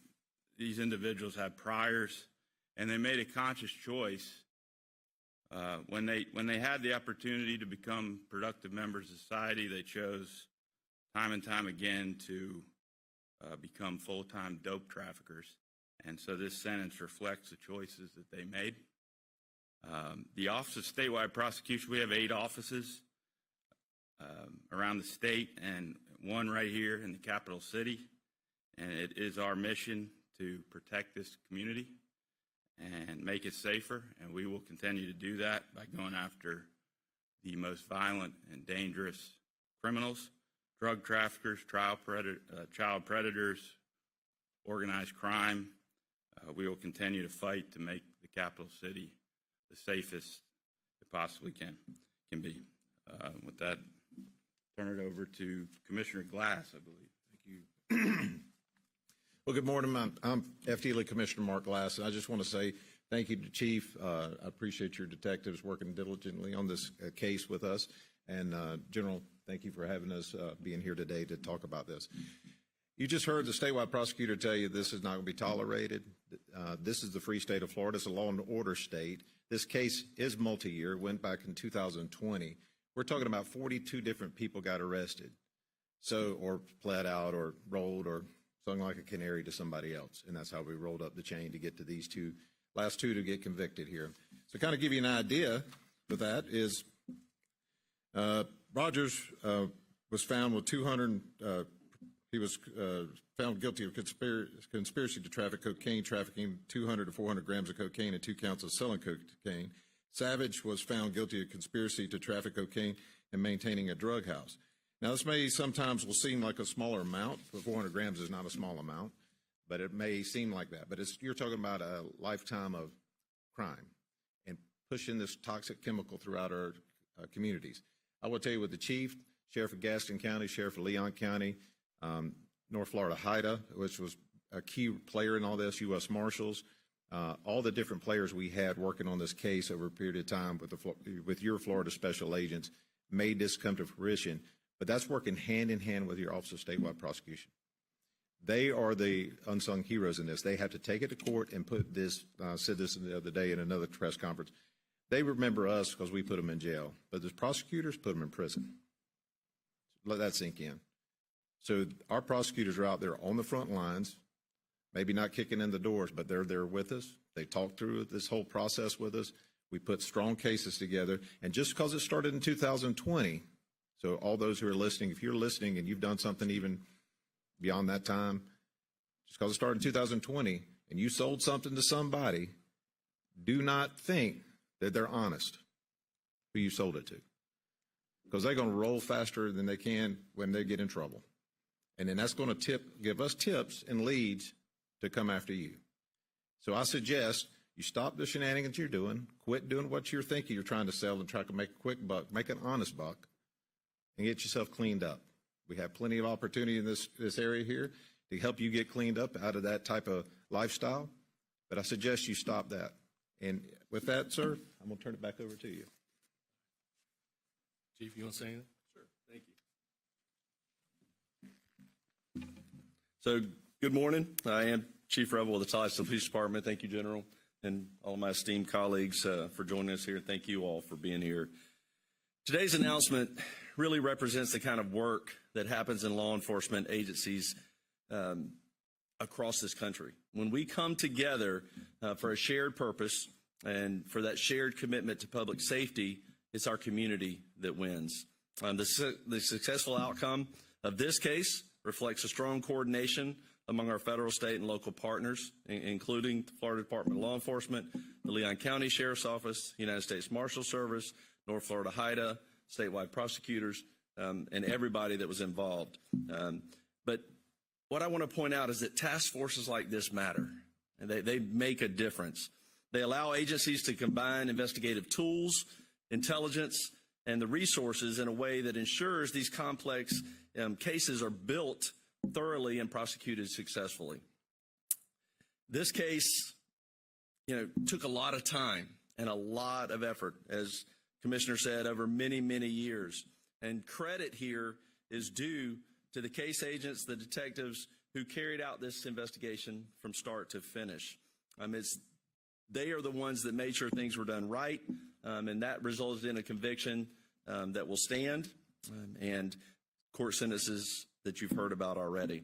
these individuals had priors, and they made a conscious choice when they had the opportunity to become productive members of society. They chose time and time again to become full-time dope traffickers. And so this sentence reflects the choices that they made. The Office of Statewide Prosecution, we have 8 offices around the state and one right here in the capital city. And it is our mission to protect this community and make it safer, and we will continue to do that by going after the most violent and dangerous criminals, drug traffickers, child predators, organized crime. We will continue to fight to make the capital city the safest it possibly can be. With that, turn it over to Commissioner Glass, I believe. Thank you. Well, good morning. I'm FDLE Commissioner Mark Glass, and I just want to say thank you to Chief. I appreciate your detectives working diligently on this case with us. And General, thank you for having us being here today to talk about this. You just heard the statewide prosecutor tell you this is not going to be tolerated. This is the free state of Florida. It's a law and order state. This case is multi-year, went back in 2020. We're talking about 42 different people got arrested, or pled out or rolled or sung like a canary to somebody else. And that's how we rolled up the chain to get to these last two to get convicted here. So kind of give you an idea with that is Rogers was found with he was found guilty of conspiracy to traffic cocaine, trafficking 200 to 400 grams of cocaine and 2 counts of selling cocaine. Savage was found guilty of conspiracy to traffic cocaine and maintaining a drug house. Now, this may sometimes will seem like a smaller amount, but 400 grams is not a small amount, but it may seem like that. But you're talking about a lifetime of crime and pushing this toxic chemical throughout our communities. I will tell you with the chief, Sheriff of Gaston County, Sheriff of Leon County, North Florida HIDA, which was a key player in all this, U.S. Marshals, all the different players we had working on this case over a period of time with your Florida special agents made this come to fruition. But that's working hand in hand with your Office of Statewide Prosecution. They are the unsung heroes in this. They have to take it to court and put this, said this the other day in another press conference. They remember us because we put them in jail, but the prosecutors put them in prison. Let that sink in. So our prosecutors are out there on the front lines, maybe not kicking in the doors, but they're there with us. They talk through this whole process with us. We put strong cases together. And just because it started in 2020, so all those who are listening, if you're listening and you've done something even beyond that time, just because it started in 2020 and you sold something to somebody, do not think that they're honest who you sold it to, because they're going to roll faster than they can when they get in trouble. And then that's going to give us tips and leads to come after you. So I suggest you stop the shenanigans you're doing, quit doing what you're thinking you're trying to sell and try to make a quick buck, make an honest buck, and get yourself cleaned up. We have plenty of opportunity in this area here to help you get cleaned up out of that type of lifestyle, but I suggest you stop that. And with that, sir, I'm going to turn it back over to you. Chief, you want to say anything? Sure. Thank you. So, good morning. I am Chief Rebel of the Tallahassee Police Department. Thank you, General, and all of my esteemed colleagues for joining us here. Thank you all for being here. Today's announcement really represents the kind of work that happens in law enforcement agencies across this country. When we come together for a shared purpose and for that shared commitment to public safety, it's our community that wins. The successful outcome of this case reflects a strong coordination among our federal, state, and local partners, including the Florida Department of Law Enforcement, the Leon County Sheriff's Office, United States Marshal Service, North Florida HIDA, statewide prosecutors, and everybody that was involved. But what I want to point out is that task forces like this matter, and they make a difference. They allow agencies to combine investigative tools, intelligence, and the resources in a way that ensures these complex cases are built thoroughly and prosecuted successfully. This case, took a lot of time and a lot of effort, as Commissioner said, over many, many years. And credit here is due to the case agents, the detectives who carried out this investigation from start to finish. They are the ones that made sure things were done right, and that resulted in a conviction that will stand and court sentences that you've heard about already.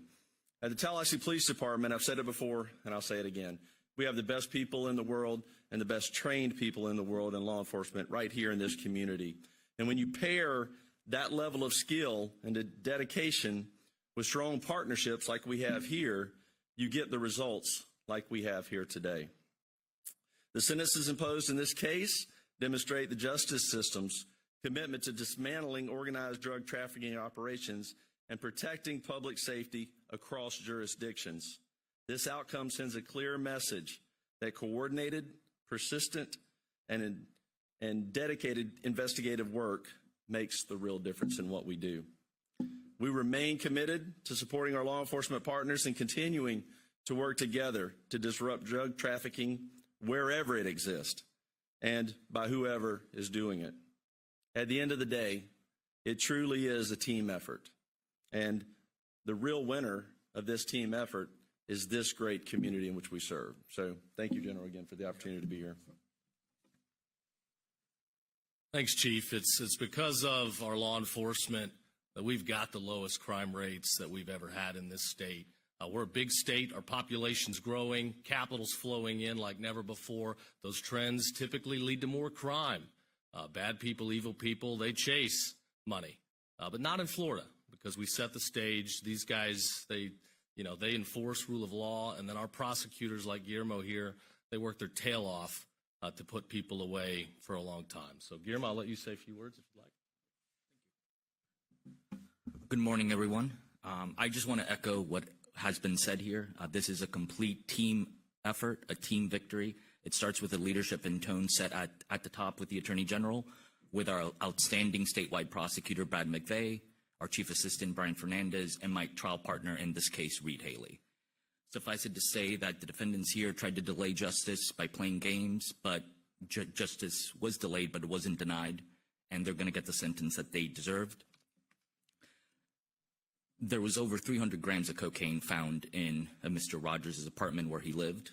At the Tallahassee Police Department, I've said it before and I'll say it again, we have the best people in the world and the best trained people in the world in law enforcement right here in this community. And when you pair that level of skill and dedication with strong partnerships like we have here, you get the results like we have here today. The sentences imposed in this case demonstrate the justice system's commitment to dismantling organized drug trafficking operations and protecting public safety across jurisdictions. This outcome sends a clear message that coordinated, persistent, and dedicated investigative work makes the real difference in what we do. We remain committed to supporting our law enforcement partners and continuing to work together to disrupt drug trafficking wherever it exists and by whoever is doing it. At the end of the day, it truly is a team effort. And the real winner of this team effort is this great community in which we serve. So thank you, General, again, for the opportunity to be here. Thanks, Chief. It's because of our law enforcement that we've got the lowest crime rates that we've ever had in this state. We're a big state. Our population's growing. Capital's flowing in like never before. Those trends typically lead to more crime. Bad people, evil people, they chase money, but not in Florida because we set the stage. These guys, they enforce rule of law, and then our prosecutors like Guillermo here, they work their tail off to put people away for a long time. So, Guillermo, I'll let you say a few words if you'd like. Good morning, everyone. I just want to echo what has been said here. This is a complete team effort, a team victory. It starts with the leadership and tone set at the top with the Attorney General, with our outstanding statewide prosecutor, Brad McVeigh, our Chief Assistant, Brian Fernandez, and my trial partner in this case, Reed Haley. Suffice it to say that the defendants here tried to delay justice by playing games, but justice was delayed, but it wasn't denied, and they're going to get the sentence that they deserved. There was over 300 grams of cocaine found in Mr. Rogers' apartment where he lived,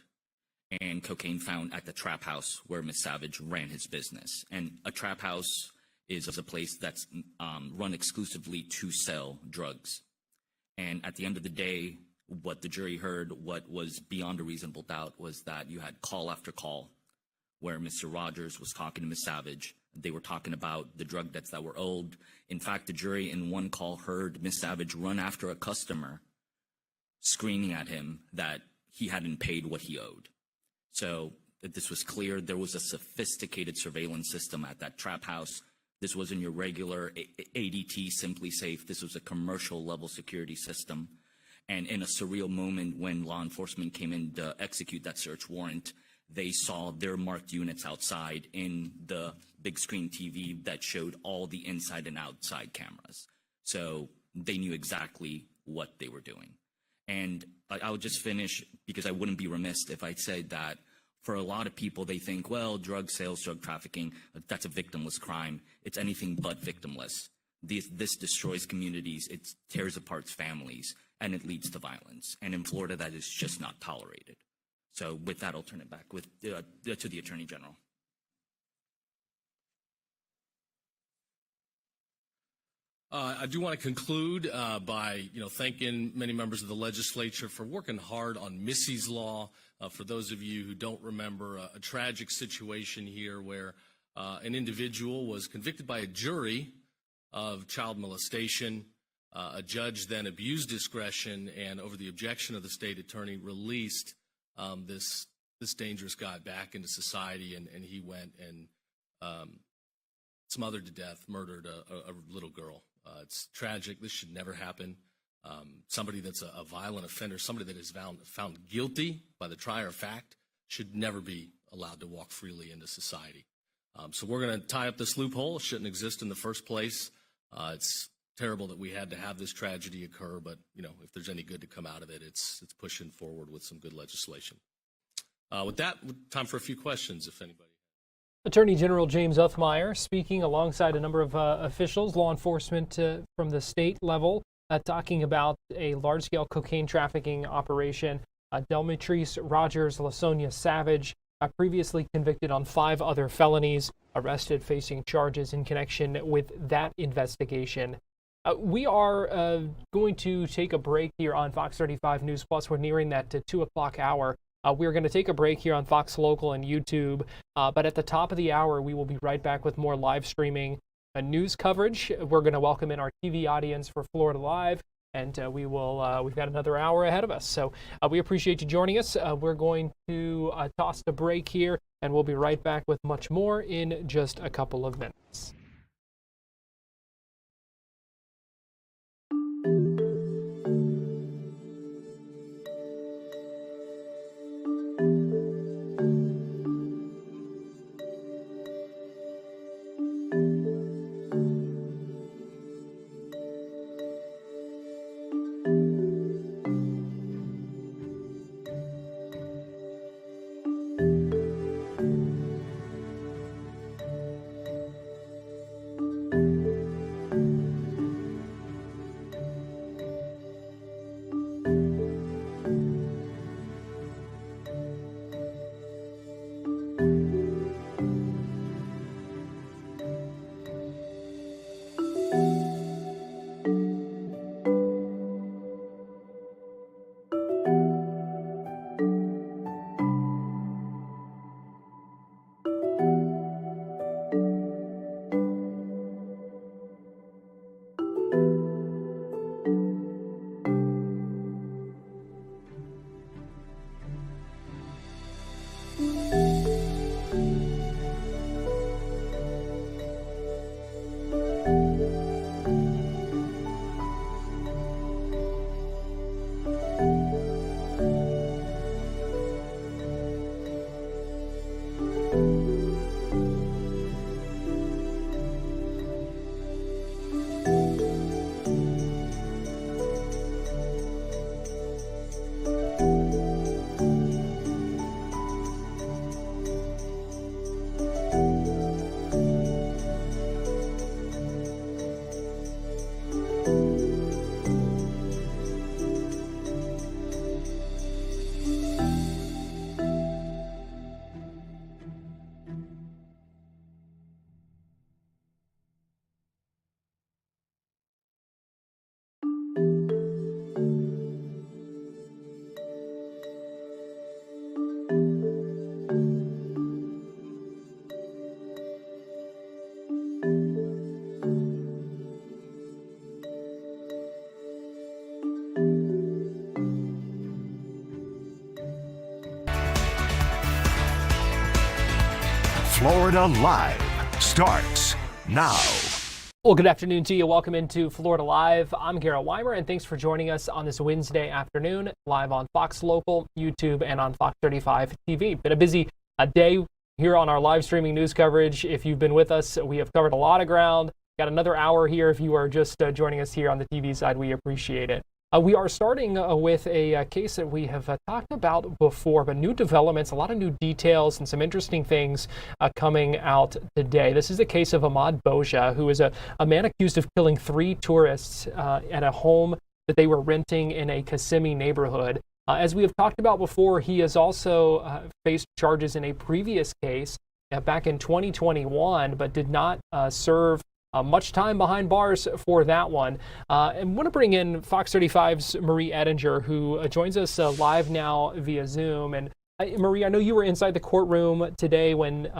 and cocaine found at the trap house where Ms. Savage ran his business. And a trap house is a place that's run exclusively to sell drugs. And at the end of the day, what the jury heard, what was beyond a reasonable doubt, was that you had call after call where Mr. Rogers was talking to Ms. Savage. They were talking about the drug debts that were owed. In fact, the jury in one call heard Ms. Savage run after a customer, screaming at him that he hadn't paid what he owed. So this was clear. There was a sophisticated surveillance system at that trap house. This wasn't your regular ADT Simply Safe. This was a commercial level security system. And in a surreal moment when law enforcement came in to execute that search warrant, they saw their marked units outside in the big screen TV that showed all the inside and outside cameras. So they knew exactly what they were doing. And I would just finish, because I wouldn't be remiss if I said that for a lot of people, they think, well, drug sales, drug trafficking, that's a victimless crime. It's anything but victimless. This destroys communities, it tears apart families, and it leads to violence. And in Florida, that is just not tolerated. So with that, I'll turn it back to the Attorney General. I do want to conclude by thanking many members of the legislature for working hard on Missy's Law. For those of you who don't remember, a tragic situation here where an individual was convicted by a jury of child molestation. A judge then abused discretion and, over the objection of the state attorney, released this dangerous guy back into society, and he went and smothered to death, murdered a little girl. It's tragic. This should never happen. Somebody that's a violent offender, somebody that is found guilty by the trier of fact, should never be allowed to walk freely into society. So we're going to tie up this loophole. It shouldn't exist in the first place. It's terrible that we had to have this tragedy occur, but if there's any good to come out of it, it's pushing forward with some good legislation. With that, time for a few questions, if anybody. Attorney General James Uthmeier speaking alongside a number of officials, law enforcement from the state level, talking about a large-scale cocaine trafficking operation. Delmitrice Rogers LaSonia Savage, previously convicted on 5 other felonies, arrested facing charges in connection with that investigation. We are going to take a break here on Fox 35 News Plus. We're nearing that 2 o'clock hour. We're going to take a break here on Fox Local and YouTube, but at the top of the hour, we will be right back with more live streaming news coverage. We're going to welcome in our TV audience for Florida Live, and we've got another hour ahead of us. So we appreciate you joining us. We're going to toss the break here, and we'll be right back with much more in just a couple of minutes. Florida Live starts now. Well, good afternoon to you. Welcome into Florida Live. I'm Garrett Weimer, and thanks for joining us on this Wednesday afternoon, live on Fox Local, YouTube, and on Fox 35 TV. Been a busy day here on our live streaming news coverage. If you've been with us, we have covered a lot of ground. Got another hour here. If you are just joining us here on the TV side, we appreciate it. We are starting with a case that we have talked about before, but new developments, a lot of new details, and some interesting things coming out today. This is the case of Ahmad Boa, who is a man accused of killing 3 tourists at a home that they were renting in a Kissimmee neighborhood. As we have talked about before, he has also faced charges in a previous case back in 2021, but did not serve much time behind bars for that one. And want to bring in Fox 35's Marie Ettinger, who joins us live now via Zoom. And Marie, I know you were inside the courtroom today when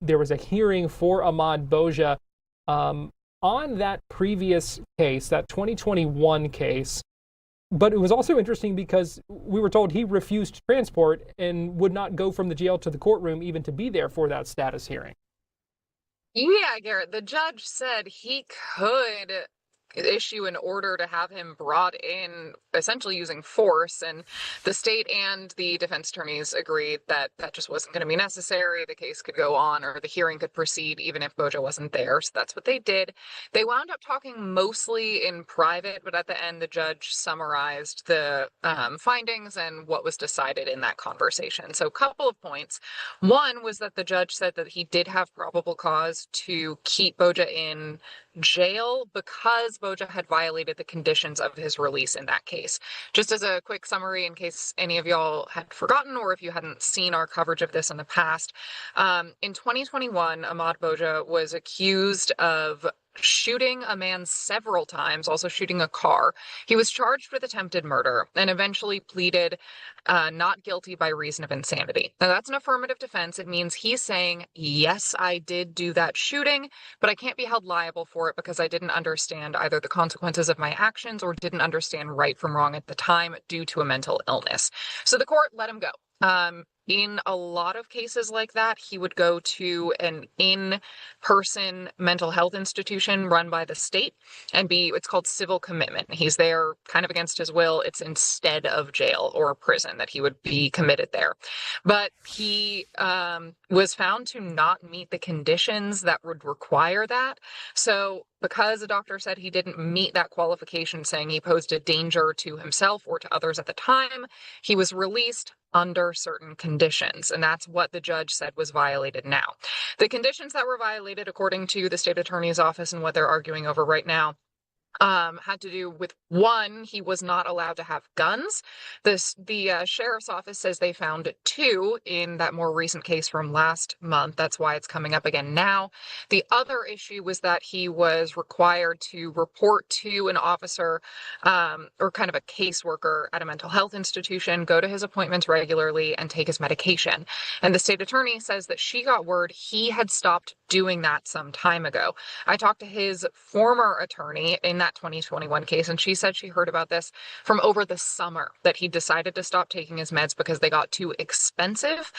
there was a hearing for Ahmad Boa on that previous case, that 2021 case. But it was also interesting because we were told he refused transport and would not go from the jail to the courtroom even to be there for that status hearing. Yeah, Garrett, the judge said he could issue an order to have him brought in essentially using force, and the state and the defense attorneys agreed that that just wasn't going to be necessary. The case could go on, or the hearing could proceed even if Boa wasn't there. So that's what they did. They wound up talking mostly in private, but at the end the judge summarized the findings and what was decided in that conversation. So a couple of points. One was that the judge said that he did have probable cause to keep Boa in jail because Boa had violated the conditions of his release in that case. Just as a quick summary, in case any of y'all had forgotten or if you hadn't seen our coverage of this in the past, in 2021, Ahmad Boa was accused of shooting a man several times, also shooting a car. He was charged with attempted murder and eventually pleaded not guilty by reason of insanity. Now, that's an affirmative defense. It means he's saying, yes, I did do that shooting, but I can't be held liable for it because I didn't understand either the consequences of my actions or didn't understand right from wrong at the time due to a mental illness. So the court let him go. In a lot of cases like that, he would go to an in-person mental health institution run by the state and it's called civil commitment. He's there kind of against his will. It's instead of jail or prison that he would be committed there. But he was found to not meet the conditions that would require that. So because a doctor said he didn't meet that qualification, saying he posed a danger to himself or to others at the time, he was released under certain conditions. And that's what the judge said was violated now. The conditions that were violated, according to the state attorney's office and what they're arguing over right now, had to do with, one, he was not allowed to have guns. The sheriff's office says they found 2 in that more recent case from last month. That's why it's coming up again now. The other issue was that he was required to report to an officer or kind of a caseworker at a mental health institution, go to his appointments regularly, and take his medication. And the state attorney says that she got word he had stopped doing that some time ago. I talked to his former attorney in that 2021 case, and she said she heard about this from over the summer, that he decided to stop taking his meds because they got too expensive.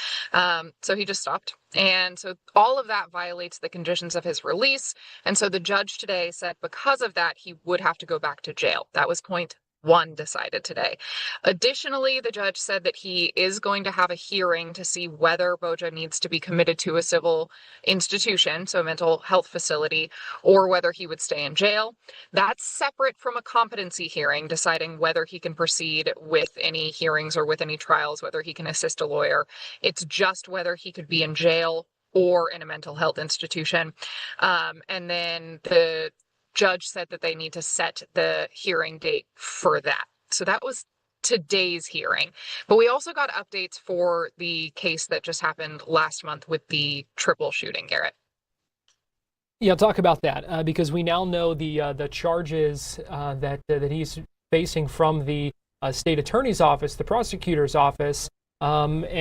So he just stopped. And so all of that violates the conditions of his release. And so the judge today said because of that, he would have to go back to jail. That was point 1 decided today. Additionally, the judge said that he is going to have a hearing to see whether Boja needs to be committed to a civil institution, so a mental health facility, or whether he would stay in jail. That's separate from a competency hearing, deciding whether he can proceed with any hearings or with any trials, whether he can assist a lawyer. It's just whether he could be in jail or in a mental health institution. And then the judge said that they need to set the hearing date for that. So that was today's hearing. But we also got updates for the case that just happened last month with the triple shooting, Garrett. Yeah, talk about that because we now know the charges that he's facing from the state attorney's office, the prosecutor's office, and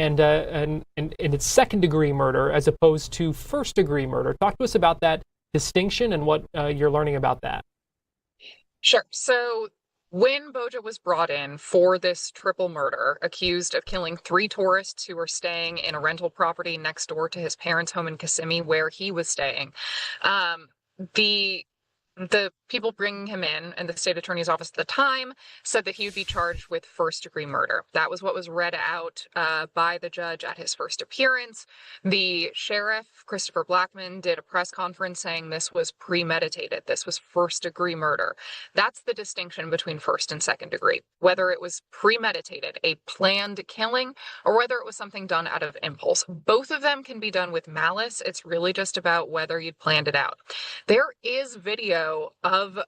it's second-degree murder as opposed to first-degree murder. Talk to us about that distinction and what you're learning about that. Sure. So when Boja was brought in for this triple murder, accused of killing 3 tourists who were staying in a rental property next door to his parents' home in Kissimmee, where he was staying, the people bringing him in and the state attorney's office at the time said that he would be charged with first-degree murder. That was what was read out by the judge at his first appearance. The sheriff, Christopher Blackman, did a press conference saying this was premeditated. This was first-degree murder. That's the distinction between first and second degree, whether it was premeditated, a planned killing, or whether it was something done out of impulse. Both of them can be done with malice. It's really just about whether you'd planned it out. There is video of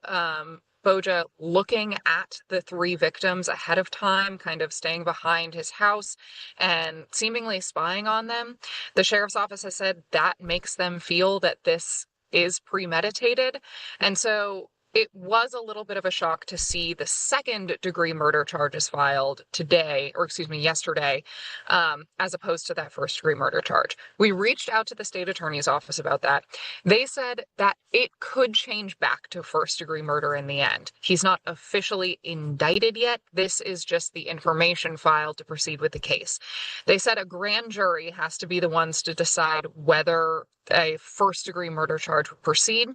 Boja looking at the 3 victims ahead of time, kind of staying behind his house and seemingly spying on them. The sheriff's office has said that makes them feel that this is premeditated. And so it was a little bit of a shock to see the second-degree murder charges filed yesterday, as opposed to that first-degree murder charge. We reached out to the state attorney's office about that. They said that it could change back to first-degree murder in the end. He's not officially indicted yet. This is just the information filed to proceed with the case. They said a grand jury has to be the ones to decide whether a first-degree murder charge would proceed.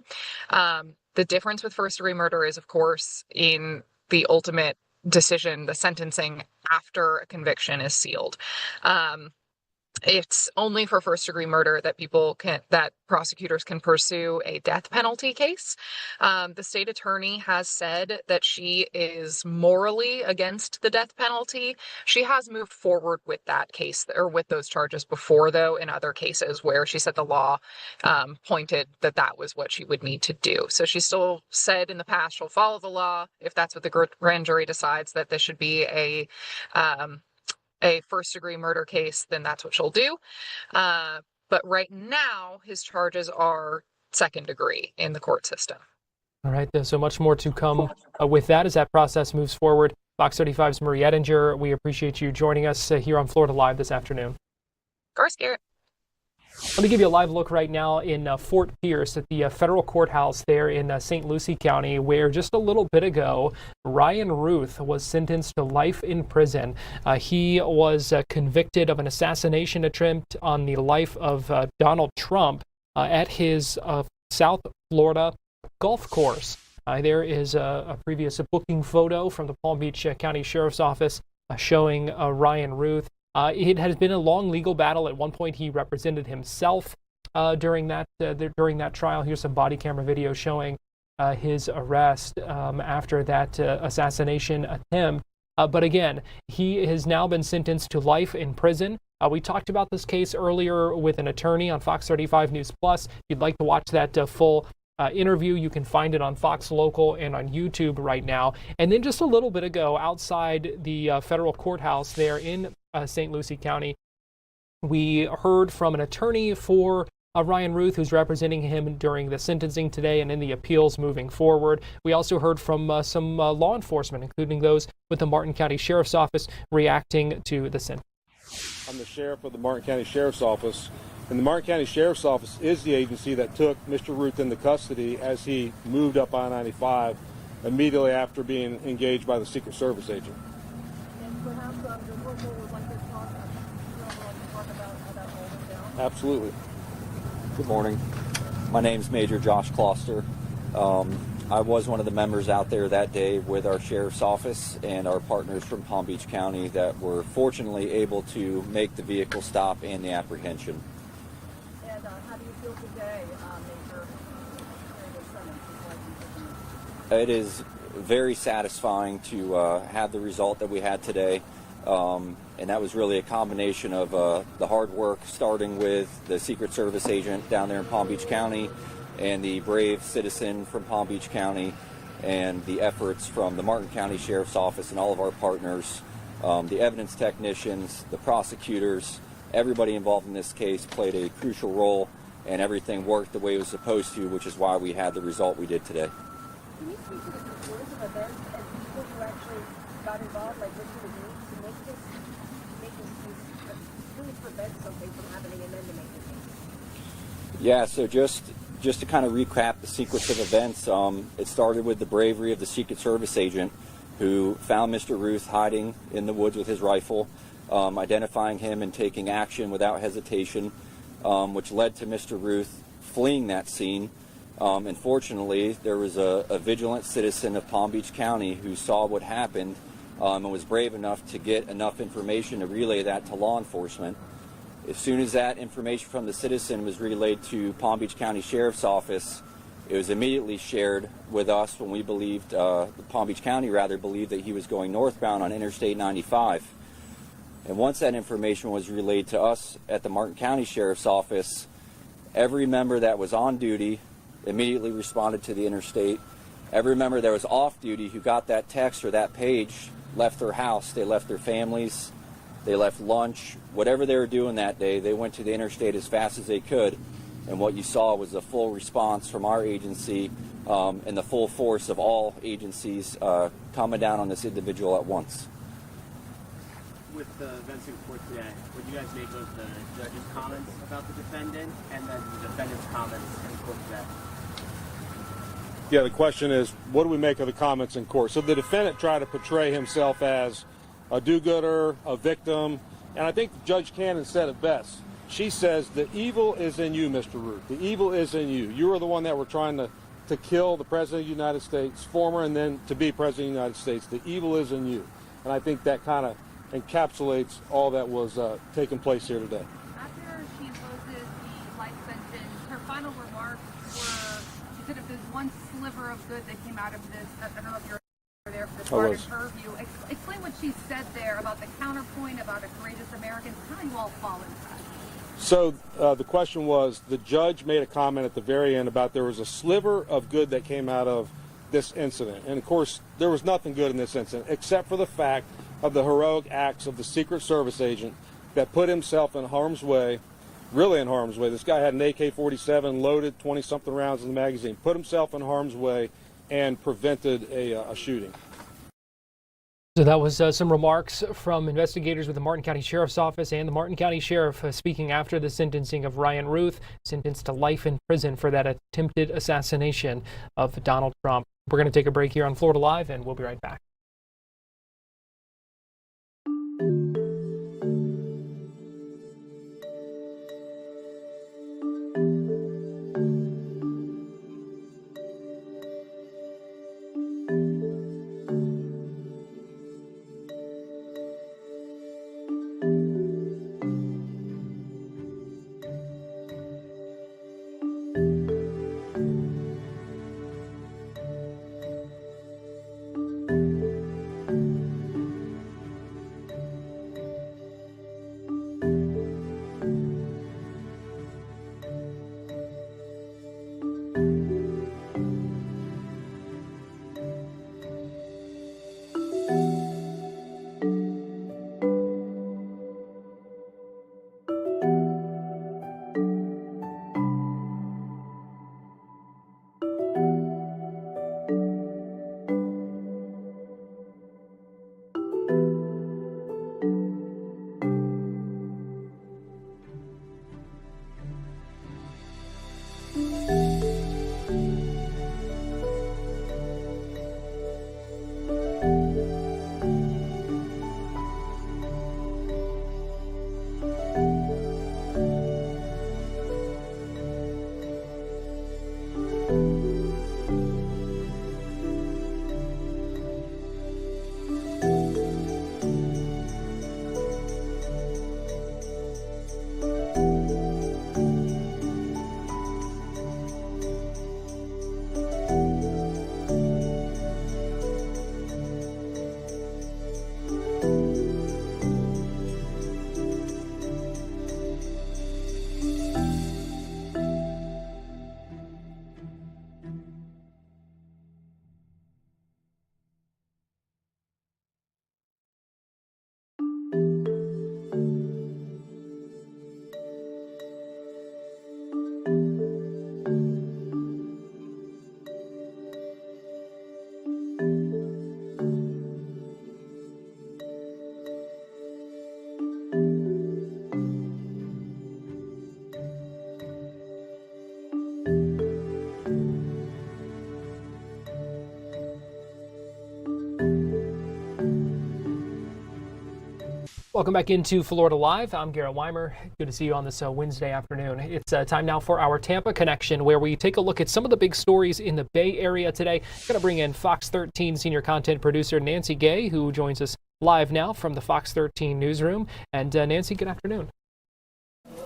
The difference with first-degree murder is, of course, in the ultimate decision, the sentencing after a conviction is sealed. It's only for first-degree murder that prosecutors can pursue a death penalty case. The state attorney has said that she is morally against the death penalty. She has moved forward with that case or with those charges before, though, in other cases where she said the law pointed that was what she would need to do. So she still said in the past she'll follow the law if that's what the grand jury decides, that this should be a first-degree murder case, then that's what she'll do. But right now, his charges are second degree in the court system. All right, so much more to come with that as that process moves forward. Fox 35's Marie Ettinger, we appreciate you joining us here on Florida Live this afternoon. Of course, Garrett. Let me give you a live look right now in Fort Pierce at the federal courthouse there in St. Lucie County, where just a little bit ago, Ryan Routh was sentenced to life in prison. He was convicted of an assassination attempt on the life of Donald Trump at his South Florida golf course. There is a previous booking photo from the Palm Beach County Sheriff's Office showing Ryan Routh. It has been a long legal battle. At one point, he represented himself during that trial. Here's some body camera video showing his arrest after that assassination attempt. But again, he has now been sentenced to life in prison. We talked about this case earlier with an attorney on Fox 35 News Plus. If you'd like to watch that full interview, you can find it on Fox Local and on YouTube right now. And then just a little bit ago, outside the federal courthouse there in St. Lucie County, we heard from an attorney for Ryan Routh, who's representing him during the sentencing today and in the appeals moving forward. We also heard from some law enforcement, including those with the Martin County Sheriff's Office, reacting to the sentence. I'm the sheriff of the Martin County Sheriff's Office, and the Martin County Sheriff's Office is the agency that took Mr. Routh into custody as he moved up I-95 immediately after being engaged by the Secret Service agent. Absolutely. Good morning. My name's Major Josh Closter. I was one of the members out there that day with our sheriff's office and our partners from Palm Beach County that were fortunately able to make the vehicle stop and the apprehension. And how do you feel today, Major? It is very satisfying to have the result that we had today. And that was really a combination of the hard work, starting with the Secret Service agent down there in Palm Beach County and the brave citizen from Palm Beach County, and the efforts from the Martin County Sheriff's Office and all of our partners, the evidence technicians, the prosecutors, everybody involved in this case played a crucial role, and everything worked the way it was supposed to, which is why we had the result we did today. Can you speak to the conclusion of events and people who actually got involved, like Mr. Routh, to make this really prevent something from happening and then to make it? Yeah, so just to kind of recap the sequence of events, it started with the bravery of the Secret Service agent who found Mr. Routh hiding in the woods with his rifle, identifying him and taking action without hesitation, which led to Mr. Routh fleeing that scene. And fortunately, there was a vigilant citizen of Palm Beach County who saw what happened and was brave enough to get enough information to relay that to law enforcement. As soon as that information from the citizen was relayed to Palm Beach County Sheriff's Office, it was immediately shared with us when we believed, Palm Beach County rather, believed that he was going northbound on Interstate 95. And once that information was relayed to us at the Martin County Sheriff's Office, every member that was on duty immediately responded to the interstate. Every member that was off duty who got that text or that page left their house. They left their families. They left lunch. Whatever they were doing that day, they went to the interstate as fast as they could. And what you saw was a full response from our agency and the full force of all agencies coming down on this individual at once. With the events in court today, what do you guys make of the judge's comments about the defendant and then the defendant's comments in court today? Yeah, the question is, what do we make of the comments in court? So the defendant tried to portray himself as a do-gooder, a victim, and I think Judge Cannon said it best. She says, the evil is in you, Mr. Routh. The evil is in you. You are the one that were trying to kill the President of the United States, former and then to be President of the United States. The evil is in you. And I think that kind of encapsulates all that was taking place here today. After she imposes the life sentence, her final remarks were, she said if there's one sliver of good that came out of this, I don't know if you're there for this part, in her view. Explain what she said there about the counterpoint, about a courageous American. How do you all fall into that? So the question was, the judge made a comment at the very end about there was a sliver of good that came out of this incident. And of course, there was nothing good in this incident, except for the fact of the heroic acts of the Secret Service agent that put himself in harm's way really in harm's way. This guy had an AK-47 loaded, 20-something rounds in the magazine, put himself in harm's way and prevented a shooting. So that was some remarks from investigators with the Martin County Sheriff's Office and the Martin County Sheriff speaking after the sentencing of Ryan Routh, sentenced to life in prison for that attempted assassination of Donald Trump. We're going to take a break here on Florida Live, and we'll be right back. Welcome back into Florida Live. I'm Garrett Weimer. Good to see you on this Wednesday afternoon. It's time now for our Tampa Connection, where we take a look at some of the big stories in the Bay Area today. Going to bring in Fox 13 senior content producer Nancy Gay, who joins us live now from the Fox 13 newsroom. And Nancy, good afternoon.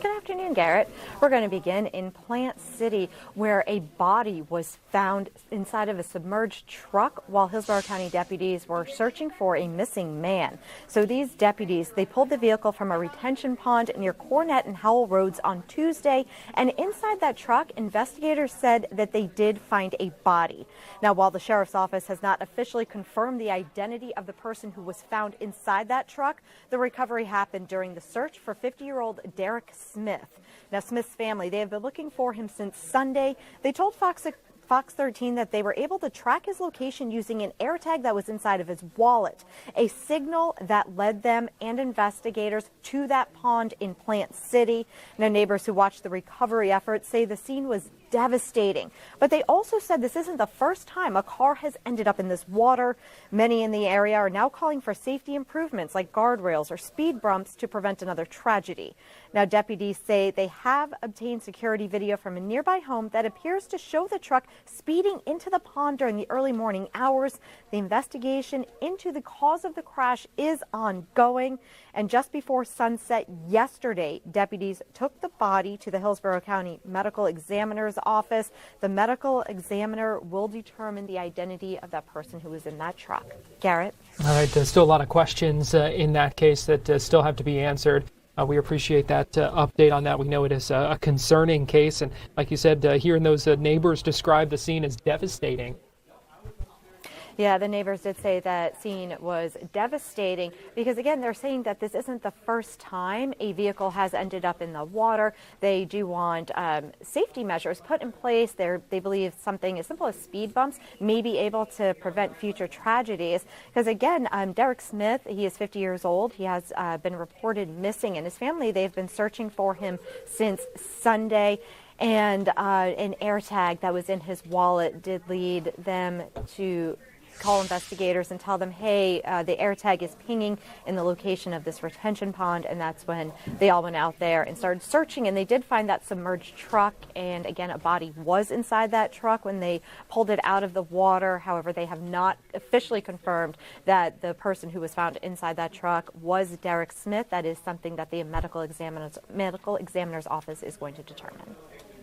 Good afternoon, Garrett. We're going to begin in Plant City, where a body was found inside of a submerged truck while Hillsborough County deputies were searching for a missing man. So these deputies, they pulled the vehicle from a retention pond near Cornett and Howell Roads on Tuesday, and inside that truck, investigators said that they did find a body. Now, while the sheriff's office has not officially confirmed the identity of the person who was found inside that truck, the recovery happened during the search for 50-year-old Derek Smith. Now, Smith's family, they have been looking for him since Sunday. They told Fox 13 that they were able to track his location using an AirTag that was inside of his wallet, a signal that led them and investigators to that pond in Plant City. Now, neighbors who watched the recovery efforts say the scene was devastating, but they also said this isn't the first time a car has ended up in this water. Many in the area are now calling for safety improvements like guardrails or speed bumps to prevent another tragedy. Now, deputies say they have obtained security video from a nearby home that appears to show the truck speeding into the pond during the early morning hours. The investigation into the cause of the crash is ongoing. And just before sunset yesterday, deputies took the body to the Hillsborough County Medical Examiner's office. The medical examiner will determine the identity of that person who was in that truck. Garrett? All right, there's still a lot of questions in that case that still have to be answered. We appreciate that update on that. We know it is a concerning case, and like you said, hearing those neighbors describe the scene as devastating. Yeah, the neighbors did say that scene was devastating because, again, they're saying that this isn't the first time a vehicle has ended up in the water. They do want safety measures put in place. They believe something as simple as speed bumps may be able to prevent future tragedies. Because, again, Derek Smith, he is 50 years old. He has been reported missing, and his family, they've been searching for him since Sunday. And an AirTag that was in his wallet did lead them to call investigators and tell them, hey, the AirTag is pinging in the location of this retention pond. And that's when they all went out there and started searching. And they did find that submerged truck. And again, a body was inside that truck when they pulled it out of the water. However, they have not officially confirmed that the person who was found inside that truck was Derek Smith. That is something that the medical examiner's office is going to determine.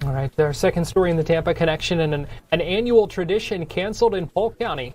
All right, our second story in the Tampa connection, and an annual tradition canceled in Polk County.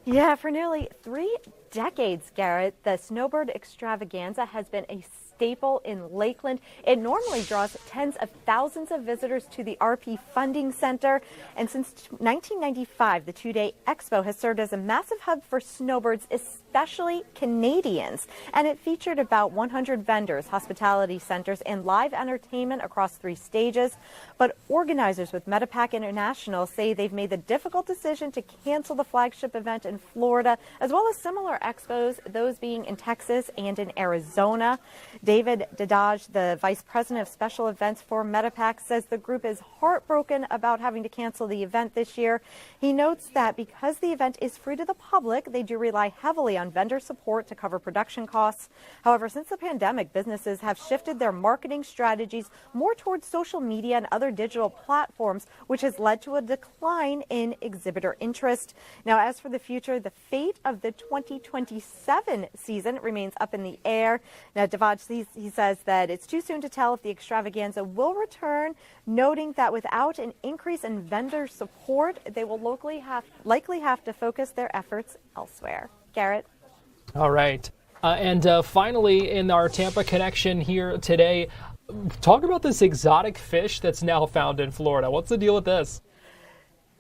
Yeah, for nearly 3 decades, Garrett, the snowbird extravaganza has been a staple in Lakeland. It normally draws tens of thousands of visitors to the RP Funding Center. And since 1995, the two-day expo has served as a massive hub for snowbirds, especially Canadians. And it featured about 100 vendors, hospitality centers, and live entertainment across 3 stages. But organizers with Medipac International say they've made the difficult decision to cancel the flagship event in Florida, as well as similar expos, those being in Texas and in Arizona. David Dadaj, the vice president of special events for Medipac, says the group is heartbroken about having to cancel the event this year. He notes that because the event is free to the public, they do rely heavily on vendor support to cover production costs. However, since the pandemic, businesses have shifted their marketing strategies more towards social media and other digital platforms, which has led to a decline in exhibitor interest. Now, as for the future, the fate of the 2027 season remains up in the air. Now, Dadaj, he says that it's too soon to tell if the extravaganza will return, noting that without an increase in vendor support, they will likely have to focus their efforts elsewhere. Garrett? All right. And finally, in our Tampa connection here today, talk about this exotic fish that's now found in Florida. What's the deal with this?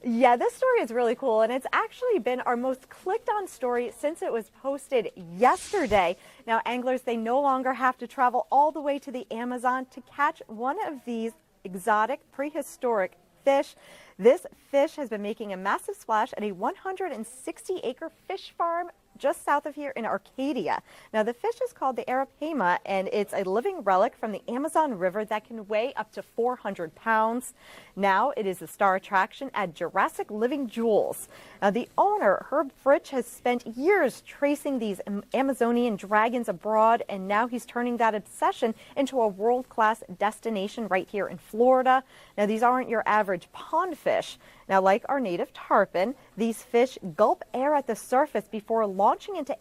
Yeah, this story is really cool, and it's actually been our most clicked on story since it was posted yesterday. Now, anglers, they no longer have to travel all the way to the Amazon to catch one of these exotic prehistoric fish. This fish has been making a massive splash at a 160-acre fish farm just south of here in Arcadia. Now, the fish is called the arapaima, and it's a living relic from the Amazon River that can weigh up to 400 pounds. Now, it is a star attraction at Jurassic Living Jewels. Now, the owner, Herb Fritsch, has spent years tracing these Amazonian dragons abroad, and now he's turning that obsession into a world-class destination right here in Florida. Now, these aren't your average pond fish. Now, like our native tarpon, these fish gulp air at the surface before launching into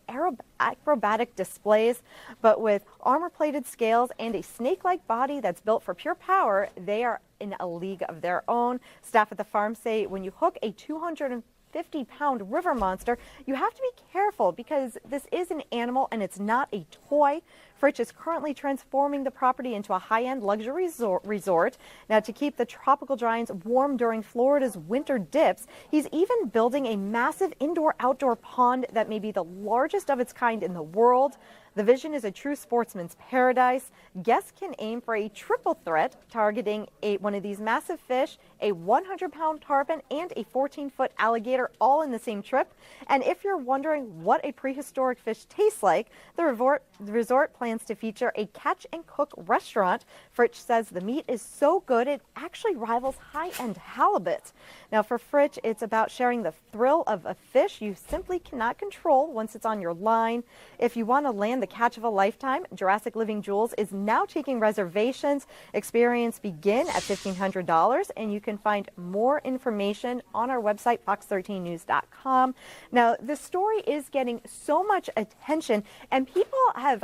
acrobatic displays. But with armor-plated scales and a snake-like body that's built for pure power, they are in a league of their own. Staff at the farm say when you hook a 250-pound river monster, you have to be careful because this is an animal and it's not a toy. Fritsch is currently transforming the property into a high-end luxury resort. Now, to keep the tropical giants warm during Florida's winter dips, he's even building a massive indoor-outdoor pond that may be the largest of its kind in the world. The vision is a true sportsman's paradise. Guests can aim for a triple threat, targeting one of these massive fish, a 100-pound tarpon, and a 14-foot alligator, all in the same trip. And if you're wondering what a prehistoric fish tastes like, the resort plans to feature a catch-and-cook restaurant. Fritsch says the meat is so good it actually rivals high-end halibut. Now, for Fritsch, it's about sharing the thrill of a fish you simply cannot control once it's on your line. If you want to land the catch of a lifetime, Jurassic Living Jewels is now taking reservations. Experience begin at $1,500, and you can find more information on our website, fox13news.com. Now, the story is getting so much attention, and people have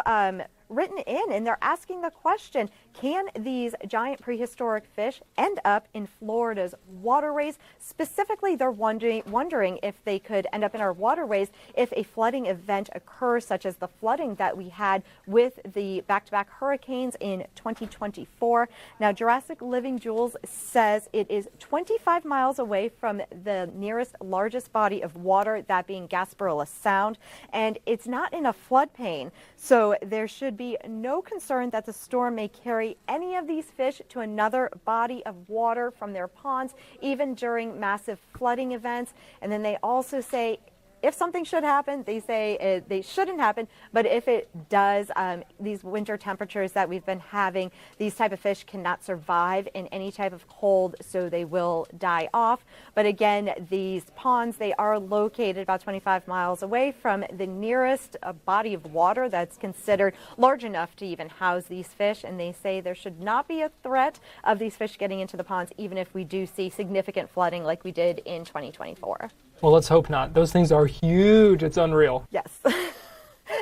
written in, and they're asking the question, can these giant prehistoric fish end up in Florida's waterways? Specifically, they're wondering if they could end up in our waterways if a flooding event occurs, such as the flooding that we had with the back-to-back hurricanes in 2024. Now, Jurassic Living Jules says it is 25 miles away from the nearest largest body of water, that being Gasparilla Sound, and it's not in a floodplain, so there should be no concern that the storm may carry any of these fish to another body of water from their ponds, even during massive flooding events. And then they also say, if something should happen, they say they shouldn't happen, but if it does, these winter temperatures that we've been having, these type of fish cannot survive in any type of cold, so they will die off. But again, these ponds, they are located about 25 miles away from the nearest body of water that's considered large enough to even house these fish, and they say there should not be a threat of these fish getting into the ponds, even if we do see significant flooding like we did in 2024. Well, let's hope not. Those things are huge. It's unreal. Yes.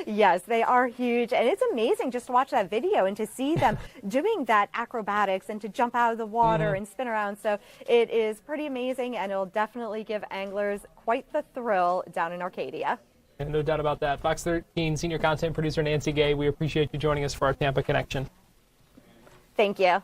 Yes, they are huge. And it's amazing just to watch that video and to see them doing that acrobatics and to jump out of the water and spin around. So it is pretty amazing, and it'll definitely give anglers quite the thrill down in Arcadia. And no doubt about that. Fox 13 senior content producer Nancy Gay, we appreciate you joining us for our Tampa Connection. Thank you.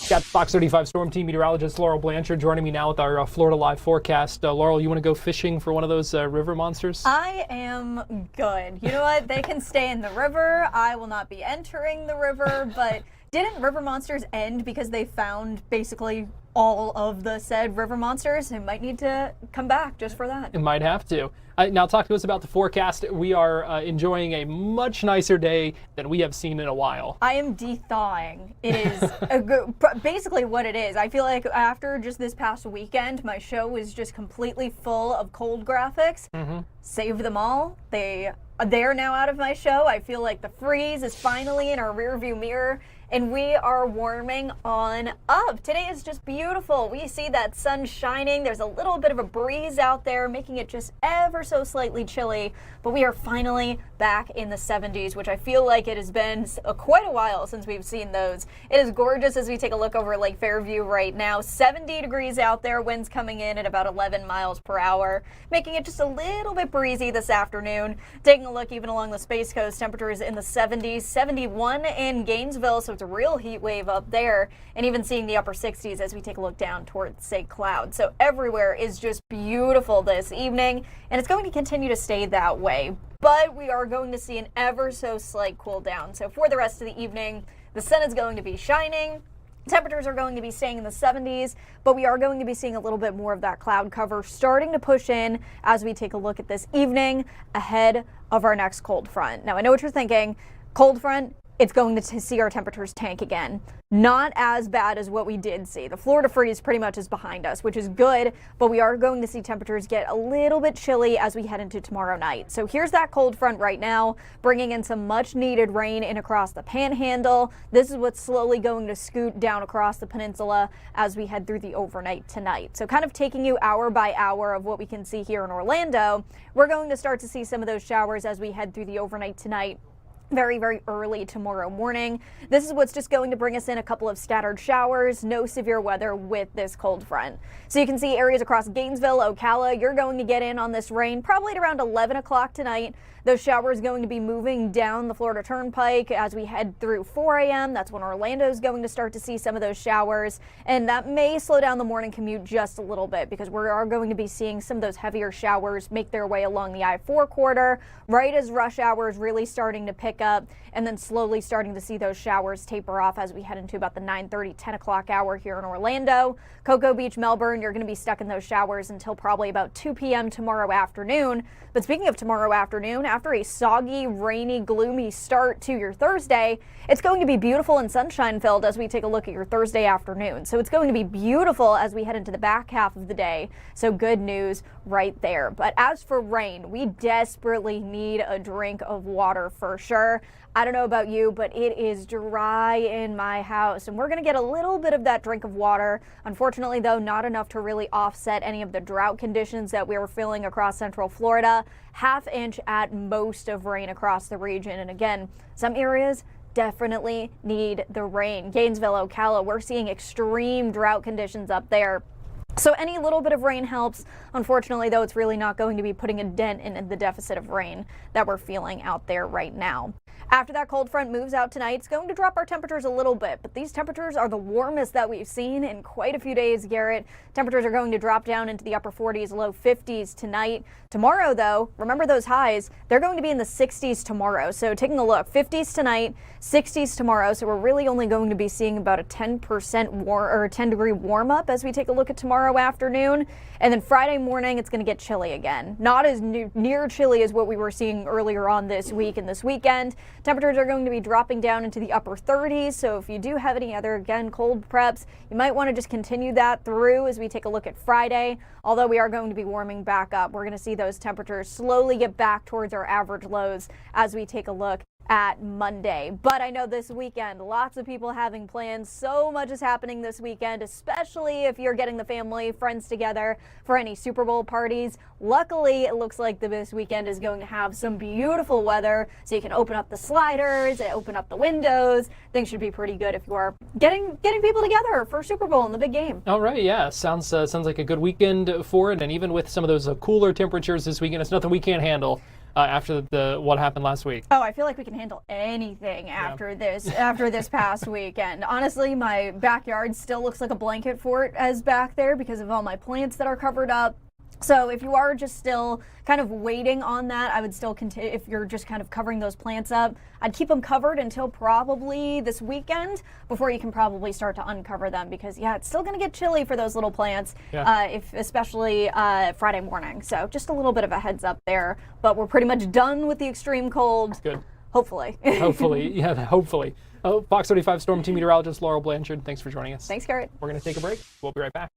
Got Fox 35 Storm Team meteorologist Laurel Blanchard joining me now with our Florida Live forecast. Laurel, you want to go fishing for one of those river monsters? I am good. You know what? They can stay in the river. I will not be entering the river, but didn't river monsters end because they found basically all of the said river monsters? It might need to come back just for that. It might have to. Now talk to us about the forecast. We are enjoying a much nicer day than we have seen in a while. I am de-thawing. It is basically what it is. I feel like after just this past weekend, my show was just completely full of cold graphics. Save them all. They're now out of my show. I feel like the freeze is finally in our rearview mirror, and we are warming on up. Today is just beautiful. We see that sun shining. There's a little bit of a breeze out there, making it just ever so slightly chilly, but we are finally back in the 70s, which I feel like it has been quite a while since we've seen those. It is gorgeous as we take a look over Lake Fairview right now. 70 degrees out there, winds coming in at about 11 miles per hour, making it just a little bit breezy this afternoon. Taking a look even along the Space Coast, temperatures in the 70s, 71 in Gainesville, so it's a real heat wave up there, and even seeing the upper 60s as we take a look down towards St. Cloud. So everywhere is just beautiful this evening, and it's going to continue to stay that way. But we are going to see an ever so slight cool down. So for the rest of the evening, the sun is going to be shining. Temperatures are going to be staying in the 70s, but we are going to be seeing a little bit more of that cloud cover starting to push in as we take a look at this evening ahead of our next cold front. Now, I know what you're thinking. Cold front, it's going to see our temperatures tank again. Not as bad as what we did see. The Florida freeze pretty much is behind us, which is good, but we are going to see temperatures get a little bit chilly as we head into tomorrow night. So here's that cold front right now, bringing in some much needed rain in across the panhandle. This is what's slowly going to scoot down across the peninsula as we head through the overnight tonight. So kind of taking you hour by hour of what we can see here in Orlando, we're going to start to see some of those showers as we head through the overnight tonight. Very, very early tomorrow morning. This is what's just going to bring us in a couple of scattered showers, no severe weather with this cold front. So you can see areas across Gainesville, Ocala, you're going to get in on this rain probably at around 11 o'clock tonight. Those showers going to be moving down the Florida Turnpike as we head through 4 a.m. That's when Orlando's going to start to see some of those showers, and that may slow down the morning commute just a little bit because we are going to be seeing some of those heavier showers make their way along the I-4 corridor right as rush hour is really starting to pick up, and then slowly starting to see those showers taper off as we head into about the 9:30, 10 o'clock hour here in Orlando. Cocoa Beach, Melbourne, you're going to be stuck in those showers until probably about 2 p.m. tomorrow afternoon. But speaking of tomorrow afternoon, after a soggy, rainy, gloomy start to your Thursday, it's going to be beautiful and sunshine-filled as we take a look at your Thursday afternoon. So it's going to be beautiful as we head into the back half of the day. So good news right there. But as for rain, we desperately need a drink of water for sure. water. I don't know about you, but it is dry in my house, and we're going to get a little bit of that drink of water. Unfortunately, though, not enough to really offset any of the drought conditions that we were feeling across central Florida. Half inch at most of rain across the region. And again, some areas definitely need the rain. Gainesville, Ocala, we're seeing extreme drought conditions up there. So any little bit of rain helps. Unfortunately, though, it's really not going to be putting a dent in the deficit of rain that we're feeling out there right now. After that cold front moves out tonight, it's going to drop our temperatures a little bit, but these temperatures are the warmest that we've seen in quite a few days, Garrett. Temperatures are going to drop down into the upper 40s, low 50s tonight. Tomorrow, though, remember those highs, they're going to be in the 60s tomorrow. So taking a look, 50s tonight, 60s tomorrow. So we're really only going to be seeing about a 10 degree warm up as we take a look at tomorrow afternoon. And then Friday morning, it's going to get chilly again. Not as near chilly as what we were seeing earlier on this week and this weekend. Temperatures are going to be dropping down into the upper 30s. So if you do have any other, again, cold preps, you might want to just continue that through as we take a look at Friday. Although we are going to be warming back up, we're going to see those temperatures slowly get back towards our average lows as we take a look at Monday. But I know this weekend, lots of people having plans. So much is happening this weekend, especially if you're getting the family, friends together for any Super Bowl parties. Luckily, it looks like this weekend is going to have some beautiful weather, so you can open up the sliders, open up the windows. Things should be pretty good if you are getting people together for Super Bowl and the big game. All right, yeah, sounds like a good weekend for it. And even with some of those cooler temperatures this weekend, it's nothing we can't handle. After what happened last week. Oh, I feel like we can handle anything after this past weekend. Honestly, my backyard still looks like a blanket fort as back there because of all my plants that are covered up. So if you are just still kind of waiting on that, I would still continue. If you're just kind of covering those plants up, I'd keep them covered until probably this weekend before you can probably start to uncover them, because yeah, it's still going to get chilly for those little plants, especially Friday morning. So just a little bit of a heads up there, but we're pretty much done with the extreme cold. Good. Hopefully. Hopefully. Oh, Fox 35 Storm Team Meteorologist Laurel Blanchard, thanks for joining us. Thanks, Garrett. We're going to take a break. We'll be right back.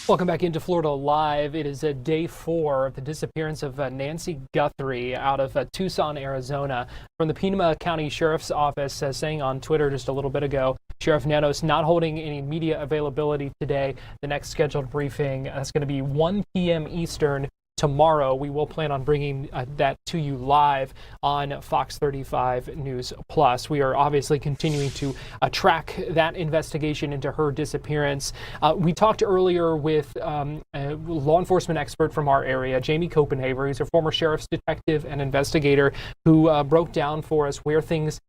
Welcome back into Florida Live. It is day 4 of the disappearance of Nancy Guthrie out of Tucson, Arizona. From the Pima County Sheriff's Office, saying on Twitter just a little bit ago, Sheriff Nanos not holding any media availability today. The next scheduled briefing is going to be 1 p.m. Eastern. Tomorrow, we will plan on bringing that to you live on Fox 35 News Plus. We are obviously continuing to track that investigation into her disappearance. We talked earlier with a law enforcement expert from our area, Jamie Copenhaver. He's a former sheriff's detective and investigator who broke down for us where things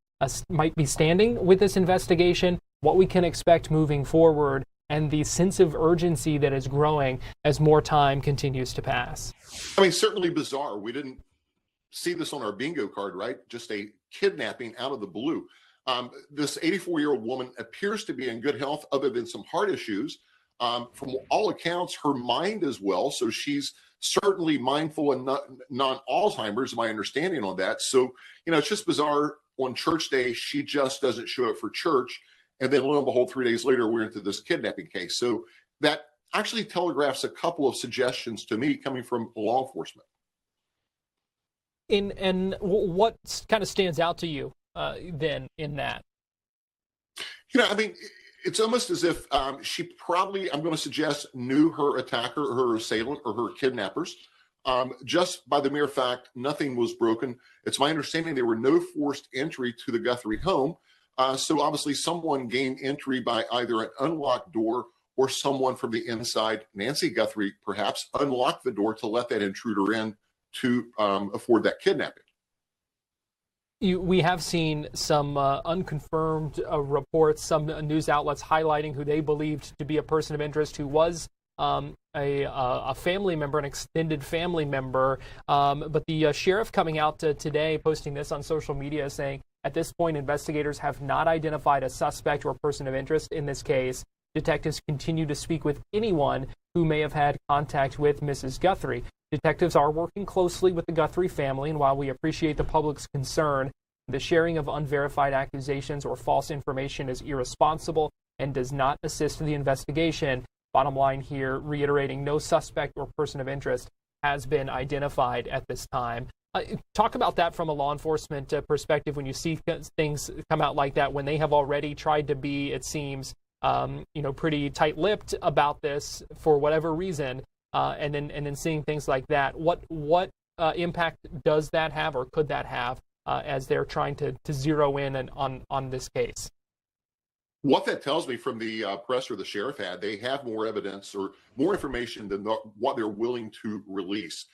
might be standing with this investigation, what we can expect moving forward, and the sense of urgency that is growing as more time continues to pass. I mean, certainly bizarre. We didn't see this on our bingo card, right? Just a kidnapping out of the blue. This 84-year-old woman appears to be in good health other than some heart issues. From all accounts, her mind as well. So she's certainly mindful and non-Alzheimer's, my understanding on that. So, it's just bizarre. On church day, she just doesn't show up for church. And then lo and behold, 3 days later, we're into this kidnapping case. So that actually telegraphs a couple of suggestions to me coming from law enforcement. And what kind of stands out to you then in that? I mean, it's almost as if she probably, I'm going to suggest, knew her attacker or her assailant or her kidnappers. Just by the mere fact nothing was broken. It's my understanding there were no forced entry to the Guthrie home. So obviously someone gained entry by either an unlocked door or someone from the inside, Nancy Guthrie perhaps, unlocked the door to let that intruder in to afford that kidnapping. We have seen some unconfirmed reports, some news outlets highlighting who they believed to be a person of interest who was a family member, an extended family member. But the sheriff coming out today, posting this on social media, saying, at this point, investigators have not identified a suspect or person of interest in this case. Detectives continue to speak with anyone who may have had contact with Mrs. Guthrie. Detectives are working closely with the Guthrie family, and while we appreciate the public's concern, the sharing of unverified accusations or false information is irresponsible and does not assist the investigation. Bottom line here, reiterating, no suspect or person of interest has been identified at this time. Talk about that from a law enforcement perspective when you see things come out like that, when they have already tried to be, it seems, pretty tight-lipped about this for whatever reason, and then seeing things like that. What impact does that have, or could that have, as they're trying to zero in on this case? What that tells me from the presser the sheriff had, they have more evidence or more information than what they're willing to release.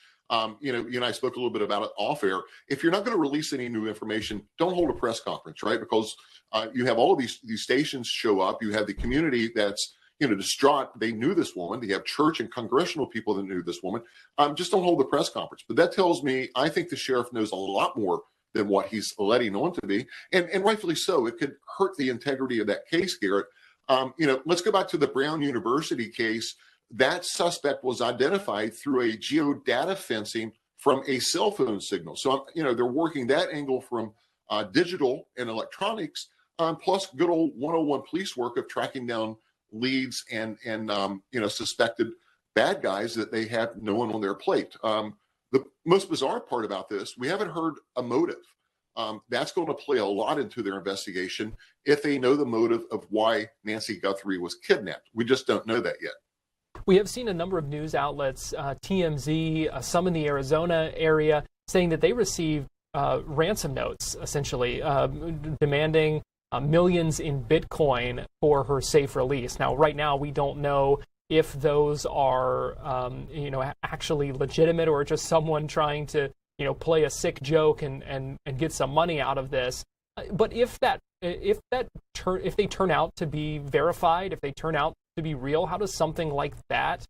You and I spoke a little bit about it off air. If you're not going to release any new information, don't hold a press conference, right? Because you have all of these stations show up. You have the community that's, distraught. They knew this woman. They have church and congressional people that knew this woman. Just don't hold the press conference. But that tells me, I think the sheriff knows a lot more than what he's letting on to be. And rightfully so. It could hurt the integrity of that case, Garrett. Let's go back to the Brown University case. That suspect was identified through a geodata fencing from a cell phone signal. So, they're working that angle from digital and electronics, plus good old 101 police work of tracking down leads and suspected bad guys that they have no one on their plate. The most bizarre part about this, we haven't heard a motive. That's going to play a lot into their investigation if they know the motive of why Nancy Guthrie was kidnapped. We just don't know that yet. We have seen a number of news outlets, TMZ, some in the Arizona area, saying that they received ransom notes, essentially, demanding millions in Bitcoin for her safe release. Now, right now, we don't know if those are, actually legitimate or just someone trying to, play a sick joke and get some money out of this. But if they turn out to be verified, if they turn out to be real, how does something like that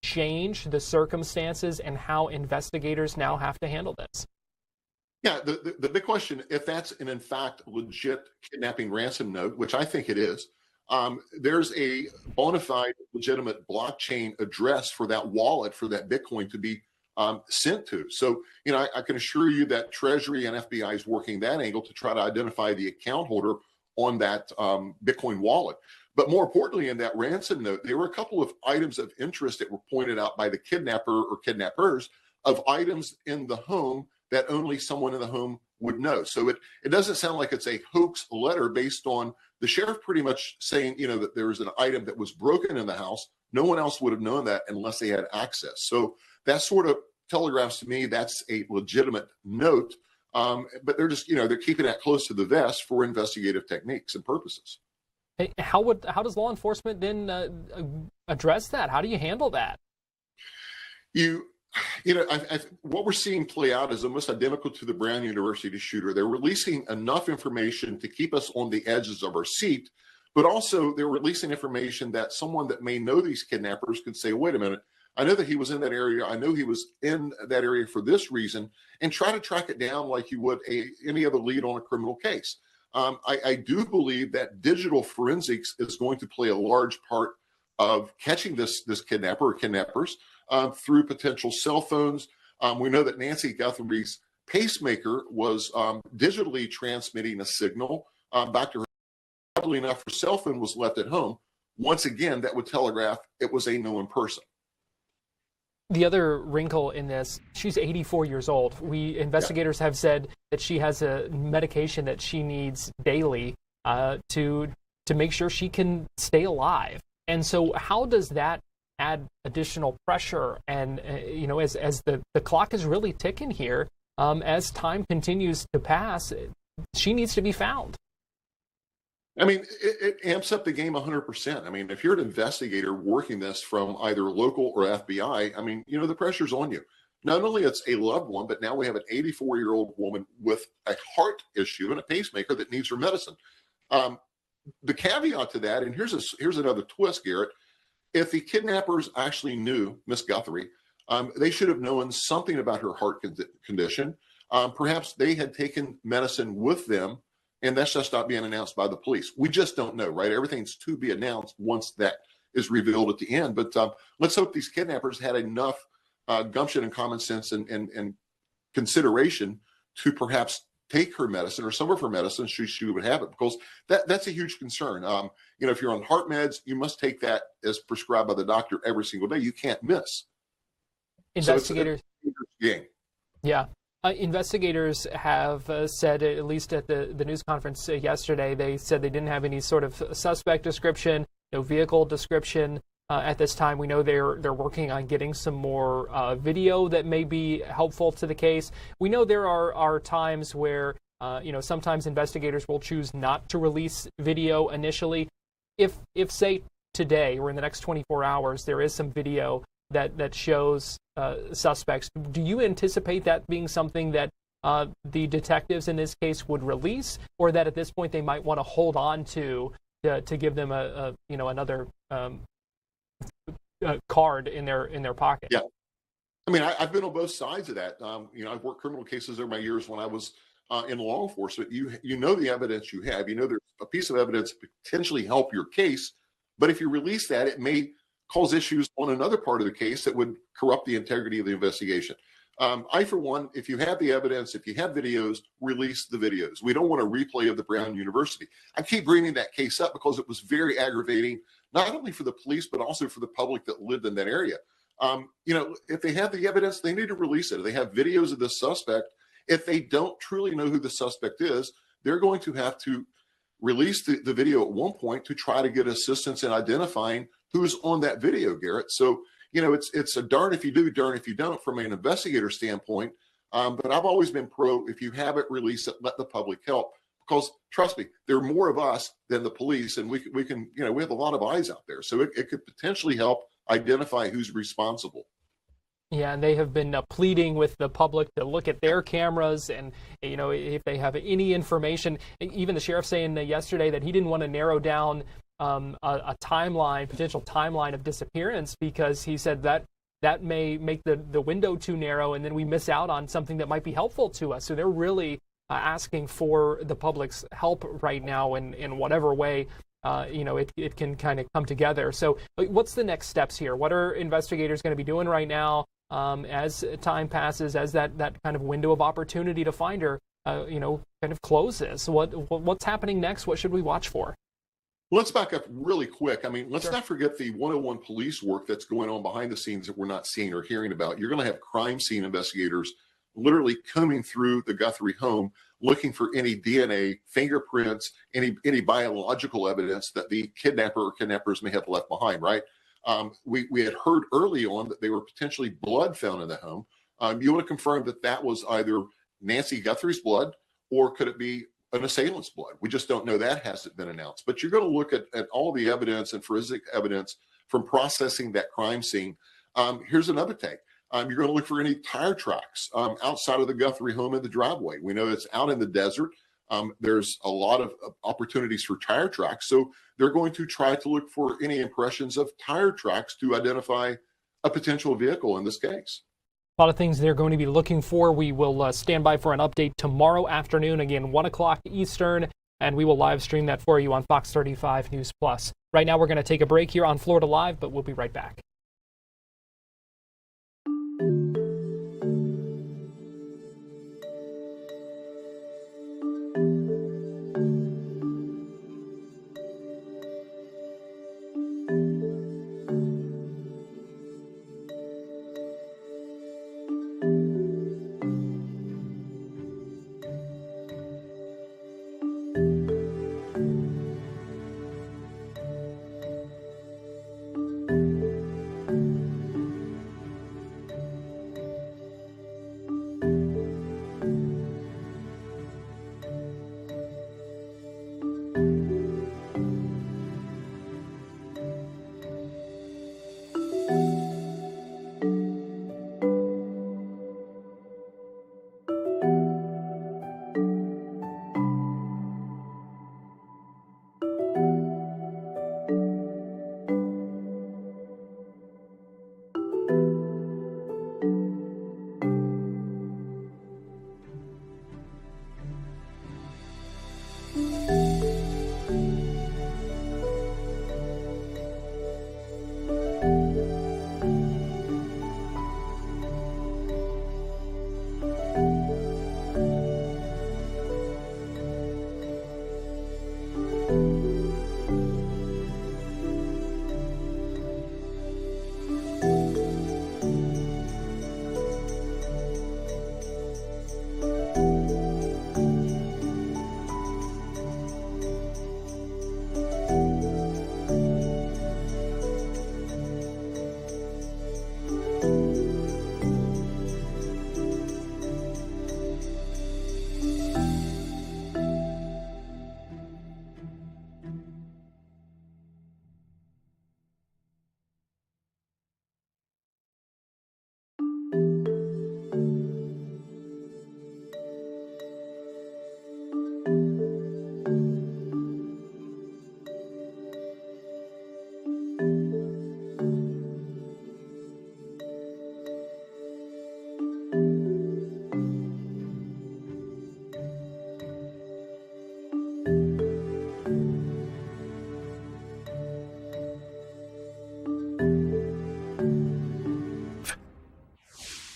change the circumstances and how investigators now have to handle this? Yeah, the big question, if that's in fact legit kidnapping ransom note, which I think it is, there's a bona fide legitimate blockchain address for that wallet, for that Bitcoin to be sent to. So, I can assure you that Treasury and FBI is working that angle to try to identify the account holder on that Bitcoin wallet. But more importantly, in that ransom note, there were a couple of items of interest that were pointed out by the kidnapper or kidnappers of items in the home that only someone in the home would know. So it doesn't sound like it's a hoax letter based on the sheriff pretty much saying, that there was an item that was broken in the house. No one else would have known that unless they had access. So that sort of telegraphs to me that's a legitimate note. But they're just, they're keeping that close to the vest for investigative techniques and purposes. Hey, how does law enforcement then address that? How do you handle that? What we're seeing play out is almost identical to the Brown University shooter. They're releasing enough information to keep us on the edges of our seat, but also they're releasing information that someone that may know these kidnappers could say, wait a minute, I know that he was in that area. I know he was in that area for this reason, and try to track it down like you would any other lead on a criminal case. I do believe that digital forensics is going to play a large part of catching this kidnapper or kidnappers through potential cell phones. We know that Nancy Guthrie's pacemaker was digitally transmitting a signal back to her. Oddly enough, her cell phone was left at home. Once again, that would telegraph it was a known person. The other wrinkle in this, she's 84 years old. Investigators have said that she has a medication that she needs daily to make sure she can stay alive. And so how does that add additional pressure? And, as the clock is really ticking here, as time continues to pass, she needs to be found. I mean, it amps up the game 100%. I mean, if you're an investigator working this from either local or FBI, I mean, the pressure's on you. Not only it's a loved one, but now we have an 84-year-old woman with a heart issue and a pacemaker that needs her medicine. The caveat to that, and here's another twist, Garrett. If the kidnappers actually knew Miss Guthrie, they should have known something about her heart condition. Perhaps they had taken medicine with them, and that's just not being announced by the police. We just don't know, right? Everything's to be announced once that is revealed at the end. But let's hope these kidnappers had enough gumption and common sense and consideration to perhaps take her medicine or some of her medicine, she would have it, because that's a huge concern. If you're on heart meds, you must take that as prescribed by the doctor every single day. You can't miss. Investigators. So it's a game. Yeah. Investigators have said, at least at the news conference yesterday, they said they didn't have any sort of suspect description, no vehicle description at this time. We know they're working on getting some more video that may be helpful to the case. We know there are times where, sometimes investigators will choose not to release video initially. If say today or in the next 24 hours, there is some video that shows suspects, do you anticipate that being something that the detectives in this case would release, or that at this point they might want to hold on to give them another card in their pocket? Yeah, I mean, I've been on both sides of that. I've worked criminal cases over my years when I was in law enforcement. You know the evidence you have. There's a piece of evidence potentially help your case, but if you release that, it may cause issues on another part of the case that would corrupt the integrity of the investigation. I, for one, if you have the evidence, if you have videos, release the videos. We don't want a replay of the Brown University. I keep bringing that case up because it was very aggravating, not only for the police, but also for the public that lived in that area. If they have the evidence, they need to release it. If they have videos of the suspect, if they don't truly know who the suspect is, they're going to have to release the video at one point to try to get assistance in identifying who's on that video, Garrett. So, it's a darn if you do, darn if you don't from an investigator standpoint. But I've always been pro, if you have it, release it, let the public help. Because trust me, there are more of us than the police, and we can, we have a lot of eyes out there. So it could potentially help identify who's responsible. Yeah, and they have been pleading with the public to look at their cameras and, if they have any information. Even the sheriff saying yesterday that he didn't want to narrow down a potential timeline of disappearance, because he said that may make the window too narrow, and then we miss out on something that might be helpful to us. So they're really asking for the public's help right now in whatever way it can kind of come together. So what's the next steps here? What are investigators going to be doing right now as time passes, as that kind of window of opportunity to find her kind of closes? What's happening next? What should we watch for? Let's back up really quick. I mean, let's not forget the 101 police work that's going on behind the scenes that we're not seeing or hearing about. You're going to have crime scene investigators literally combing through the Guthrie home, looking for any DNA, fingerprints, any biological evidence that the kidnapper or kidnappers may have left behind, right? We had heard early on that there were potentially blood found in the home. You want to confirm that that was either Nancy Guthrie's blood, or could it be an assailant's blood? We just don't know. That hasn't been announced. But you're going to look at all the evidence and forensic evidence from processing that crime scene. Here's another take. You're going to look for any tire tracks outside of the Guthrie home in the driveway. We know it's out in the desert. There's a lot of opportunities for tire tracks. So they're going to try to look for any impressions of tire tracks to identify a potential vehicle in this case. A lot of things they're going to be looking for. We will stand by for an update tomorrow afternoon, again, 1 o'clock Eastern, and we will live stream that for you on Fox 35 News Plus. Right now, we're going to take a break here on Florida Live, but we'll be right back.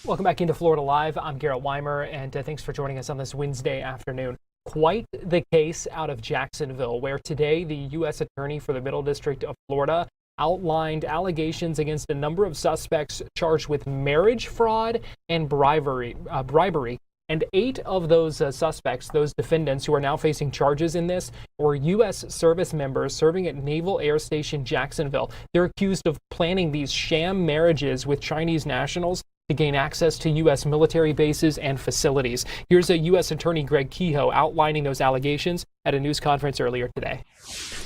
Welcome back into Florida Live. I'm Garrett Weimer, and thanks for joining us on this Wednesday afternoon. Quite the case out of Jacksonville, where today the U.S. Attorney for the Middle District of Florida outlined allegations against a number of suspects charged with marriage fraud and bribery. And 8 of those suspects, those defendants who are now facing charges in this, were U.S. service members serving at Naval Air Station Jacksonville. They're accused of planning these sham marriages with Chinese nationals to gain access to U.S. military bases and facilities. Here's a U.S. Attorney Greg Kehoe outlining those allegations at a news conference earlier today.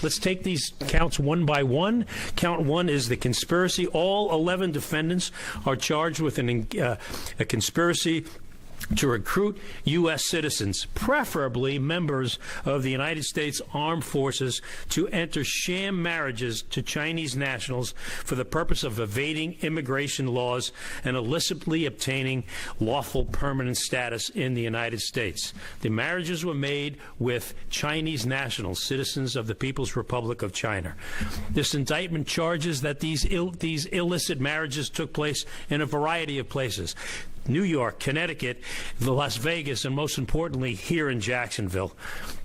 Let's take these counts one by one. Count 1 is the conspiracy. All 11 defendants are charged with a conspiracy to recruit U.S. citizens, preferably members of the United States Armed Forces, to enter sham marriages to Chinese nationals for the purpose of evading immigration laws and illicitly obtaining lawful permanent status in the United States. The marriages were made with Chinese nationals, citizens of the People's Republic of China. This indictment charges that these illicit marriages took place in a variety of places. New York, Connecticut, Las Vegas, and most importantly, here in Jacksonville.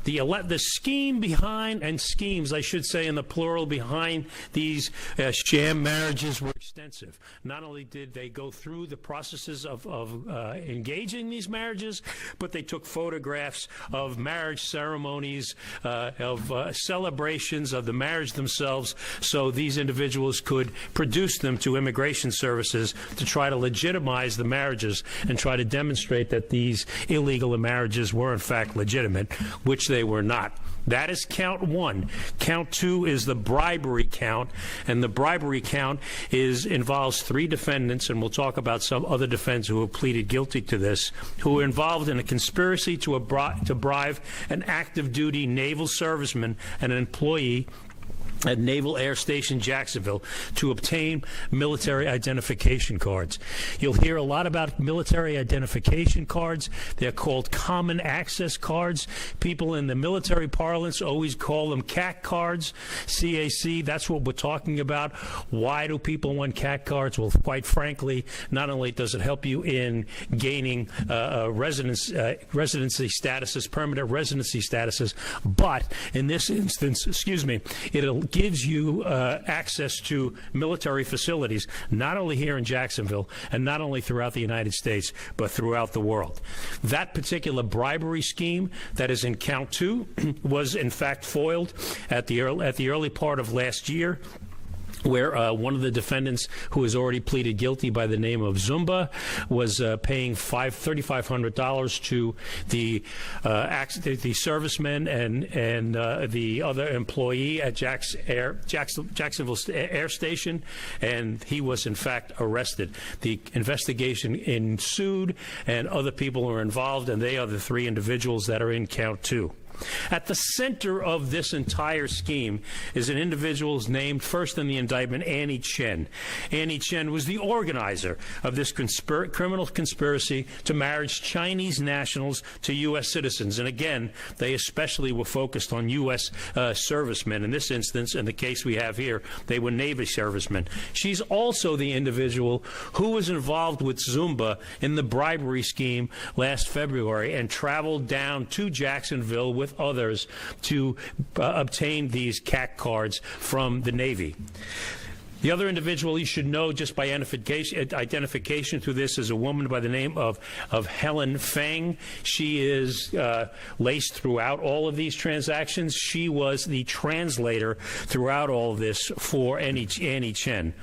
The scheme behind, and schemes, I should say, in the plural, behind these sham marriages were extensive. Not only did they go through the processes of engaging these marriages, but they took photographs of marriage ceremonies, of celebrations of the marriage themselves, so these individuals could produce them to immigration services to try to legitimize the marriages and try to demonstrate that these illegal marriages were in fact legitimate, which they were not. That is count one. Count two is the bribery count, and the bribery count involves 3 defendants, and we'll talk about some other defendants who have pleaded guilty to this, who were involved in a conspiracy to bribe an active duty naval serviceman and an employee at Naval Air Station Jacksonville to obtain military identification cards. You'll hear a lot about military identification cards. They're called common access cards. People in the military parlance always call them CAC cards, CAC. That's what we're talking about. Why do people want CAC cards? Well, quite frankly, not only does it help you in gaining residency statuses, permanent residency statuses, but in this instance, it gives you access to military facilities, not only here in Jacksonville and not only throughout the United States, but throughout the world. That particular bribery scheme that is in count 2 was in fact foiled at the early part of last year, where one of the defendants, who has already pleaded guilty by the name of Zumba, was paying $3,500 to the servicemen and the other employee at Jacksonville Air Station, and he was in fact arrested. The investigation ensued, and other people were involved, and they are the 3 individuals that are in count 2. At the center of this entire scheme is an individual named first in the indictment, Annie Chen. Annie Chen was the organizer of this criminal conspiracy to marriage Chinese nationals to U.S. citizens. And again, they especially were focused on U.S. servicemen. In this instance, in the case we have here, they were Navy servicemen. She's also the individual who was involved with Zumba in the bribery scheme last February and traveled down to Jacksonville with others to obtain these CAC cards from the Navy. The other individual you should know just by identification through this is a woman by the name of Helen Feng. She is laced throughout all of these transactions. She was the translator throughout all of this for Annie Chen.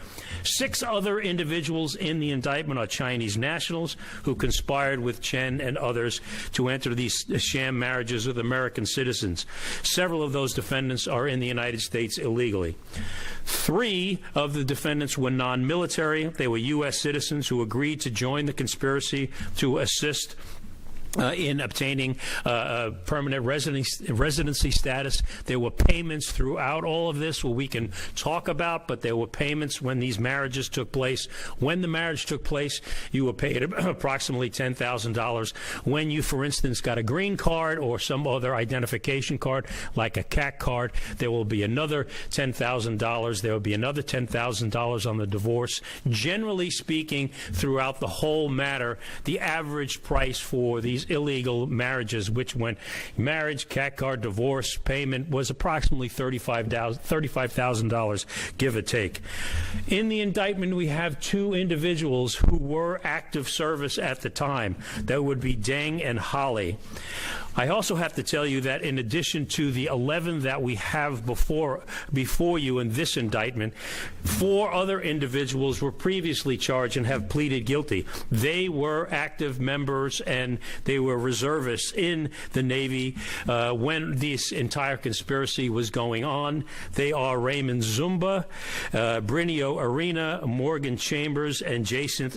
6 other individuals in the indictment are Chinese nationals who conspired with Chen and others to enter these sham marriages with American citizens. Several of those defendants are in the United States illegally. 3 of the defendants were non-military. They were U.S. citizens who agreed to join the conspiracy to assist in obtaining permanent residency status. There were payments throughout all of this, what we can talk about, but there were payments when these marriages took place. When the marriage took place, you were paid approximately $10,000. When you, for instance, got a green card or some other identification card, like a CAC card, there will be another $10,000. There will be another $10,000 on the divorce. Generally speaking, throughout the whole matter, the average price for these illegal marriages, which went marriage, CAC card, divorce, payment, was approximately $35,000, give or take. In the indictment, we have 2 individuals who were active service at the time. That would be Deng and Holly. I also have to tell you that in addition to the 11 that we have before you in this indictment, 4 other individuals were previously charged and have pleaded guilty. They were active members and they were reservists in the Navy when this entire conspiracy was going on. They are Raymond Zumba, Brinio Arena, Morgan Chambers, and Jason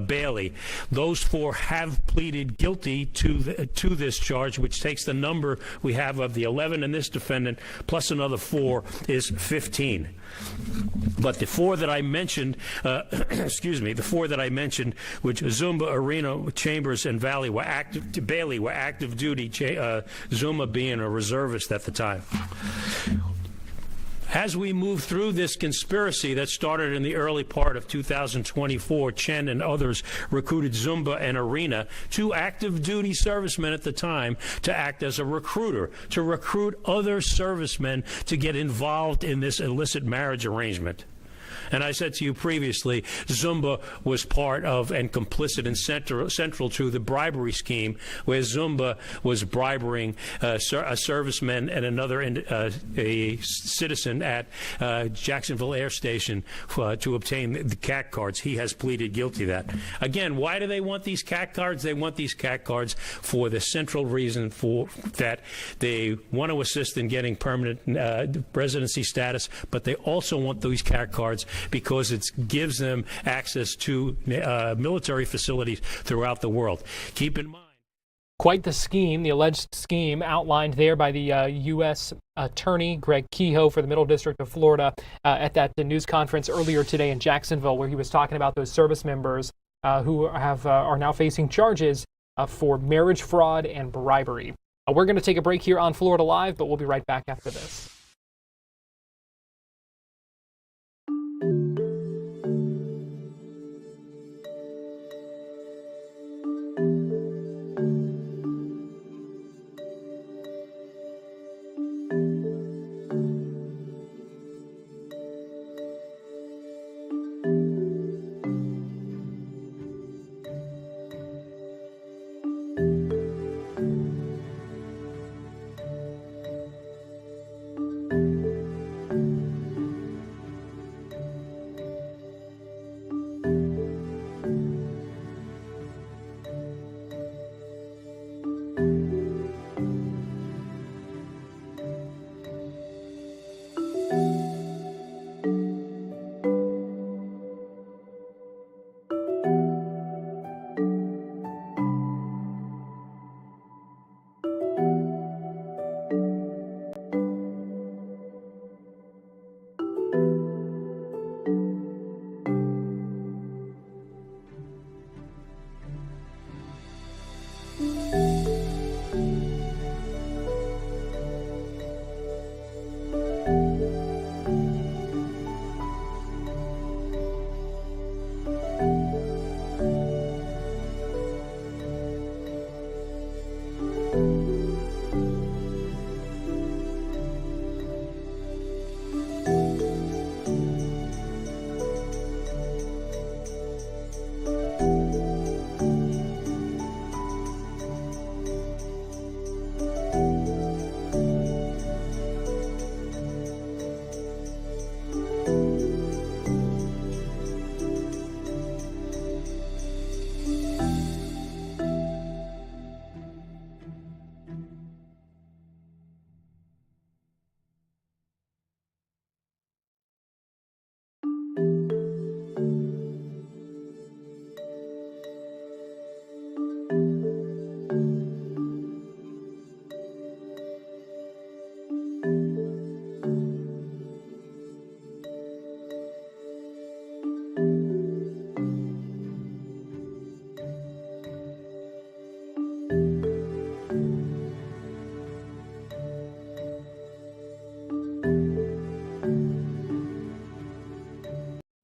Bailey. Those 4 have pleaded guilty to this charge, which takes the number we have of the 11 in this defendant plus another 4 is 15. But the 4 that I mentioned, the 4 that I mentioned, which Zumba, Arena, Chambers, and Bailey were active duty, Zumba being a reservist at the time. As we move through this conspiracy that started in the early part of 2024, Chen and others recruited Zumba and Arena, 2 active duty servicemen at the time, to act as a recruiter, to recruit other servicemen to get involved in this illicit marriage arrangement. And I said to you previously, Zumba was part of and complicit and central to the bribery scheme, where Zumba was bribing a serviceman and another a citizen at Jacksonville Air Station to obtain the CAC cards. He has pleaded guilty to that. Again, why do they want these CAC cards? They want these CAC cards for the central reason for that they want to assist in getting permanent residency status, but they also want these CAC cards because it gives them access to military facilities throughout the world. Keep in mind. Quite the scheme, the alleged scheme outlined there by the U.S. Attorney Greg Kehoe for the Middle District of Florida at that news conference earlier today in Jacksonville, where he was talking about those service members who are now facing charges for marriage fraud and bribery. We're going to take a break here on Florida Live, but we'll be right back after this.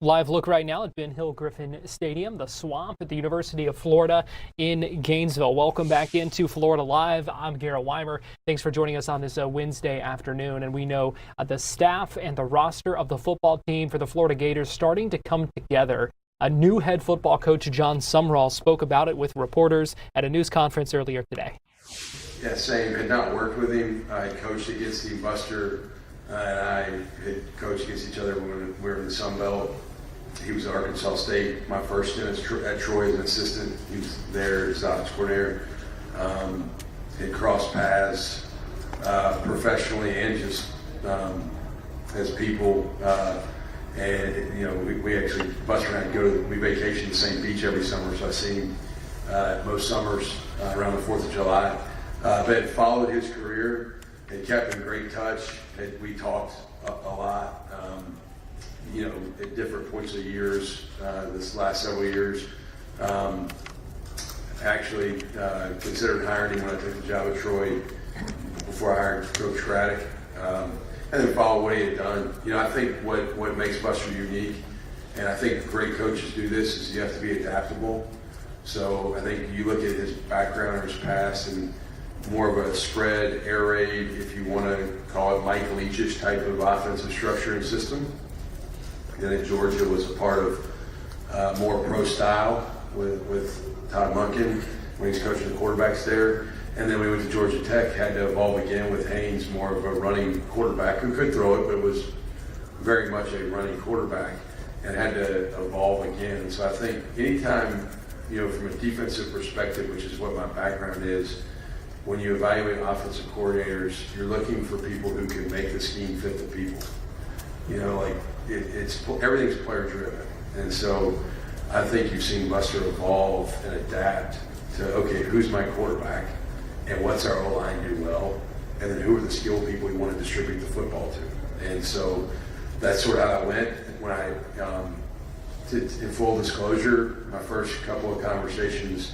Live look right now at Ben Hill Griffin Stadium, the Swamp at the University of Florida in Gainesville. Welcome back into Florida Live. I'm Garrett Weimer. Thanks for joining us on this Wednesday afternoon. And we know the staff and the roster of the football team for the Florida Gators starting to come together. A new head football coach, John Sumrall, spoke about it with reporters at a news conference earlier today. Yeah, same. Had not worked with him. I coached against him. Buster and I had coached against each other when we were in the Sun Belt. He was at Arkansas State. My first stint at Troy as an assistant. He was there as offense coordinator. Had crossed paths professionally and just as people. And you know, we actually Buster and I we vacation the same beach every summer, so I see him most summers around the 4th of July. But followed his career and kept in great touch. We talked a lot. You know, at different points of years, this last several years. Actually considered hiring him when I took the job at Troy before I hired Coach Craddock. and then follow what he had done. You know, I think what makes Buster unique, and I think great coaches do this, is you have to be adaptable. So I think you look at his background or his past, and more of a spread, air raid, if you want to call it Mike Leach-ish type of offensive structure and system. Then at Georgia was a part of more pro style with Todd Monken when he's coaching the quarterbacks there. And then we went to Georgia Tech, had to evolve again with Haynes, more of a running quarterback who could throw it, but was very much a running quarterback, and had to evolve again. And so I think anytime, you know, from a defensive perspective, which is what my background is, when you evaluate offensive coordinators, you're looking for people who can make the scheme fit the people. You know, like everything's player driven. And so I think you've seen Buster evolve and adapt to, okay, who's my quarterback and what's our O-line do well, and then who are the skilled people we want to distribute the football to. And so that's sort of how I went. When I, in full disclosure, my first couple of conversations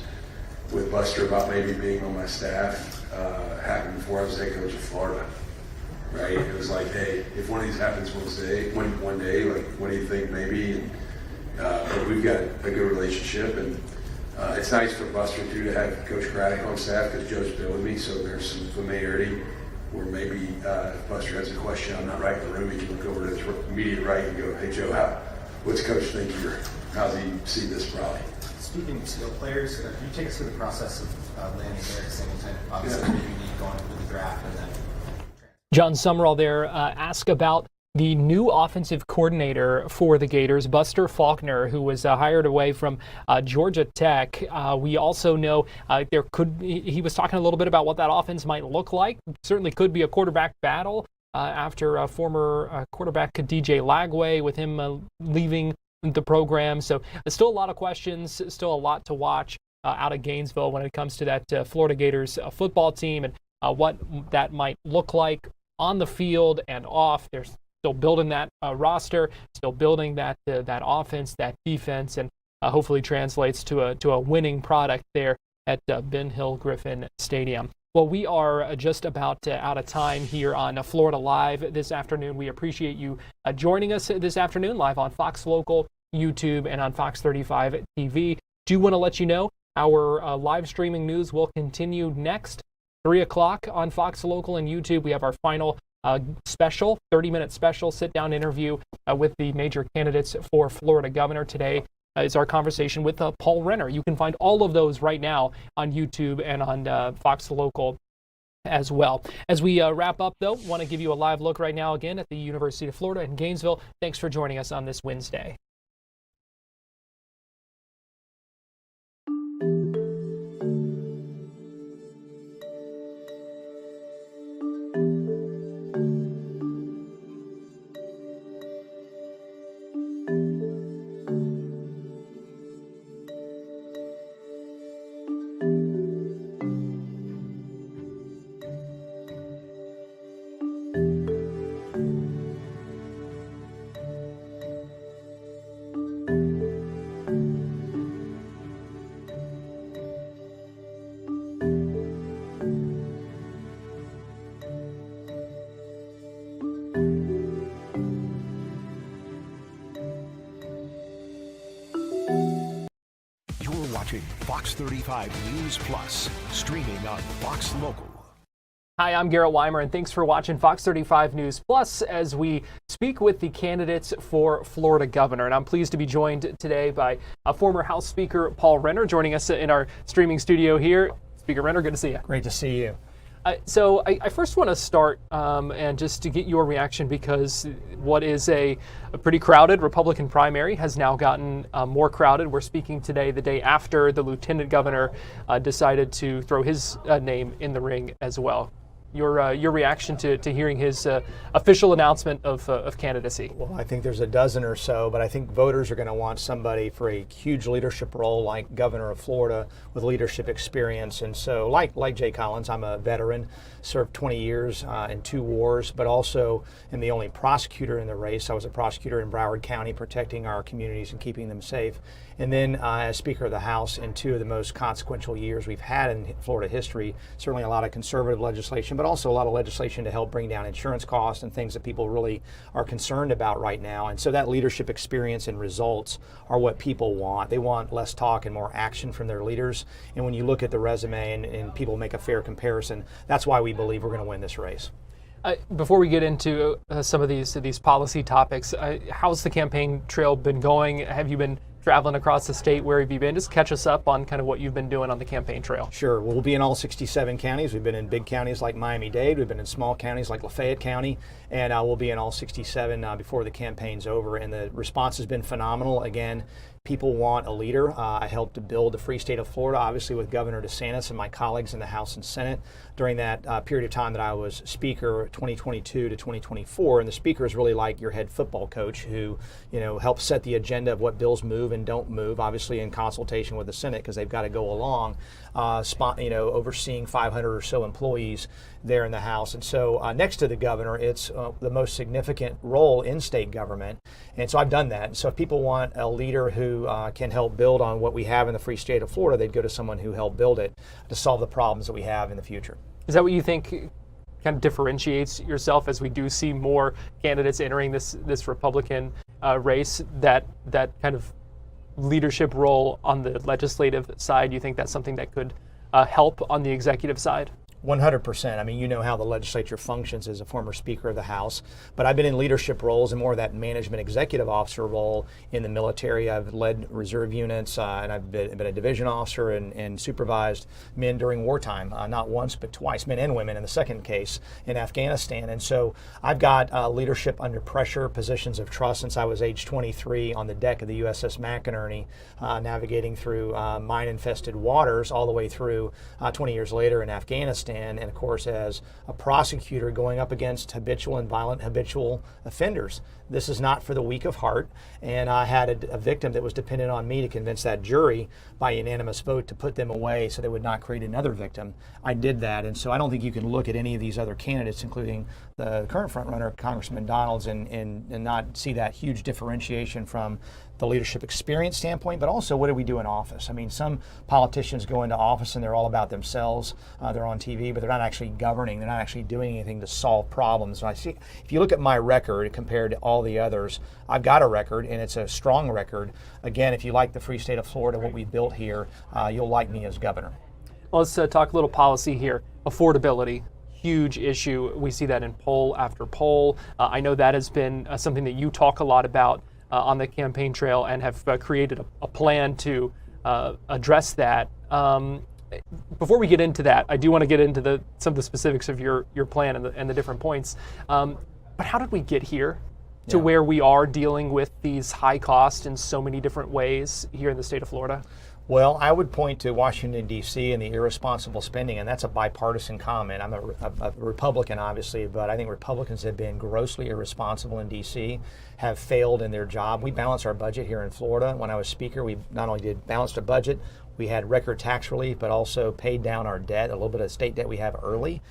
with Buster about maybe being on my staff happened before I was head coach of Florida. Right? It was like, hey, if one of these happens one day, like, what do you think maybe? And, but we've got a good relationship, and it's nice for Buster too to have Coach Craddock on staff because Joe's been with me, so there's some familiarity where maybe if Buster has a question, I'm not right in the room, he can look over to his immediate right and go, hey Joe, what's Coach think here? How's he see this probably? Speaking of skill players, can you take us through the process of landing Eric Singleton? Obviously, pretty unique going into the draft, and then John Summerall there asked about the new offensive coordinator for the Gators, Buster Faulkner, who was hired away from Georgia Tech. We also know he was talking a little bit about what that offense might look like. Certainly could be a quarterback battle after former quarterback DJ Lagway, with him leaving the program. So still a lot of questions, still a lot to watch out of Gainesville when it comes to that Florida Gators football team, and what that might look like on the field and off. They're still building that roster, still building that offense, that defense, and hopefully translates to a winning product there at Ben Hill Griffin Stadium. Well, we are just about out of time here on Florida Live this afternoon. We appreciate you joining us this afternoon live on Fox Local, YouTube, and on Fox 35 TV. Do want to let you know our live streaming news will continue next, 3 o'clock on Fox Local and YouTube. We have our final special, 30-minute special sit-down interview with the major candidates for Florida governor. Today is our conversation with Paul Renner. You can find all of those right now on YouTube and on Fox Local as well. As we wrap up, though, want to give you a live look right now again at the University of Florida in Gainesville. Thanks for joining us on this Wednesday. Watching Fox 35 News Plus, streaming on Fox Local. Hi, I'm Garrett Weimer, and thanks for watching Fox 35 News Plus as we speak with the candidates for Florida governor. And I'm pleased to be joined today by former House Speaker Paul Renner, joining us in our streaming studio here. Speaker Renner, good to see you. Great to see you. So I first want to start and just to get your reaction, because what is a pretty crowded Republican primary has now gotten more crowded. We're speaking today, the day after the lieutenant governor decided to throw his name in the ring as well. Your reaction to hearing his official announcement of candidacy? Well, I think there's a dozen or so, but I think voters are going to want somebody for a huge leadership role like governor of Florida with leadership experience. And so like Jay Collins, I'm a veteran, served 20 years in 2 wars, but also am the only prosecutor in the race. I was a prosecutor in Broward County, protecting our communities and keeping them safe. And then as Speaker of the House in 2 of the most consequential years we've had in Florida history, certainly a lot of conservative legislation, but also a lot of legislation to help bring down insurance costs and things that people really are concerned about right now. And so that leadership experience and results are what people want. They want less talk and more action from their leaders. And when you look at the resume and people make a fair comparison, that's why we believe we're going to win this race. Before we get into some of these policy topics, how's the campaign trail been going? Have you been traveling across the state? Where have you been? Just catch us up on kind of what you've been doing on the campaign trail. Sure. We'll be in all 67 counties. We've been in big counties like Miami-Dade. We've been in small counties like Lafayette County. And we'll be in all 67 before the campaign's over. And the response has been phenomenal. Again, people want a leader. I helped to build the free state of Florida, obviously with Governor DeSantis and my colleagues in the House and Senate during that period of time that I was Speaker, 2022 to 2024. And the Speaker is really like your head football coach who, helps set the agenda of what bills move and don't move, obviously in consultation with the Senate because they've got to go along, overseeing 500 or so employees there in the House. And so next to the governor, it's the most significant role in state government. And so I've done that. So if people want a leader who can help build on what we have in the free state of Florida, they'd go to someone who helped build it to solve the problems that we have in the future. Is that what you think kind of differentiates yourself as we do see more candidates entering this Republican race, that kind of leadership role on the legislative side? Do you think that's something that could help on the executive side? 100%. I mean, you know how the legislature functions as a former Speaker of the House, but I've been in leadership roles and more of that management executive officer role in the military. I've led reserve units and I've been a division officer and supervised men during wartime, not once but twice, men and women in the second case in Afghanistan. And so I've got leadership under pressure, positions of trust since I was age 23 on the deck of the USS McInerney, navigating through mine-infested waters all the way through 20 years later in Afghanistan. And of course, as a prosecutor going up against habitual and violent habitual offenders. This is not for the weak of heart. And I had a victim that was dependent on me to convince that jury by unanimous vote to put them away so they would not create another victim. I did that. And so I don't think you can look at any of these other candidates, including the current frontrunner, Congressman Donalds, and not see that huge differentiation from the leadership experience standpoint, but also what do we do in office? I mean, some politicians go into office and they're all about themselves. They're on TV, but they're not actually governing. They're not actually doing anything to solve problems. And I see, if you look at my record compared to all the others, I've got a record, and it's a strong record. Again, if you like the free state of Florida, what we built here, you'll like me as governor. Well, let's talk a little policy here. Affordability. Huge issue. We see that in poll after poll. I know that has been something that you talk a lot about on the campaign trail and have created a plan to address that. Before we get into that, I do want to get into some of the specifics of your plan and the different points. But how did we get here to where we are dealing with these high costs in so many different ways here in the state of Florida? Well, I would point to Washington, D.C. and the irresponsible spending, and that's a bipartisan comment. I'm a Republican, obviously, but I think Republicans have been grossly irresponsible in D.C., have failed in their job. We balance our budget here in Florida. When I was Speaker, we not only did balanced a budget, we had record tax relief, but also paid down our debt, a little bit of state debt we have early.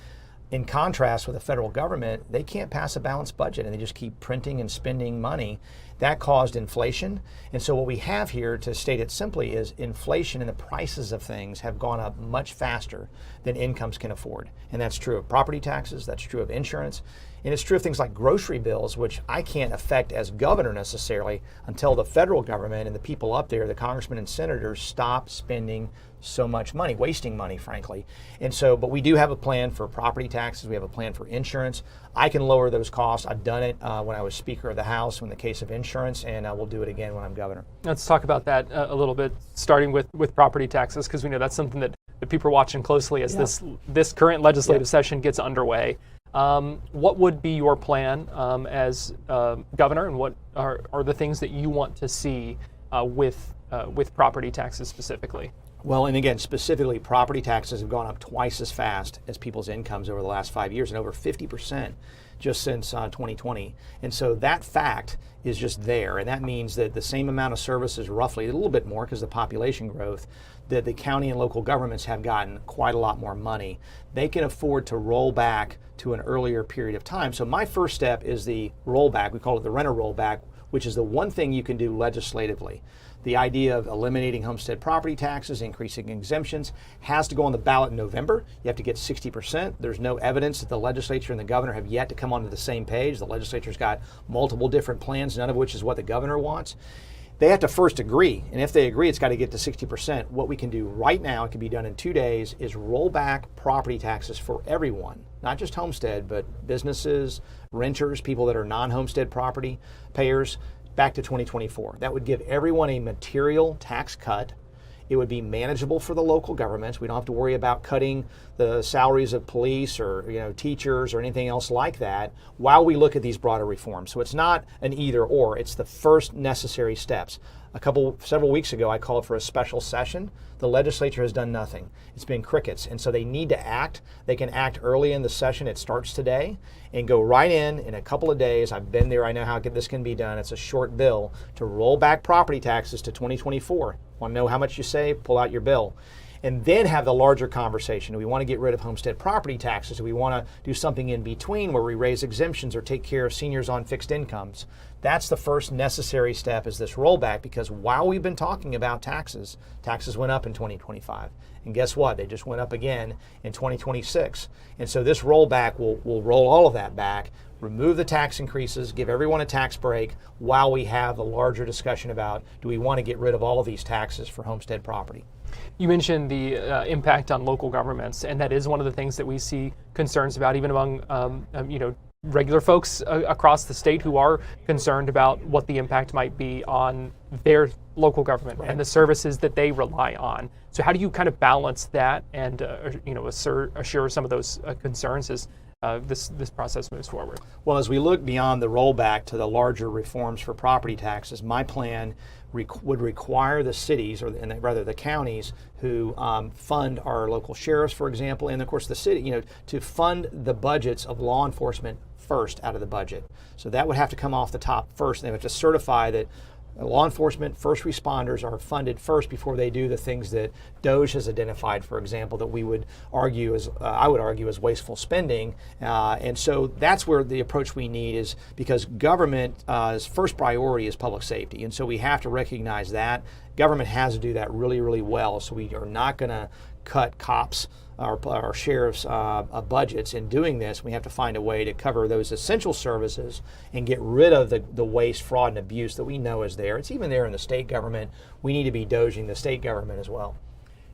In contrast with the federal government, they can't pass a balanced budget and they just keep printing and spending money. That caused inflation. And so what we have here, to state it simply, is inflation and the prices of things have gone up much faster than incomes can afford. And that's true of property taxes, that's true of insurance, and it's true of things like grocery bills, which I can't affect as governor necessarily until the federal government and the people up there, the congressmen and senators, stop spending so much money, wasting money, frankly. And so, but we do have a plan for property taxes. We have a plan for insurance. I can lower those costs. I've done it when I was Speaker of the House in the case of insurance, and we'll do it again when I'm governor. Let's talk about that a little bit, starting with property taxes, because we know that's something that people are watching closely as this current legislative session gets underway. What would be your plan as governor, and what are the things that you want to see with property taxes specifically? Well, and again, specifically, property taxes have gone up twice as fast as people's incomes over the last 5 years, and over 50% just since 2020. And so that fact is just there, and that means that the same amount of services, roughly, a little bit more because of the population growth, that the county and local governments have gotten quite a lot more money. They can afford to roll back to an earlier period of time. So my first step is the rollback. We call it the renter rollback, which is the one thing you can do legislatively. The idea of eliminating homestead property taxes, increasing exemptions, has to go on the ballot in November. You have to get 60%. There's no evidence that the legislature and the governor have yet to come onto the same page. The legislature's got multiple different plans, none of which is what the governor wants. They have to first agree, and if they agree, it's got to get to 60%. What we can do right now, it can be done in 2 days, is roll back property taxes for everyone, not just homestead, but businesses, renters, people that are non-homestead property payers, back to 2024. That would give everyone a material tax cut. It would be manageable for the local governments. We don't have to worry about cutting the salaries of police or teachers or anything else like that while we look at these broader reforms. So it's not an either or, it's the first necessary steps. Several weeks ago, I called for a special session. The legislature has done nothing. It's been crickets. And so they need to act. They can act early in the session. It starts today and go right in a couple of days. I've been there. I know how this can be done. It's a short bill to roll back property taxes to 2024. Want to know how much you save? Pull out your bill. And then have the larger conversation. Do we want to get rid of homestead property taxes? Do we want to do something in between where we raise exemptions or take care of seniors on fixed incomes? That's the first necessary step, is this rollback, because while we've been talking about taxes went up in 2025. And guess what? They just went up again in 2026. And so this rollback will roll all of that back, remove the tax increases, give everyone a tax break while we have the larger discussion about, do we want to get rid of all of these taxes for homestead property? You mentioned the impact on local governments, and that is one of the things that we see concerns about, even among regular folks across the state who are concerned about what the impact might be on their local government and the services that they rely on. So how do you kind of balance that and assure some of those concerns as this process moves forward? Well, as we look beyond the rollback to the larger reforms for property taxes, my plan would require the cities, or rather the counties, who fund our local sheriffs, for example, and of course the city, to fund the budgets of law enforcement first out of the budget. So that would have to come off the top first. They have to certify that law enforcement, first responders are funded first before they do the things that DOJ has identified, for example, that we would argue as, I would argue, as wasteful spending. And so that's where the approach we need is, because government's first priority is public safety. And so we have to recognize that. Government has to do that really, really well. So we are not going to cut cops, our sheriff's budgets. In doing this, we have to find a way to cover those essential services and get rid of the waste, fraud, and abuse that we know is there. It's even there in the state government. We need to be doging the state government as well.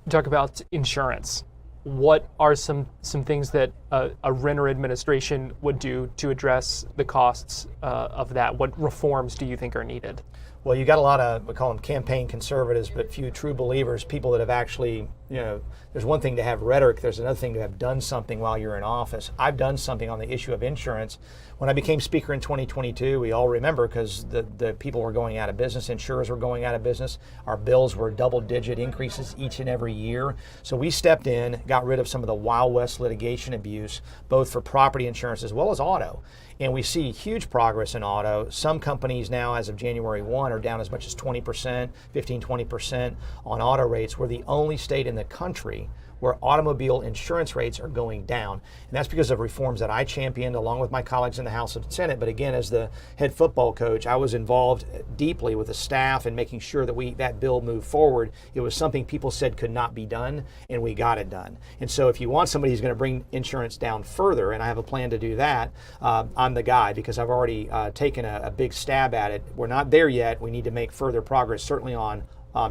You talk about insurance. What are some things that a Renner administration would do to address the costs of that? What reforms do you think are needed? Well, you got a lot of, we call them campaign conservatives, but few true believers, people that have actually, there's one thing to have rhetoric, there's another thing to have done something while you're in office. I've done something on the issue of insurance. When I became Speaker in 2022, we all remember, because the people were going out of business, insurers were going out of business. Our bills were double-digit increases each and every year. So we stepped in, got rid of some of the Wild West litigation abuse, both for property insurance as well as auto. And we see huge progress in auto. Some companies now, as of January 1, are down as much as 20%, 15-20% on auto rates. We're the only state in the country where automobile insurance rates are going down. And that's because of reforms that I championed along with my colleagues in the House and Senate. But again, as the head football coach, I was involved deeply with the staff in making sure that that bill moved forward. It was something people said could not be done, and we got it done. And so if you want somebody who's going to bring insurance down further, and I have a plan to do that, I'm the guy, because I've already taken a big stab at it. We're not there yet. We need to make further progress, certainly on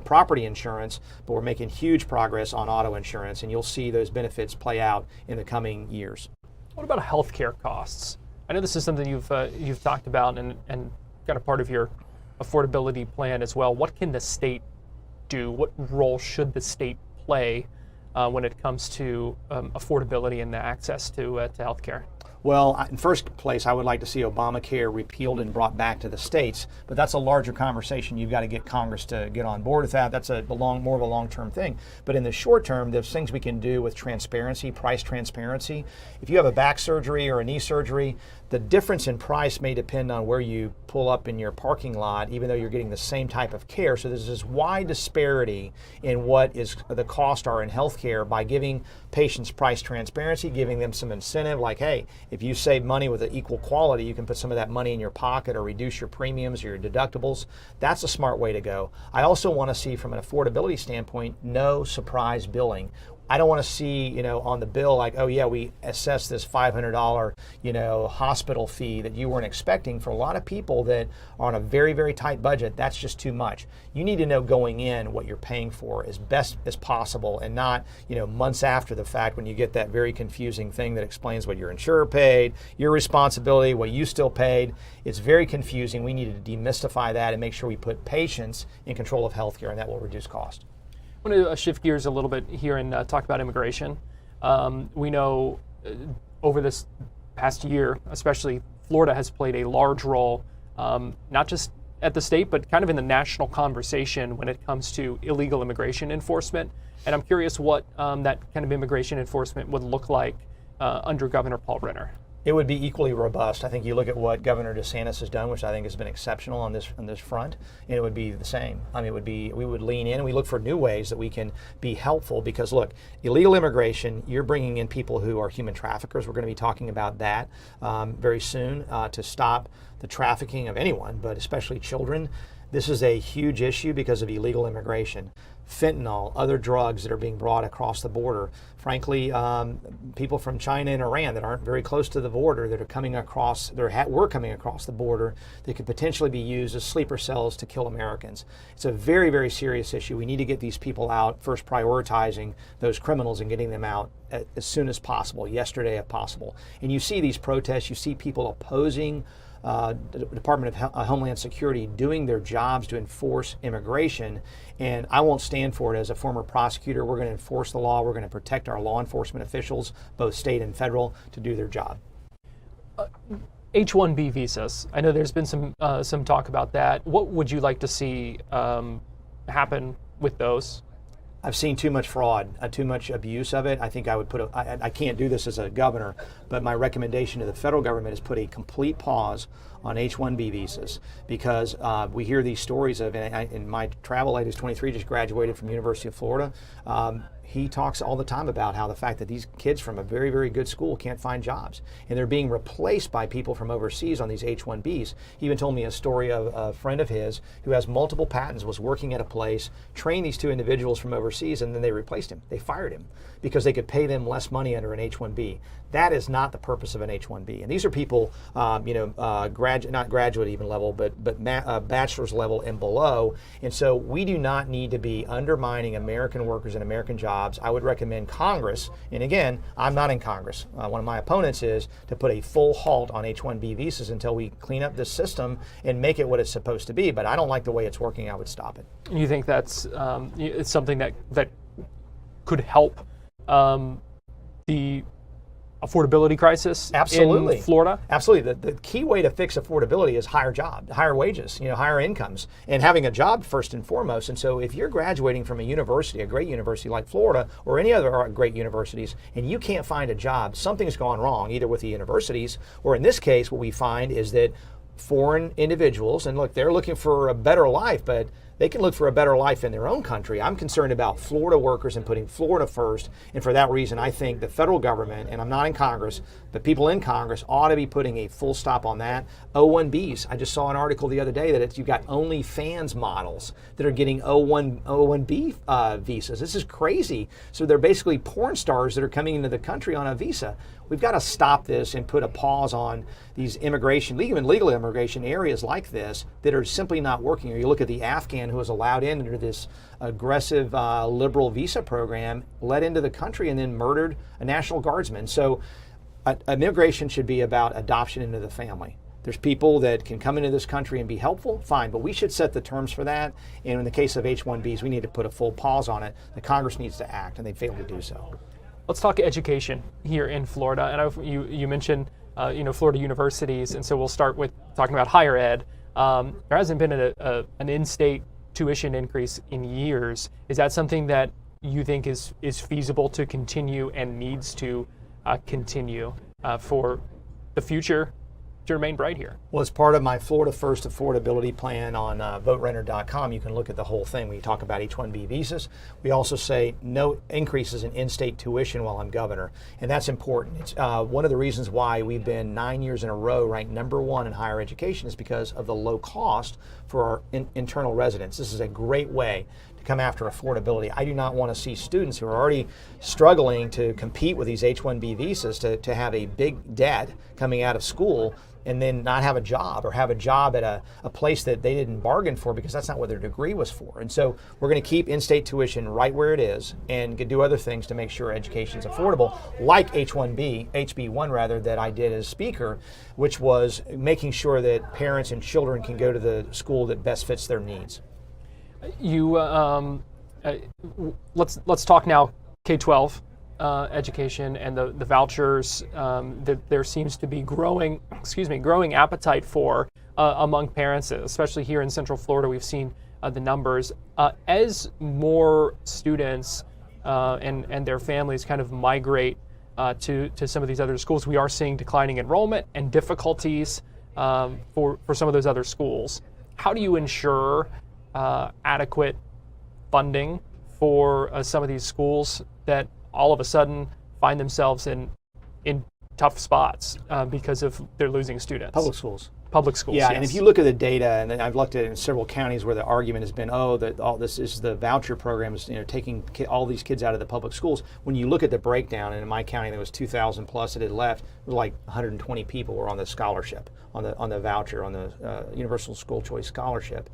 property insurance, but we're making huge progress on auto insurance, and you'll see those benefits play out in the coming years. What about healthcare costs? I know this is something you've talked about and kind of part of your affordability plan as well. What can the state do? What role should the state play when it comes to affordability and the access to healthcare? Well, in first place, I would like to see Obamacare repealed and brought back to the states, but that's a larger conversation. You've got to get Congress to get on board with that. That's more of a long-term thing. But in the short term, there's things we can do with transparency, price transparency. If you have a back surgery or a knee surgery, the difference in price may depend on where you pull up in your parking lot, even though you're getting the same type of care. So there's this wide disparity in what is the costs are in healthcare. By giving patients price transparency, giving them some incentive, like, hey, If you save money with an equal quality, you can put some of that money in your pocket or reduce your premiums or your deductibles. That's a smart way to go. I also want to see, from an affordability standpoint, no surprise billing. I don't want to see, on the bill like, oh yeah, we assessed this $500, hospital fee that you weren't expecting. For a lot of people that are on a very, very tight budget, that's just too much. You need to know going in what you're paying for as best as possible, and not, months after the fact when you get that very confusing thing that explains what your insurer paid, your responsibility, what you still paid. It's very confusing. We need to demystify that and make sure we put patients in control of healthcare, and that will reduce cost. I want to shift gears a little bit here and talk about immigration. We know over this past year, especially Florida has played a large role, not just at the state, but kind of in the national conversation when it comes to illegal immigration enforcement. And I'm curious what that kind of immigration enforcement would look like under Governor Paul Renner. It would be equally robust. I think you look at what Governor DeSantis has done, which I think has been exceptional on this front, and it would be the same. I mean, we would lean in and we look for new ways that we can be helpful, because look, illegal immigration, you're bringing in people who are human traffickers. We're going to be talking about that very soon to stop the trafficking of anyone, but especially children. This is a huge issue because of illegal immigration. Fentanyl, other drugs that are being brought across the border. Frankly, people from China and Iran that aren't very close to the border that are coming across, were coming across the border, that could potentially be used as sleeper cells to kill Americans. It's a very, very serious issue. We need to get these people out, first prioritizing those criminals and getting them out as soon as possible, yesterday if possible. And you see these protests, you see people opposing the Department of Homeland Security doing their jobs to enforce immigration, and I won't stand for it. As a former prosecutor, we're going to enforce the law. We're going to protect our law enforcement officials, both state and federal, to do their job. H-1B visas. I know there's been some talk about that. What would you like to see happen with those? I've seen too much fraud, too much abuse of it. I think I would I can't do this as a governor, but my recommendation to the federal government is put a complete pause on H-1B visas, because we hear these stories of, and my travel aide who's 23 just graduated from University of Florida. He talks all the time about how the fact that these kids from a very, very good school can't find jobs, and they're being replaced by people from overseas on these H-1Bs. He even told me a story of a friend of his who has multiple patents, was working at a place, trained these two individuals from overseas, and then they replaced him. They fired him because they could pay them less money under an H-1B. That is not the purpose of an H-1B. And these are people, not graduate even level, but bachelor's level and below. And so we do not need to be undermining American workers and American jobs. I would recommend Congress, and again, I'm not in Congress. One of my opponents is to put a full halt on H-1B visas until we clean up this system and make it what it's supposed to be. But I don't like the way it's working. I would stop it. You think that's it's something that could help the affordability crisis Absolutely. in Florida? Absolutely. The key way to fix affordability is higher job, higher wages, higher incomes, and having a job first and foremost. And so if you're graduating from a university, a great university like Florida or any other great universities, and you can't find a job, something's gone wrong, either with the universities, or in this case, what we find is that foreign individuals, and look, they're looking for a better life, but they can look for a better life in their own country. I'm concerned about Florida workers and putting Florida first. And for that reason, I think the federal government, and I'm not in Congress, but people in Congress ought to be putting a full stop on that. O-1Bs. I just saw an article the other day that you've got OnlyFans models that are getting O-1B visas. This is crazy. So they're basically porn stars that are coming into the country on a visa. We've got to stop this and put a pause on these immigration, even legal immigration areas like this that are simply not working. Or you look at the Afghan who was allowed in under this aggressive liberal visa program, let into the country and then murdered a National Guardsman. So immigration should be about adoption into the family. There's people that can come into this country and be helpful, fine, but we should set the terms for that. And in the case of H-1Bs, we need to put a full pause on it. The Congress needs to act, and they failed to do so. Let's talk education here in Florida. And you mentioned Florida universities, and so we'll start with talking about higher ed. There hasn't been an in-state tuition increase in years. Is that something that you think is feasible to continue and needs to continue for the future remain bright here? Well, as part of my Florida First affordability plan on voterenter.com, you can look at the whole thing. We talk about H-1B visas. We also say no increases in in-state tuition while I'm governor, and that's important. It's one of the reasons why we've been 9 years in a row ranked #1 in higher education is because of the low cost for our internal residents. This is a great way to come after affordability. I do not want to see students who are already struggling to compete with these H-1B visas to have a big debt coming out of school and then not have a job, or have a job at a place that they didn't bargain for because that's not what their degree was for. And so we're going to keep in-state tuition right where it is and do other things to make sure education is affordable, like HB1 rather, that I did as speaker, which was making sure that parents and children can go to the school that best fits their needs. You let's talk now K-12 education and the vouchers that there seems to be growing appetite for among parents, especially here in Central Florida. We've seen the numbers as more students and their families kind of migrate to some of these other schools. We are seeing declining enrollment and difficulties for some of those other schools. How do you ensure adequate funding for some of these schools that all of a sudden find themselves in tough spots because of they're losing students? Public schools. Public schools, yeah, yes. And if you look at the data, and I've looked at it in several counties where the argument has been, that all this is the voucher programs, taking all these kids out of the public schools. When you look at the breakdown, and in my county there was 2,000 plus that had left, it was like 120 people were on the scholarship, on the voucher, on the Universal School Choice Scholarship.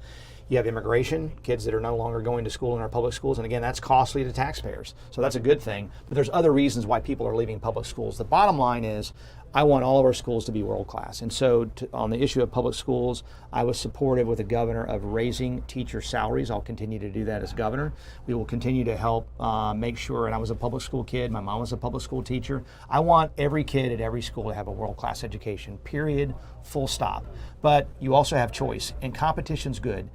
You have immigration, kids that are no longer going to school in our public schools, and again, that's costly to taxpayers. So that's a good thing, but there's other reasons why people are leaving public schools. The bottom line is, I want all of our schools to be world class. And so on the issue of public schools, I was supportive with the governor of raising teacher salaries. I'll continue to do that as governor. We will continue to help make sure, and I was a public school kid, my mom was a public school teacher. I want every kid at every school to have a world class education, period, full stop. But you also have choice, and competition's good.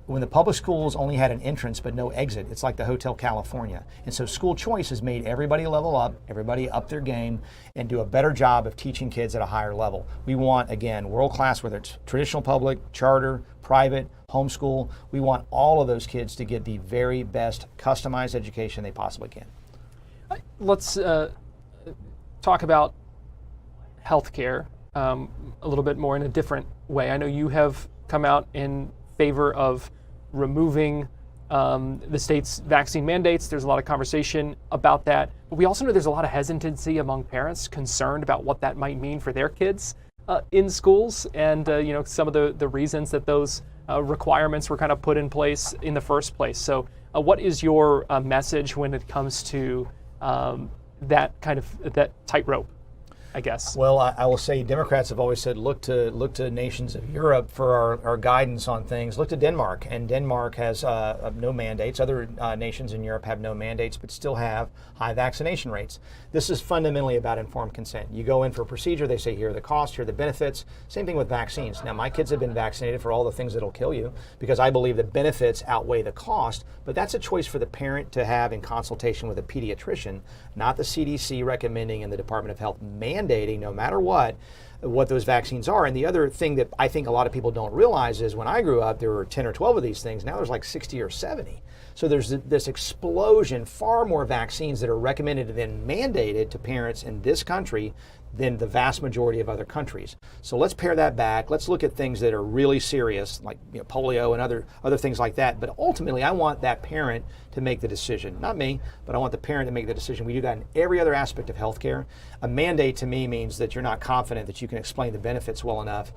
When the public schools only had an entrance but no exit, it's like the Hotel California. And so school choice has made everybody level up, everybody up their game, and do a better job of teaching kids at a higher level. We want, again, world class, whether it's traditional public, charter, private, homeschool. We want all of those kids to get the very best customized education they possibly can. Let's talk about healthcare a little bit more in a different way. I know you have come out in favor of removing the state's vaccine mandates. There's a lot of conversation about that. But we also know there's a lot of hesitancy among parents concerned about what that might mean for their kids in schools, and some of the reasons that those requirements were kind of put in place in the first place. So what is your message when it comes to that tightrope, I guess? Well, I will say Democrats have always said look to nations of Europe for our guidance on things. Look to Denmark, and Denmark has no mandates. Other nations in Europe have no mandates but still have high vaccination rates. This is fundamentally about informed consent. You go in for a procedure, they say here are the costs, here are the benefits. Same thing with vaccines. Now, my kids have been vaccinated for all the things that'll kill you because I believe the benefits outweigh the cost, but that's a choice for the parent to have in consultation with a pediatrician, not the CDC recommending and the Department of Health mandating, no matter what those vaccines are. And the other thing that I think a lot of people don't realize is when I grew up, there were 10 or 12 of these things. Now there's like 60 or 70. So there's this explosion, far more vaccines that are recommended and then mandated to parents in this country than the vast majority of other countries. So let's pare that back. Let's look at things that are really serious, like polio and other things like that. But ultimately, I want that parent to make the decision. Not me, but I want the parent to make the decision. We do that in every other aspect of healthcare. A mandate to me means that you're not confident that you can explain the benefits well enough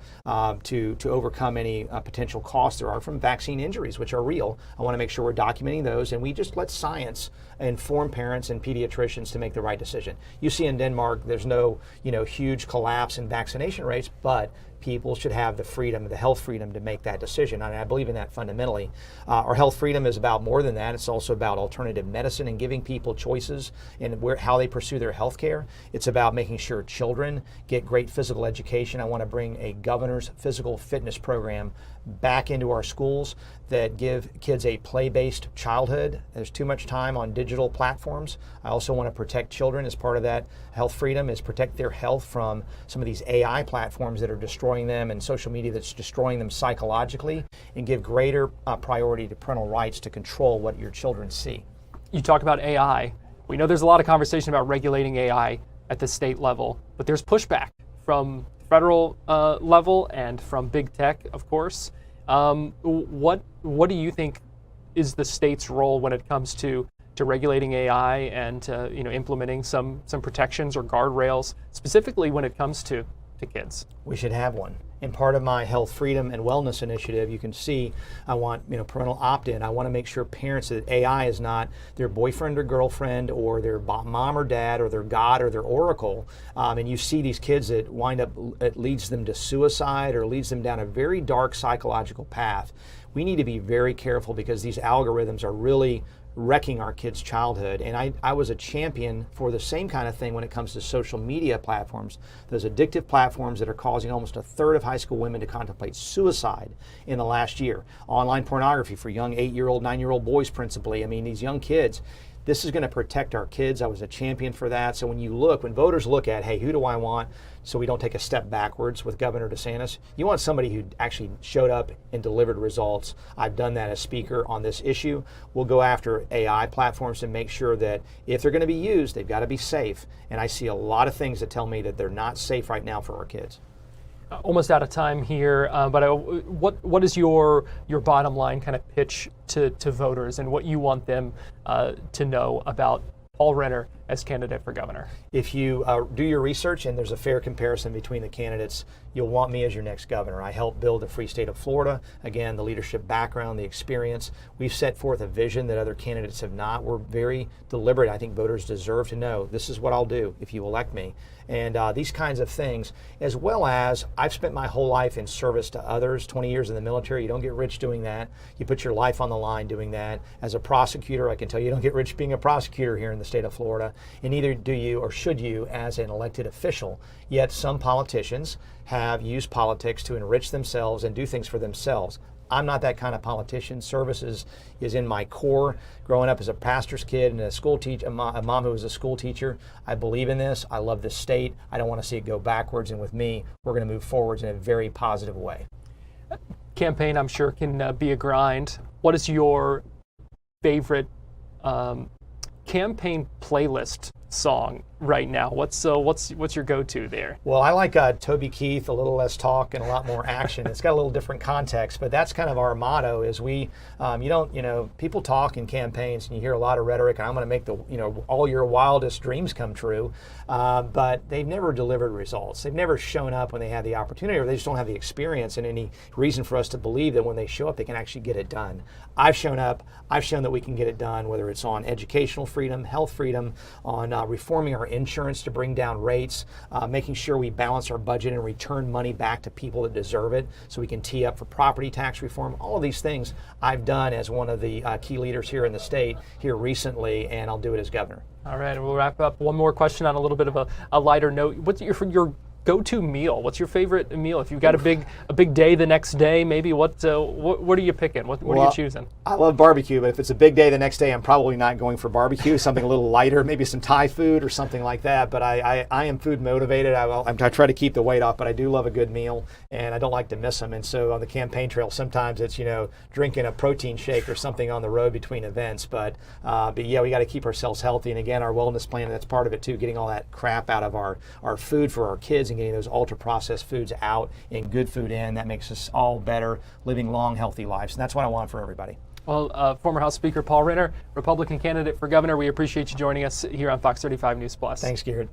to overcome any potential costs there are from vaccine injuries, which are real. I want to make sure we're documenting those, and we just let science inform parents and pediatricians to make the right decision. You see in Denmark, there's no huge collapse in vaccination rates, but people should have the freedom, the health freedom to make that decision. And I believe in that fundamentally. Our health freedom is about more than that. It's also about alternative medicine and giving people choices in how they pursue their health care. It's about making sure children get great physical education. I want to bring a governor's physical fitness program back into our schools that give kids a play-based childhood. There's too much time on digital platforms. I also want to protect children as part of that health freedom, is protect their health from some of these AI platforms that are destroying destroying them and social media that's destroying them psychologically, and give greater priority to parental rights to control what your children see. You talk about AI. We know there's a lot of conversation about regulating AI at the state level, but there's pushback from federal level and from big tech, of course. What do you think is the state's role when it comes to regulating AI and implementing some protections or guardrails, specifically when it comes to kids? We should have one. And part of my health, freedom, and wellness initiative, you can see I want parental opt-in. I want to make sure parents that AI is not their boyfriend or girlfriend or their mom or dad or their God or their oracle. And you see these kids that wind up, it leads them to suicide or leads them down a very dark psychological path. We need to be very careful because these algorithms are really wrecking our kids' childhood. And I was a champion for the same kind of thing when it comes to social media platforms, those addictive platforms that are causing almost a third of high school women to contemplate suicide in the last year. Online pornography for young 8-year-old, 9-year-old boys principally. I mean, these young kids. This is going to protect our kids. I was a champion for that. So when voters look at, hey, who do I want so we don't take a step backwards with Governor DeSantis, you want somebody who actually showed up and delivered results. I've done that as speaker on this issue. We'll go after AI platforms to make sure that if they're going to be used, they've got to be safe. And I see a lot of things that tell me that they're not safe right now for our kids. Almost out of time here, but what is your bottom line kind of pitch to voters and what you want them to know about Paul Renner as candidate for governor? If you do your research and there's a fair comparison between the candidates, you'll want me as your next governor. I helped build the free state of Florida. Again, the leadership background, the experience. We've set forth a vision that other candidates have not. We're very deliberate. I think voters deserve to know this is what I'll do if you elect me. And these kinds of things, as well as I've spent my whole life in service to others, 20 years in the military. You don't get rich doing that. You put your life on the line doing that. As a prosecutor, I can tell you don't get rich being a prosecutor here in the state of Florida. And neither do you or should you as an elected official. Yet some politicians have used politics to enrich themselves and do things for themselves. I'm not that kind of politician. Service is in my core. Growing up as a pastor's kid and a school teacher, a mom who was a school teacher, I believe in this. I love this state. I don't want to see it go backwards. And with me, we're going to move forwards in a very positive way. Campaign, I'm sure, can be a grind. What is your favorite campaign playlist song right now? What's your go-to there? Well, I like Toby Keith, a little less talk and a lot more action. It's got a little different context, but that's kind of our motto is people talk in campaigns and you hear a lot of rhetoric and I'm going to make all your wildest dreams come true, but they've never delivered results. They've never shown up when they had the opportunity, or they just don't have the experience and any reason for us to believe that when they show up, they can actually get it done. I've shown up. I've shown that we can get it done, whether it's on educational freedom, health freedom, on reforming our insurance to bring down rates, making sure we balance our budget and return money back to people that deserve it so we can tee up for property tax reform. All of these things I've done as one of the key leaders here in the state here recently, and I'll do it as governor. All right, and we'll wrap up. One more question on a little bit of a lighter note. What's your go-to meal? What's your favorite meal? If you've got a big day the next day, maybe what are you picking? What are you choosing? I love barbecue, but if it's a big day the next day, I'm probably not going for barbecue. Something a little lighter, maybe some Thai food or something like that. But I am food motivated. I try to keep the weight off, but I do love a good meal, and I don't like to miss them. And so on the campaign trail, sometimes it's drinking a protein shake or something on the road between events. But yeah, we got to keep ourselves healthy. And again, our wellness plan, that's part of it too. Getting all that crap out of our food for our kids and getting those ultra-processed foods out and good food in. That makes us all better, living long, healthy lives. And that's what I want for everybody. Well, former House Speaker Paul Renner, Republican candidate for governor, we appreciate you joining us here on Fox 35 News Plus. Thanks, Garrett.